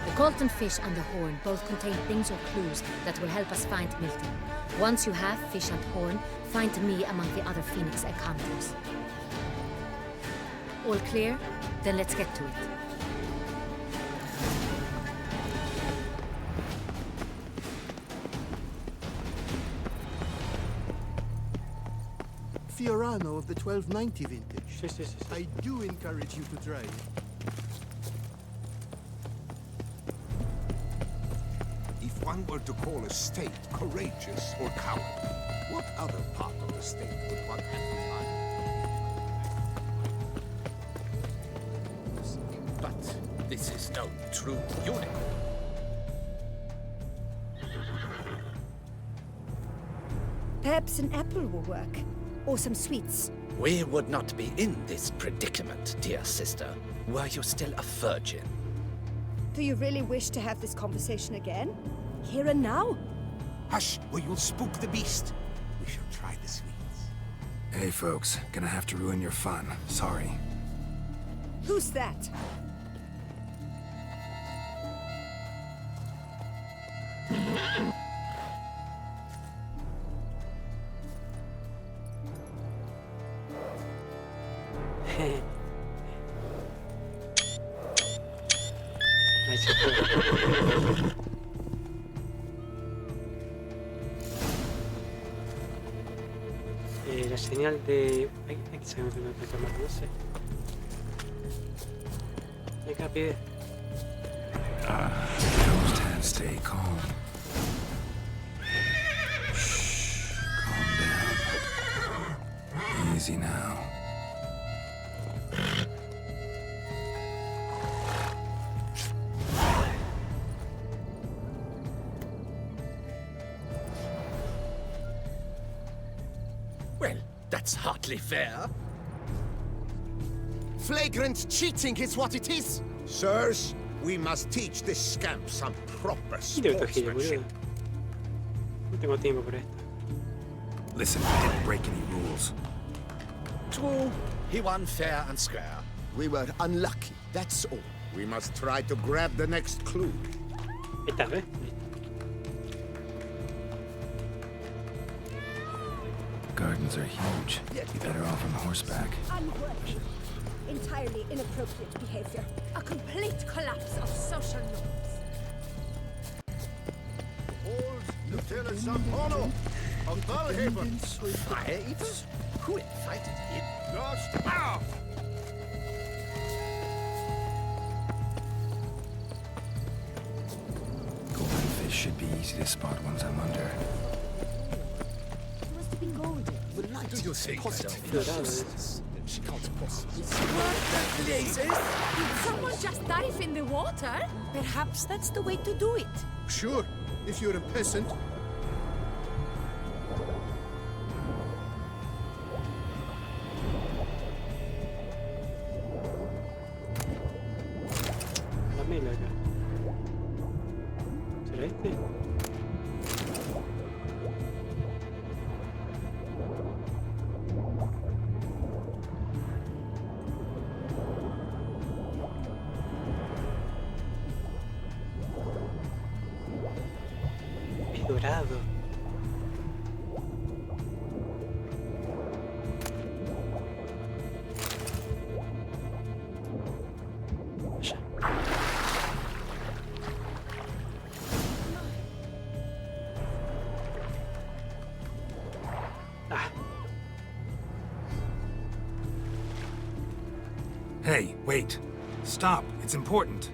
The golden fish and the horn both contain things or clues that will help us find Milton. Once you have fish and horn, find me among the other phoenix egg hunters. All clear? Then let's get to it. Fiorano of the 1290 vintage. I do encourage you to try it. If one were to call a state courageous or coward, what other part of the state would one have in mind? But this is no true unicorn. Perhaps an apple will work. Or some sweets. We would not be in this predicament, dear sister, were you still a virgin. Do you really wish to have this conversation again? Here and now? Hush, or you'll spook the beast. We shall try the sweets. Hey, folks. Gonna have to ruin your fun. Sorry. Who's that? Ahí se fue. La señal de... Hay que saber dónde tengo que tomar, no sé. Acá, pibe. Just have to stay calm. Shh. Calm down. Easy now. Well, that's hardly fair. Flagrant cheating is what it is. Sirs, we must teach this scamp some proper sportsmanship. No tengo tiempo para esto. Listen, we didn't break any rules. True, he won fair and square. We were unlucky, that's all. We must try to grab the next clue. Esta vez. Gardens are huge. Be better off on horseback. Unworthy. Entirely inappropriate behavior. A complete collapse of social norms. Hold Lieutenant Sampono of Valhaven. Fire eaters? Who invited him? Lost. Ah! Golden fish should be easy to spot once I'm under. Must have been golden. Do you think I don't Doradas. She can't possibly. Did someone just dive in the water? Perhaps that's the way to do it. Sure, if you're a peasant. La mela acá. ¿Será este? Es dorado. Allá. Ah. Hey, wait. Stop. It's important.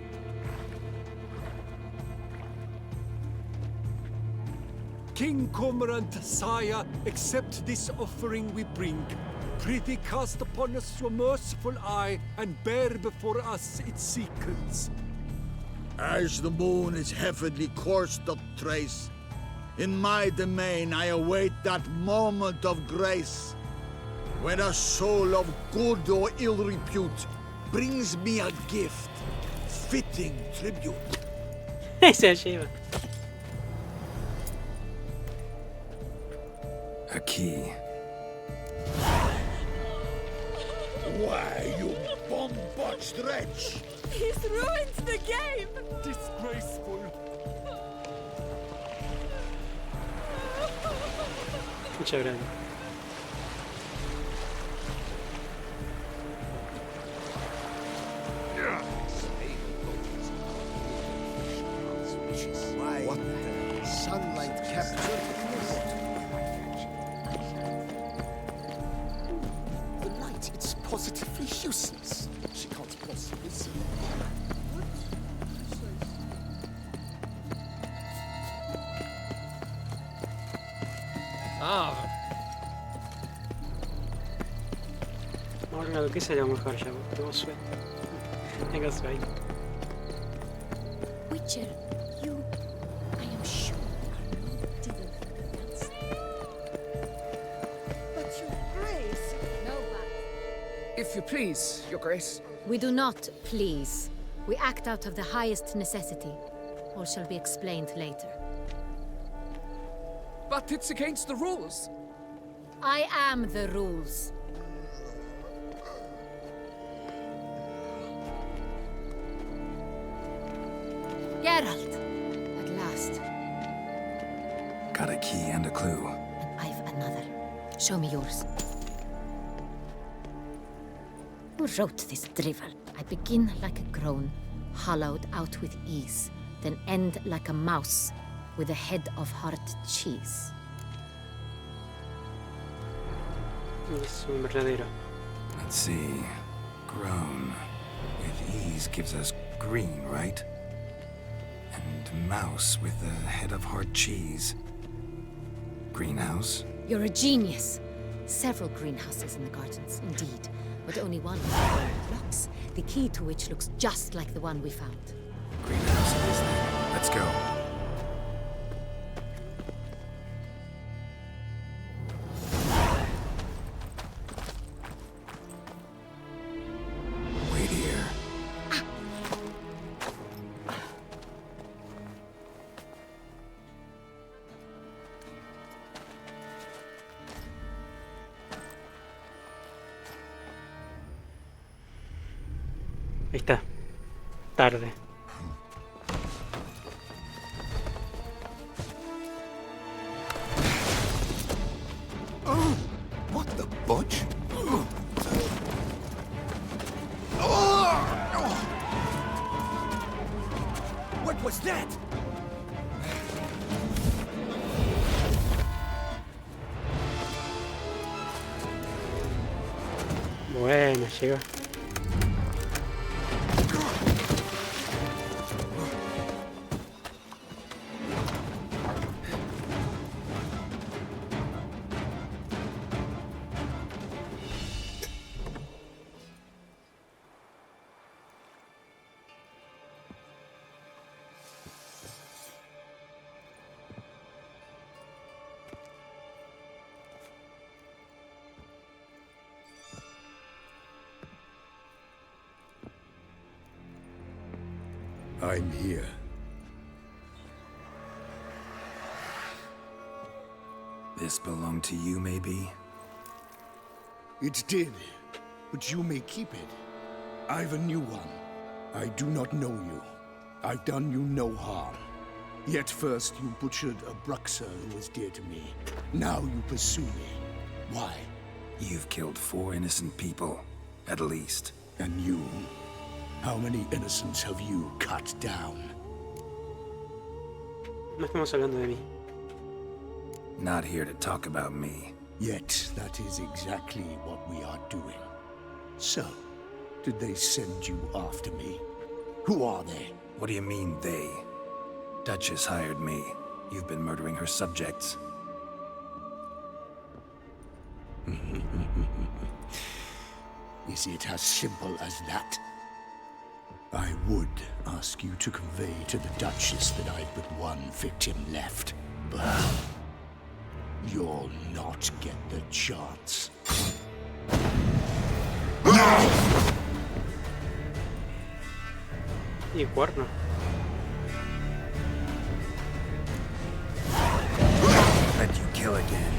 King Cormorant, sire, accept this offering we bring. Prithee cast upon us your merciful eye, and bear before us its secrets. As the moon is heavily coursed of trace, in my domain I await that moment of grace, when a soul of good or ill repute brings me a gift, fitting tribute. Se lleva. A key. Why, you bomb-botched wretch! He's ruined the game! Disgraceful. Muchas gracias. Why, what the sunlight captured The light, it's positively useless. She can't possibly see. Ah, Ahora lo que sería mejor ya, tengo suerte. Tengo suerte. Witcher, you, I am sure, are no devil for the dance. But your grace. No, but If you please, Your Grace. we do not please. We act out of the highest necessity, or shall be explained later. But it's against the rules. I am the rules. Geralt! At last. Got a key and a clue. And I've another. Show me yours. Who wrote this drivel? I begin like a groan, hollowed out with ease, then end like a mouse with a head of hard cheese. Es un verdadero. Let's see. Groan. With ease gives us green, right? And mouse with a head of hard cheese. Greenhouse? You're a genius. Several greenhouses in the gardens, indeed. But only one locks, the key to which looks just like the one we found. Greenhouse it is then. Let's go. Wait here. Ahí está. Tarde. Oh, what the butch? What was that? Bueno, llegó. I'm here. This belonged to you, maybe? It did, but you may keep it. I've a new one. I do not know you. I've done you no harm. Yet first you butchered a Bruxer who was dear to me. Now you pursue me. Why? You've killed 4 innocent people, at least. And you? How many innocents have you cut down? No estamos hablando de mí. Not here to talk about me. Yet that is exactly what we are doing. So, did they send you after me? Who are they? What do you mean, they? Duchess hired me. You've been murdering her subjects. Is it as simple as that? I would ask you to convey to the Duchess that I've but one victim left, but you'll not get the chance. Y cuerno. Let you kill again.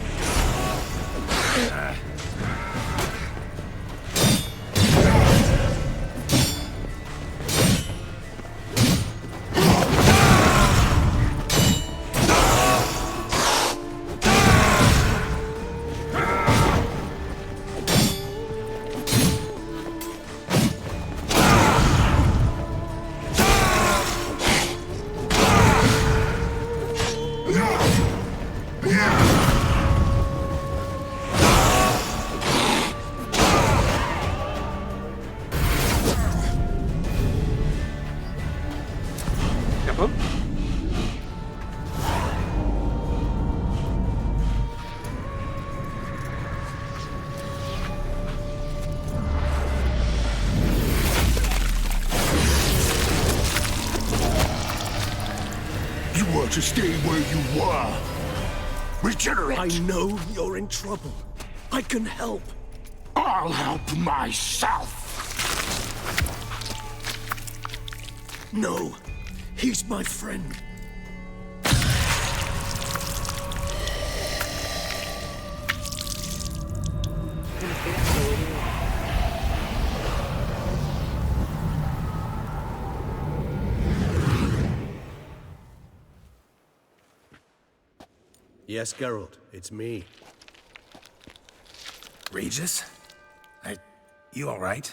To stay where you were. Regenerate. I know you're in trouble. I can help. I'll help myself. No, he's my friend. Yes, Geralt, it's me. Regis? You all right?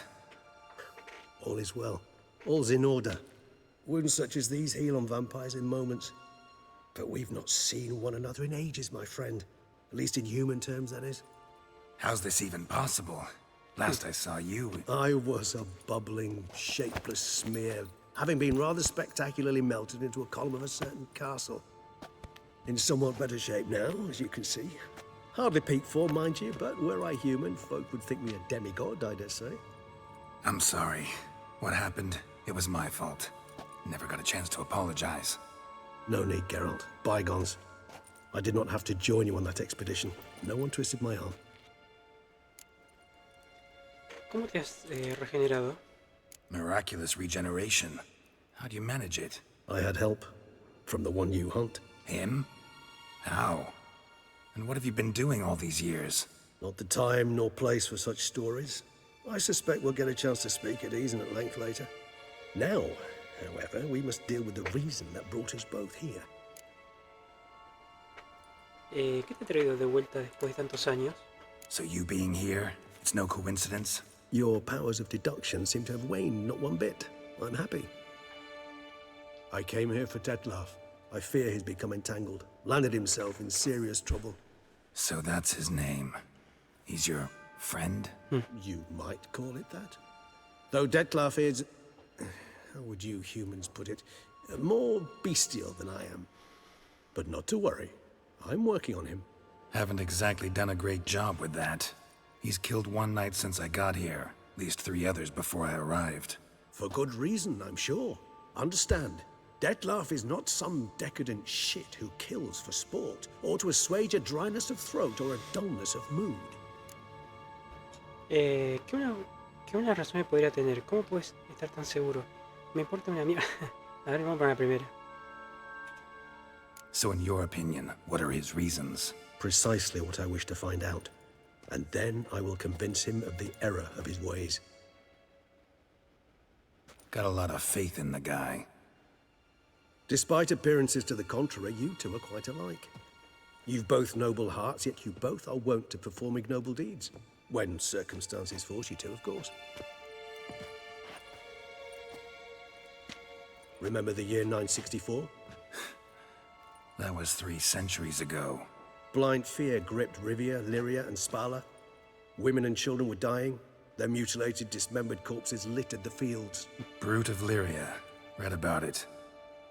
All is well. All's in order. Wounds such as these heal on vampires in moments. But we've not seen one another in ages, my friend. At least in human terms, that is. How's this even possible? Last I saw you... I was a bubbling, shapeless smear, having been rather spectacularly melted into a column of a certain castle. In somewhat better shape now, as you can see. Hardly peak form, mind you, but were I human, folk would think me a demigod, I dare say. I'm sorry. What happened, it was my fault. Never got a chance to apologize. No need, Geralt. Bygones. I did not have to join you on that expedition. No one twisted my arm. ¿Cómo te has regenerado? Miraculous regeneration. How do you manage it? I had help. From the one you hunt. Him? How? And what have you been doing all these years? Not the time nor place for such stories. I suspect we'll get a chance to speak at ease and at length later. Now, however, we must deal with the reason that brought us both here. ¿Qué te ha traído de vuelta después de tantos años? So you being here, it's no coincidence? Your powers of deduction seem to have waned not one bit. I'm happy. I came here for Detlaf. I fear he's become entangled, landed himself in serious trouble. So that's his name. He's your friend? You might call it that. Though Detlaf is... how would you humans put it? More bestial than I am. But not to worry. I'm working on him. Haven't exactly done a great job with that. He's killed one knight since I got here. At least 3 others before I arrived. For good reason, I'm sure. Understand, Detlaf is not some decadent shit who kills for sport, or to assuage a dryness of throat or a dullness of mood. ¿Qué una razón podría tener? ¿Cómo puedes estar tan seguro? Me importa una mierda. A ver, vamos para la primera. So in your opinion, what are his reasons? Precisely what I wish to find out. And then I will convince him of the error of his ways. Got a lot of faith in the guy. Despite appearances to the contrary, you two are quite alike. You've both noble hearts, yet you both are wont to perform ignoble deeds. When circumstances force you to, of course. Remember the year 964? That was 3 centuries ago. Blind fear gripped Rivia, Lyria, and Spala. Women and children were dying. Their mutilated, dismembered corpses littered the fields. Brute of Lyria. Read about it.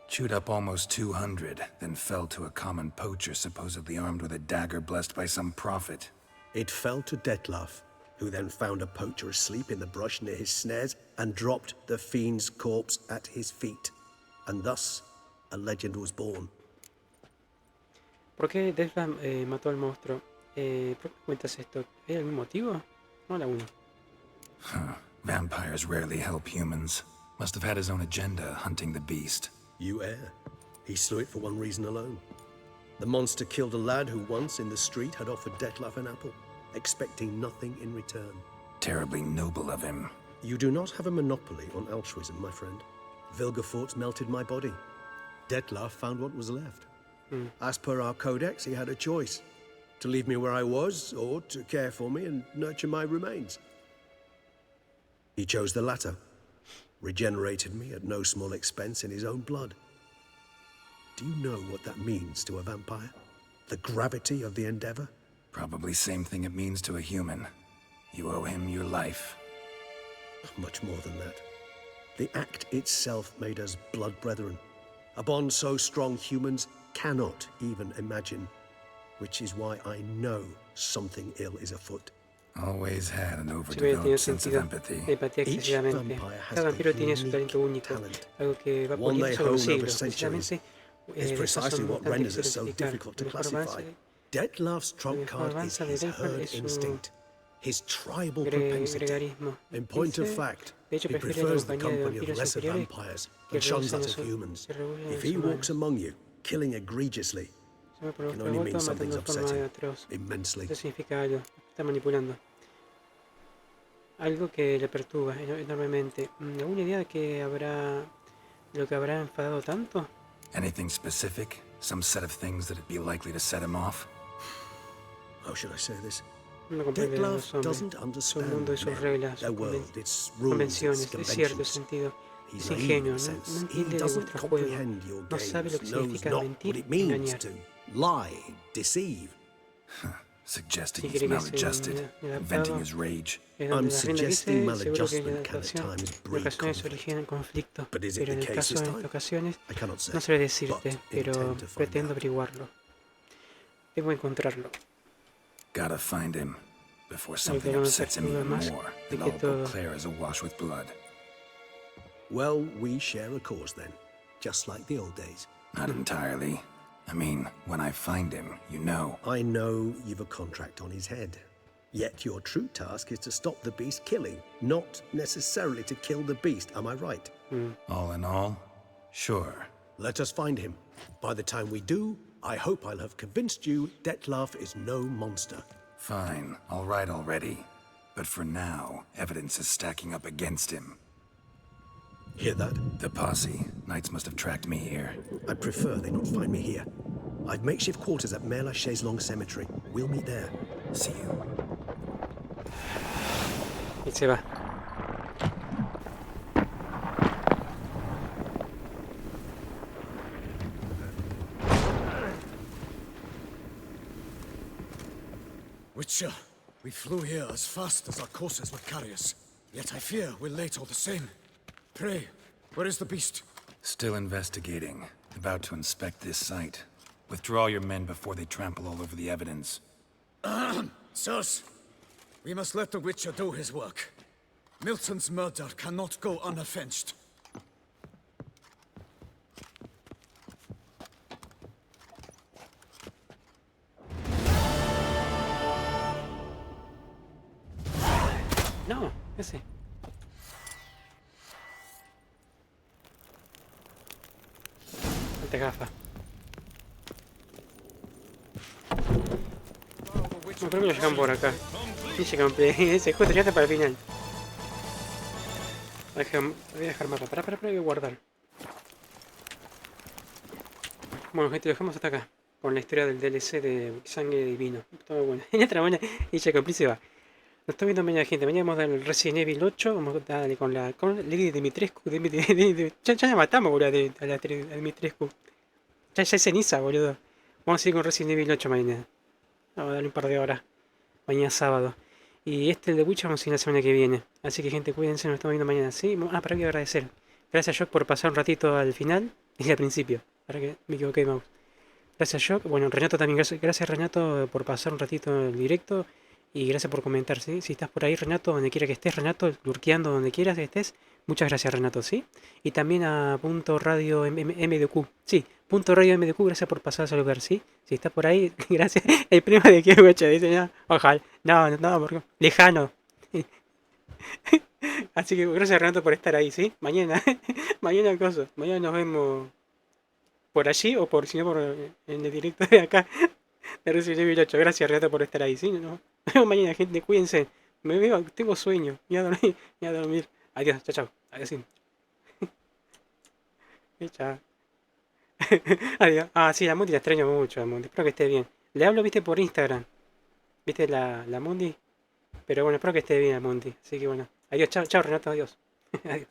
Chewed up almost 200, then fell to a common poacher supposedly armed with a dagger blessed by some prophet. It fell to Detlaf, who then found a poacher asleep in the brush near his snares and dropped the fiend's corpse at his feet. And thus, a legend was born. ¿Por qué Detlaf mató al monstruo? ¿Por qué cuentas esto? ¿Hay algún motivo? No la uno. Vampires rarely help humans. Must have had his own agenda hunting the beast. You err. He slew it for one reason alone. The monster killed a lad who once in the street had offered Detlaf an apple, expecting nothing in return. Terribly noble of him. You do not have a monopoly on altruism, my friend. Vilgefortz melted my body. Detlaf found what was left. As per our codex, he had a choice. To leave me where I was, or to care for me and nurture my remains. He chose the latter. Regenerated me at no small expense in his own blood. Do you know what that means to a vampire? The gravity of the endeavor? Probably same thing it means to a human. You owe him your life. Much more than that. The act itself made us blood brethren. A bond so strong humans cannot even imagine. Which is why I know something ill is afoot. Always had an overdeveloped sense of empathy. Each vampire has a unique talent, one they hone over centuries. It's precisely what renders us so difficult to classify. Detlaf's trump card is his herd instinct, his tribal propensity. In point of fact, he prefers the company of lesser vampires and shuns that of humans. If he walks among you, killing egregiously, can only mean something's upsetting, immensely. Está manipulando. Algo que le perturba enormemente. ¿Alguna idea de lo que habrá enfadado tanto? Anything specific? Some set of things that'd be likely to set him off? How should I say this? No comprende a los hombres, su mundo y sus reglas, sus convenciones, es cierto sentido. Es ingenuo, no entiende de vuestro juego, no sabe lo que significa mentir y engañar. Lie, deceive. Suggesting he's maladjusted, venting his rage. I'm suggesting maladjustment can at times breed conflict. But is it the case this time? I cannot say. No sé decirte, pero pretendo averiguarlo. Debo encontrarlo. Gotta find him before something upsets him even more, and all Beauclair is awash with blood. Well, we share a cause then, just like the old days. Not entirely. I mean, when I find him, you know. I know you've a contract on his head. Yet your true task is to stop the beast killing, not necessarily to kill the beast, am I right? All in all, sure. Let us find him. By the time we do, I hope I'll have convinced you Dettlaff is no monster. Fine, all right already. But for now, evidence is stacking up against him. Hear that? The posse. Knights must have tracked me here. I prefer they not find me here. I've makeshift quarters at Mère Lachaise Long Cemetery. We'll meet there. See you. Y se va. Witcher, we flew here as fast as our courses would carry us. Yet I fear we're late all the same. Pray, where is the beast? Still investigating. About to inspect this site. Withdraw your men before they trample all over the evidence. Sirs, we must let the Witcher do his work. Milton's murder cannot go unavenged. No, ese. Te gafa. No creo que lo llegan por acá. Sí, llegan ese justo llegaste para el final. Voy a dejar mapa. Para, voy a guardar. Bueno, gente, lo dejamos hasta acá. Con la historia del DLC de Sangre Divino. Todo bueno. En otra buena. Y ya cumplí va. Nos estamos viendo mañana, gente. Mañana vamos a dar el Resident Evil 8. Vamos a darle con Lady Dimitrescu. Ya la matamos, boludo, a la Dimitrescu. Ya es ceniza, boludo. Vamos a ir con Resident Evil 8 mañana. Vamos a darle un par de horas. Mañana sábado. Y el de Witcher vamos a ir la semana que viene. Así que, gente, cuídense. Nos estamos viendo mañana. ¿Sí? Para que agradecer. Gracias, Jock, por pasar un ratito al final y al principio. Para que me equivoqué, mouse. Gracias, Jock. Bueno, Renato también. Gracias, Renato, por pasar un ratito en el directo. Y gracias por comentar, ¿sí? Si estás por ahí, Renato, donde quiera que estés, Renato, lurkeando donde quieras que estés, muchas gracias, Renato, ¿sí? Y también a punto radio MDQ, sí, punto radio MDQ, gracias por pasar a saludar, ¿sí? Si estás por ahí, gracias. El primo de que dice, no, ojalá, no, porque lejano. Así que gracias, Renato, por estar ahí, ¿sí? Mañana nos vemos por allí o por, si no, por en el directo de acá. De Resident Evil 8. Gracias, Renato, por estar ahí, ¿sí? Nos vemos mañana, gente, cuídense. Tengo sueño. Voy a dormir. Adiós, chao. Adiós, sí. Chao. Adiós. Ah, sí, la Mundi la extraño mucho, la Mundi. Espero que esté bien. Le hablo, viste, por Instagram. ¿Viste la Mundi? Pero bueno, espero que esté bien, la Mundi. Así que bueno. Adiós, chao, Renato, adiós. Adiós.